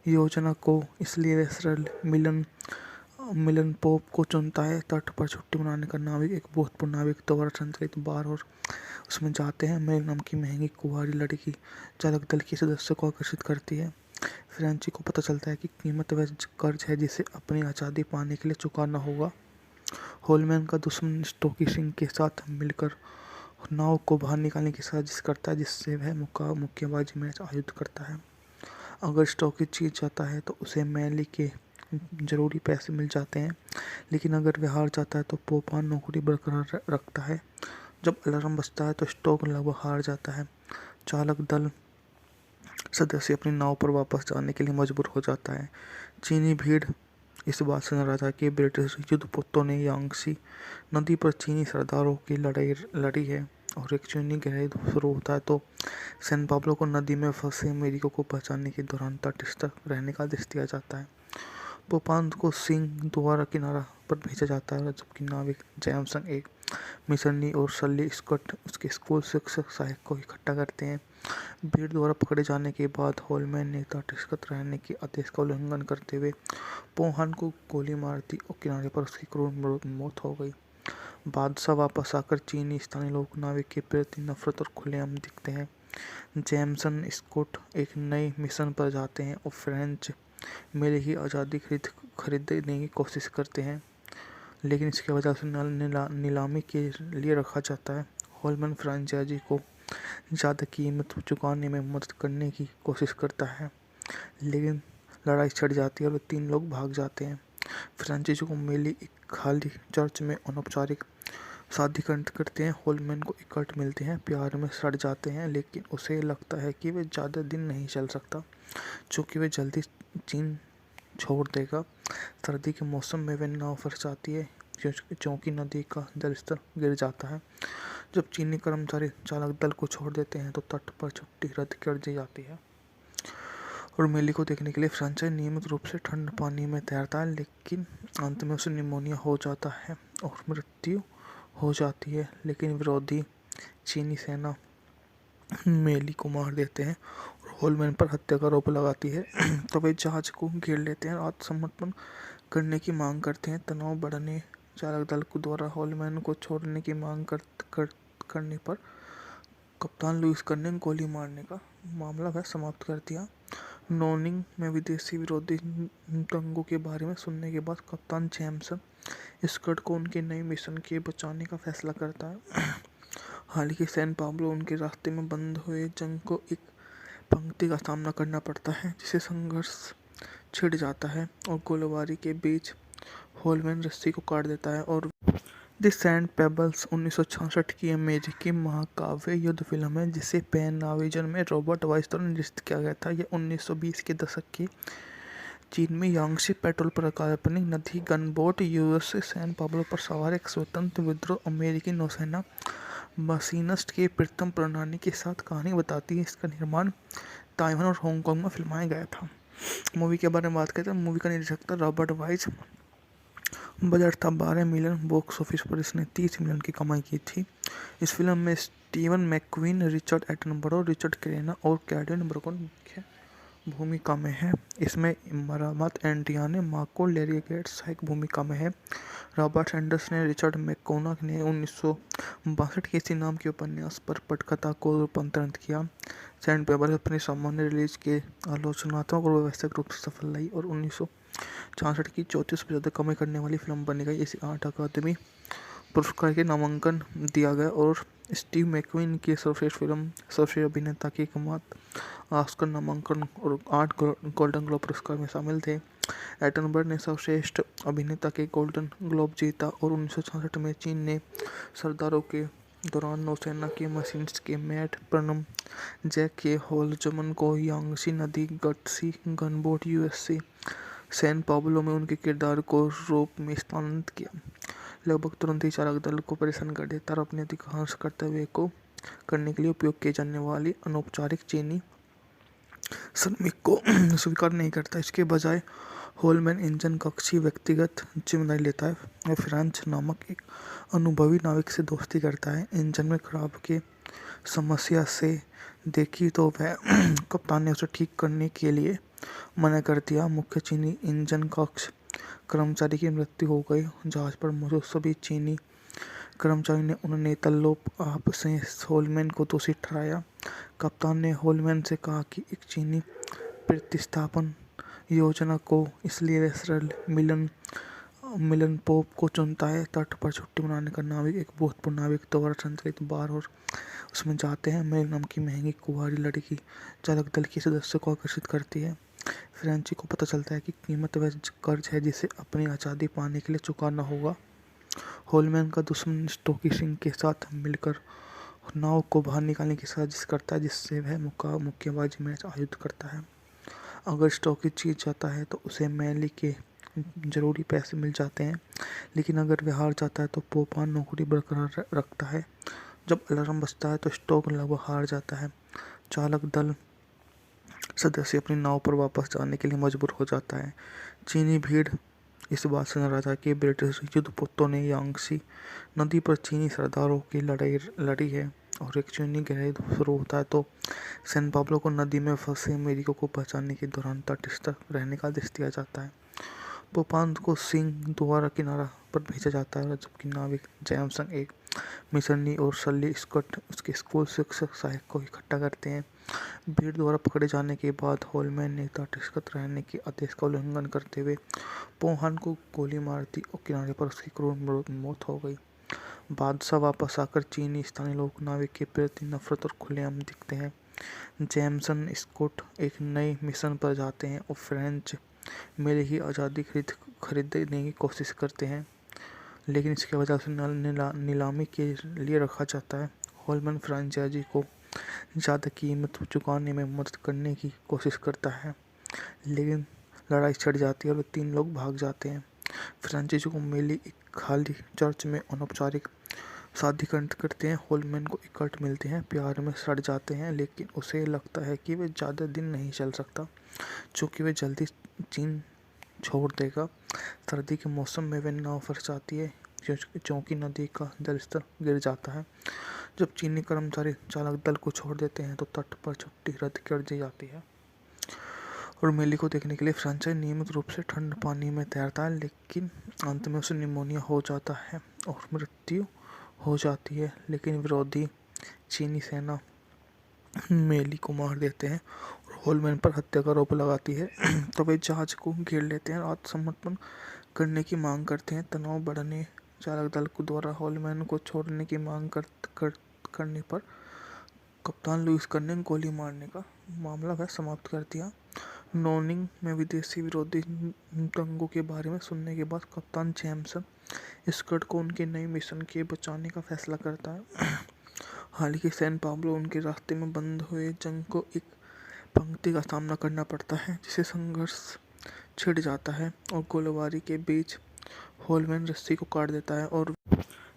योजना को इसलिए सरल मिलन पोप को चुनता है। तट पर छुट्टी मनाने का नाविक एक भूतपूर्व नाविक द्वारा संचालित बार और उसमें जाते हैं। मेरे नाम की महंगी कुंवारी लड़की चालक दल के सदस्यों को आकर्षित करती है। फ्रेंची को पता चलता है कि कीमत वह कर्ज है जिसे अपनी आज़ादी पाने के लिए चुकाना होगा। होलमैन का दुश्मन स्टोकी सिंह के साथ मिलकर नाव को बाहर निकालने की साजिश करता है, जिससे वह मुक्केबाजी मैच आयोजित करता है। अगर स्टोकी जीत जाता है तो उसे मैली के जरूरी पैसे मिल जाते हैं, लेकिन अगर वह हार जाता है तो पोपान नौकरी बरकरार रखता है। जब अलार्म बजता है तो स्टोक लगभग हार जाता है। चालक दल सदस्य अपनी नाव पर वापस जाने के लिए मजबूर हो जाता है। चीनी भीड़ इस बात से नाराज है कि ब्रिटिश युद्धपोतों ने यांगसी नदी पर चीनी सरदारों की लड़ाई लड़ी है और एक चीनी गहराई शुरू होता है तो सैन पाब्लो को नदी में फंसे अमेरिकियों को बचाने के दौरान तटस्थ रहने का आदेश दिया जाता है। पोपान को सिंह द्वारा किनारा पर भेजा जाता है, जबकि नाविक जैमसन एक मिशनरी और सली स्कॉट उसके स्कूल शिक्षक सहायक को इकट्ठा करते हैं। भीड़ द्वारा पकड़े जाने के बाद होलमैन ने तटस्थ रहने के आदेश का उल्लंघन करते हुए पोहान को गोली मार दी और किनारे पर उसकी क्रूर मौत हो गई। बादशाह वापस आकर चीनी स्थानीय लोग नाविक के प्रति नफरत और खुलेआम दिखते हैं। जैमसन स्कॉट एक नए मिशन पर जाते हैं और फ्रेंच मेले की आज़ादी खरीदने की कोशिश करते हैं। लेकिन इसके वजह से नीलामी के लिए रखा जाता है। होलमैन फ्रेंचाइजी को ज़्यादा कीमत चुकाने में मदद करने की कोशिश करता है, लेकिन लड़ाई छिड़ जाती है और 3 लोग भाग जाते हैं। फ्रेंचाइजी को मेली एक खाली चर्च में अनौपचारिक शादी करते हैं। होलमैन को एक कट मिलते हैं, प्यार में सड़ जाते हैं, लेकिन उसे लगता है कि वे ज़्यादा दिन नहीं चल सकता, चूँकि वे जल्दी चीन छोड़ देगा। सर्दी के मौसम में वे नाव फंस जाती है क्योंकि नदी का जलस्तर गिर जाता है। जब चीनी कर्मचारी चालक दल को छोड़ देते हैं तो तट पर छुट्टी रद्द कर दी जाती है और मेली को देखने के लिए फ्रेंचाइज नियमित रूप से ठंड पानी में तैरता है, लेकिन अंत में उसे निमोनिया हो जाता है और मृत्यु हो जाती है। लेकिन विरोधी चीनी सेना मेली को मार देते हैं और होलमैन पर हत्या का आरोप लगाती है। तो वे जहाज को घेर लेते हैं और आत्मसमर्पण करने की मांग करते हैं। तनाव बढ़ने चालक दल को द्वारा होलमैन को छोड़ने की मांग करने पर कप्तान लुईस कर्ने गोली मारने का मामला वह समाप्त कर दिया। नोनिंग में विदेशी विरोधी दंगों के बारे में सुनने के बाद कप्तान जेम्स स्कट को उनके नए मिशन के बचाने का फैसला करता है। हालांकि सैन पाब्लो उनके रास्ते में बंद हुए जंग को एक पंक्ति का सामना करना पड़ता है, जिसे संघर्ष छिड़ जाता है और गोलीबारी के बीच होलमैन रस्सी को काट देता है और द सैंड पेबल्स 1966 की अमेरिकी महाकाव्य युद्ध फिल्म है, जिसे पैन नाविजन में रॉबर्ट वाइस द्वारा निर्देशित किया गया था। यह 1920 के दशक की चीन में यांगशी पेट्रोल पर काल्पनिक नदी गनबोट यूएसएस सैन पाब्लो पर सवार एक स्वतंत्र विद्रोह अमेरिकी नौसेना मशीनिस्ट के प्रथम प्रणाली के साथ कहानी बताती है। इसका निर्माण ताइवान और हांगकांग में फिल्माया गया था। मूवी के बारे में बात करते हैं। मूवी का निर्देशक था रॉबर्ट वाइस। बजट था 12 मिलियन। बॉक्स ऑफिस पर इसने 30 मिलियन की कमाई की थी। इस फिल्म में स्टीवन मैकक्वीन, रिचर्ड एटनबरो, रिचर्ड क्रेना और कैडन ब्रकन मुख्य भूमिका में है। इसमें मरामत एंटियाने मार्को लेरिगेट सहायक भूमिका में है। रॉबर्ट एंडर्स ने रिचर्ड मैकोनॉग ने 1962 के इसी नाम के उपन्यास पर पटकथा को रूपांतरित किया। सैंड पेबल्स अपनी सामान्य रिलीज के आलोचनात्मक और व्यावसायिक रूप से सफल रही और 1966 की 34% कमाई करने वाली फिल्म बनी गई। इसे 8 अकादमी पुरस्कार के नामांकन दिया गया और स्टीव मैकक्वीन की सर्वश्रेष्ठ फिल्म, सर्वश्रेष्ठ अभिनेता की एकमात्र ऑस्कर नामांकन और 8 गोल्डन ग्लोब पुरस्कार में शामिल थे। एटनबर्ग ने सर्वश्रेष्ठ अभिनेता के गोल्डन ग्लोब जीता और 1966 में चीन ने सरदारों के दौरान नौसेना के मशीनिस्ट के मैट प्रनम जैक के होलजमन को यांगशी नदी gutsy gunboat USC San Pablo में उनके किरदार को रूप में स्थानांतरित किया। लगभग तुरंत ही चालक दल को परेशान कर देता और अपने अधिकांश कर्तव्य को करने के लिए उपयोग किए जाने वाली अनौपचारिक चीनी श्रमिक को स्वीकार नहीं करता। इसके बजाय होलमैन इंजन कक्षी व्यक्तिगत जिम्मेदारी लेता है और फ्रांच नामक एक अनुभवी नाविक से दोस्ती करता है। इंजन में खराब के समस्या से देखी तो वह कप्तान ने उसे ठीक करने के लिए मना कर दिया। मुख्य चीनी इंजन कक्ष कर्मचारी की मृत्यु हो गई। जहाज पर मौजूद सभी चीनी कर्मचारी ने उन्हें तल्लोप आप से होलमैन को दोषी ठहराया। कप्तान ने होलमैन से कहा कि एक चीनी प्रतिस्थापन योजना को इसलिए वेस्टरल मिलन पोप को चुनता है। तट पर छुट्टी मनाने का नाविक एक भूतपूर्व नाविक द्वारा संचालित बार और उसमें जाते हैं। मेल नाम की महंगी कुंवारी लड़की चालक दल के सदस्यों को आकर्षित करती है। फ्रेंची को पता चलता है कि कीमत वह कर्ज है जिसे अपनी आज़ादी पाने के लिए चुकाना होगा। होलमैन का दुश्मन स्टोकी सिंह के साथ मिलकर नाव को बाहर निकालने की साजिश करता है, जिससे वह मुक्केबाजी मैच आयोजित करता है। अगर स्टोकी जीत जाता है तो उसे मेली के जरूरी पैसे मिल जाते हैं, लेकिन अगर वह हार जाता है तो पोपान नौकरी बरकरार रखता है। जब अलार्म बजता है तो स्टोक लगभग हार जाता है। चालक दल सदस्य अपनी नाव पर वापस जाने के लिए मजबूर हो जाता है। चीनी भीड़ इस बात से नाराज है कि ब्रिटिश युद्धपोतों ने यांगशी नदी पर चीनी सरदारों की लड़ाई लड़ी है और एक चीनी गैर शुरू होता है तो सैन पाब्लो को नदी में फंसे अमेरिकियों को बचाने के दौरान तटस्थ रहने का आदेश दिया जाता है। पोपान को सिंह द्वारा किनारा पर भेजा जाता है, जबकि नाविक जैमसन एक मिसरनी और सली स्कॉट उसके स्कूल शिक्षक सहायक को इकट्ठा करते हैं। भीड़ द्वारा पकड़े जाने के बाद होलमैन ने तटस्थ रहने के आदेश का उल्लंघन करते हुए पोहान को गोली मार दी और किनारे पर उसकी क्रूर मौत हो गई। बादशाह वापस आकर चीनी स्थानीय लोक नाविक के प्रति नफरत और खुलेआम दिखते हैं। जेम्सन स्कॉट एक नए मिशन पर जाते हैं और फ्रेंच मेले की आज़ादी खरीदने की कोशिश करते हैं, लेकिन इसके वजह से नीलामी के लिए रखा जाता है। होलमैन फ्रेंचाइजी को ज़्यादा कीमत चुकाने में मदद करने की कोशिश करता है, लेकिन लड़ाई छिड़ जाती है और 3 लोग भाग जाते हैं। फ्रेंचाइजी को मेली एक खाली चर्च में अनौपचारिक शादी करते हैं। होलमैन को इकट्ठ मिलते हैं, प्यार में सड़ जाते हैं, लेकिन उसे लगता है कि वे ज़्यादा दिन नहीं चल सकता, चूँकि वे जल्दी चीन छोड़ देगा। सर्दी के मौसम में वे नाव फंस जाती है क्योंकि नदी का जलस्तर गिर जाता है। जब चीनी कर्मचारी चालक दल को छोड़ देते हैं तो तट पर छुट्टी रद्द कर दी जाती है और मेली को देखने के लिए फ्रेंचाइज नियमित रूप से ठंड पानी में तैरता है, लेकिन अंत में उसे निमोनिया हो जाता है और मृत्यु हो जाती है। लेकिन विरोधी चीनी सेना मेली को मार देते हैं और होलमैन पर हत्या का आरोप लगाती है। तो वे जहाज को घेर लेते हैं और आत्मसमर्पण करने की मांग करते हैं। तनाव बढ़ने चालक दल को द्वारा होलमैन को छोड़ने की मांग करने पर कप्तान लुईस कर्ने ने गोली मारने का मामला वह समाप्त कर दिया। नोनिंग में विदेशी विरोधी दंगों के बारे में सुनने के बाद कप्तान जेम्सन स्कॉट को उनके नए मिशन के बचाने का फैसला करता है। हालांकि सैन पाब्लो उनके रास्ते में बंद हुए जंग को एक पंक्ति का सामना करना पड़ता है, जिसे संघर्ष छिड़ जाता है और गोलीबारी के बीच होलमैन रस्सी को काट देता है और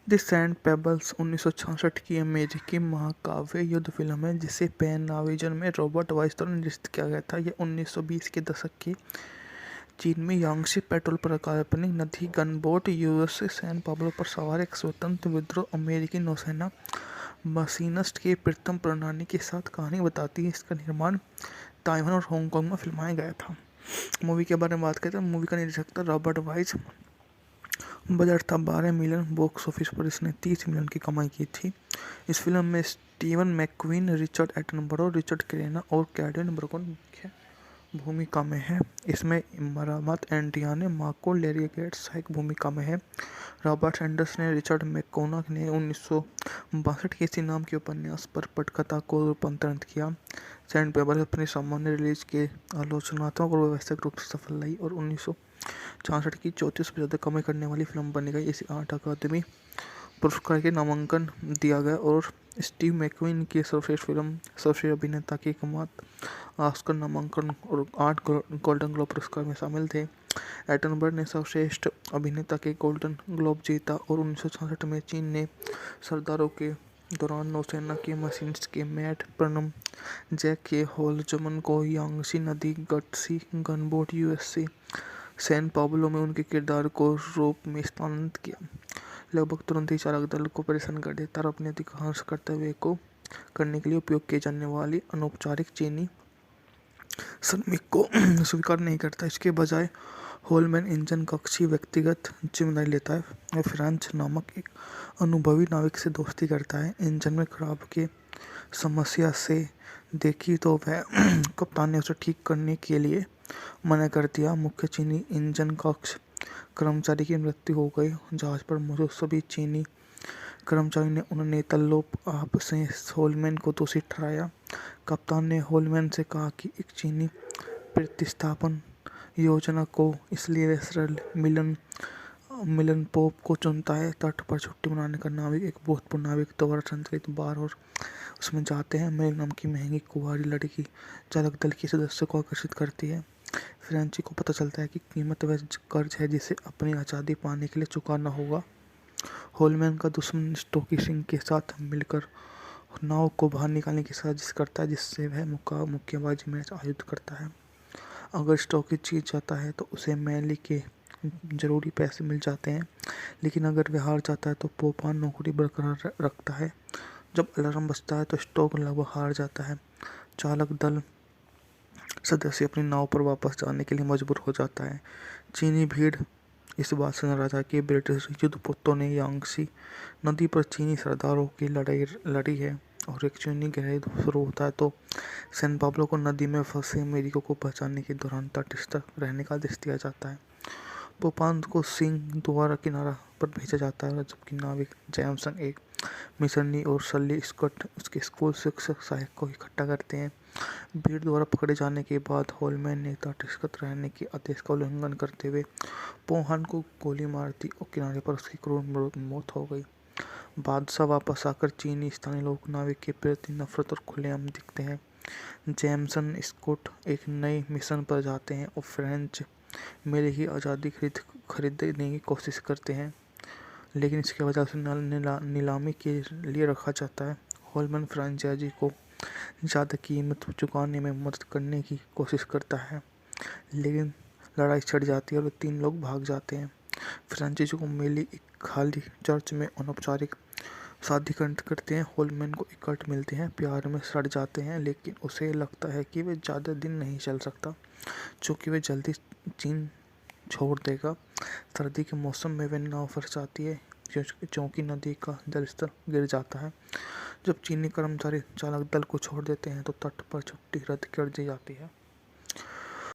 द सैंड पेबल्स 1966 की अमेरिकी महाकाव्य युद्ध फिल्म है, जिसे पैन नाविजन में रॉबर्ट वाइस द्वारा निर्देशित किया गया था। यह 1920 के दशक की चीन में यांगशी पेट्रोल पर काल्पनिक नदी गनबोट यूएसएस सैन पाब्लो पर सवार एक स्वतंत्र विद्रोह अमेरिकी नौसेना मशीनिस्ट की प्रथम प्रणाली के साथ कहानी बताती है। इसका निर्माण ताइवान और हांगकांग में फिल्माया गया था। मूवी के बारे में बात करते हैं। मूवी का निर्देशक था रॉबर्ट वाइस। बजट था 12 मिलियन। बॉक्स ऑफिस पर इसने 30 मिलियन की कमाई की थी। इस फिल्म में स्टीवन मैकक्वीन, रिचर्ड एटनबरो, रिचर्ड क्रेना और कैडेन ब्रगन मुख्य भूमिका में है। इसमें मरामत एंड्रियाने मार्को लेरी गेट्स सहायक भूमिका में है। रॉबर्ट एंडर्स ने रिचर्ड मैकोनॉग ने 1962 के इसी नाम के उपन्यास पर पटकथा को रूपांतरित किया। सैंड पेपर अपनी सामान्य रिलीज के आलोचनात्मक और व्यावसायिक रूप से सफल रही और 1966 की 34 से ज़्यादा कमाई करने वाली फिल्म बनी गई। इसे 8 अकादमी पुरस्कार के नामांकन दिया गया और स्टीव मैकक्वीन की सर्वश्रेष्ठ फिल्म सर्वश्रेष्ठ अभिनेता के एकमात्र ऑस्कर नामांकन और 8 गोल्डन ग्लोब पुरस्कार में शामिल थे। एटनबर्ग ने सर्वश्रेष्ठ अभिनेता के गोल्डन ग्लोब जीता और 1966 में चीन ने सरदारों के दौरान नौसेना के मशीनिस्ट के मैट प्रनम जैक के होलजमन को यांगशी नदी gutsy gunboat USC San Pablo में उनके किरदार को रूप में स्थानांतरित किया। लगभग तुरंत ही चालक दल को परेशान कर देता और अपने अधिकांश कर्तव्य को करने के लिए उपयोग किए जाने वाली अनौपचारिक चीनी श्रमिक को स्वीकार नहीं करता। इसके बजाय होलमैन इंजन कक्षी व्यक्तिगत जिम्मेदारी लेता है और फ्रांच नामक एक अनुभवी नाविक से दोस्ती करता है। इंजन में खराब के समस्या से देखी तो वह कप्तान ने उसे ठीक करने के लिए मना कर दिया। मुख्य चीनी इंजन कक्ष कर्मचारी की मृत्यु हो गई। जहाज पर मौजूद सभी चीनी कर्मचारी ने उन्होंने तल्लोप आप से होलमैन को दोषी ठहराया। कप्तान ने होलमैन से कहा कि एक चीनी प्रतिस्थापन योजना को इसलिए रेस्टल मिलन पोप को चुनता है। तट पर छुट्टी मनाने का नाविक एक भूतपूर्व नाविक द्वारा संचालित बार और उसमें जाते हैं। मेल नाम की महंगी कुंवारी लड़की चालक दल के सदस्य को आकर्षित करती है। फ्रेंची को पता चलता है कि कीमत वह कर्ज है जिसे अपनी आज़ादी पाने के लिए चुकाना होगा। होलमैन का दुश्मन स्टोकी सिंह के साथ मिलकर नाव को बाहर निकालने की साजिश करता है, जिससे वह मुक्केबाजी मैच आयोजित करता है। अगर स्टोकी जीत जाता है तो उसे मैली के जरूरी पैसे मिल जाते हैं, लेकिन अगर वह हार जाता है तो पोपान नौकरी बरकरार रखता है। जब अलार्म बजता है तो स्टोक लगभग हार जाता है। चालक दल सदस्य अपनी नाव पर वापस जाने के लिए मजबूर हो जाता है। चीनी भीड़ इस बात से नाराज है कि ब्रिटिश युद्धपोतों ने यांगसी नदी पर चीनी सरदारों की लड़ाई लड़ी है और एक चीनी गहराई शुरू होता है तो सैन पाब्लो को नदी में फंसे अमेरिकियों को बचाने के दौरान तटस्थ रहने का आदेश दिया जाता है। पोपांस को सिंह द्वारा किनारा पर भेजा जाता है, जबकि नाविक जैमसन एक मिशनरी और सली स्कॉट उसके स्कूल शिक्षक सहायक को इकट्ठा करते हैं। भीड़ द्वारा पकड़े जाने के बाद होलमैन ने तटस्थ रहने के आदेश का उल्लंघन करते हुए पोहान को गोली मार दी और किनारे पर उसकी क्रूर मौत हो गई। बादशाह वापस आकर चीनी स्थानीय लोग नाविक के प्रति नफरत और खुलेआम दिखते हैं। जैमसन स्कॉट एक नए मिशन पर जाते हैं और फ्रेंच मेले की आज़ादी खरीदने की कोशिश करते हैं, लेकिन इसके वजह से नीलामी के लिए रखा जाता है। होलमैन फ्रेंचाइजी को ज़्यादा कीमत चुकाने में मदद करने की कोशिश करता है, लेकिन लड़ाई छिड़ जाती है और 3 लोग भाग जाते हैं। फ्रेंचाइजी को मेली एक खाली चर्च में अनौपचारिक शादी करते हैं। होलमैन को एक कट मिलते हैं, प्यार में सड़ जाते हैं, लेकिन उसे लगता है कि वे ज़्यादा दिन नहीं चल सकता, चूँकि वे जल्दी चीन छोड़ देगा। सर्दी के मौसम में वे नाव फंस जाती है क्योंकि नदी का जलस्तर गिर जाता है। जब चीनी कर्मचारी चालक दल को छोड़ देते हैं तो तट पर छुट्टी रद्द कर दी जाती है।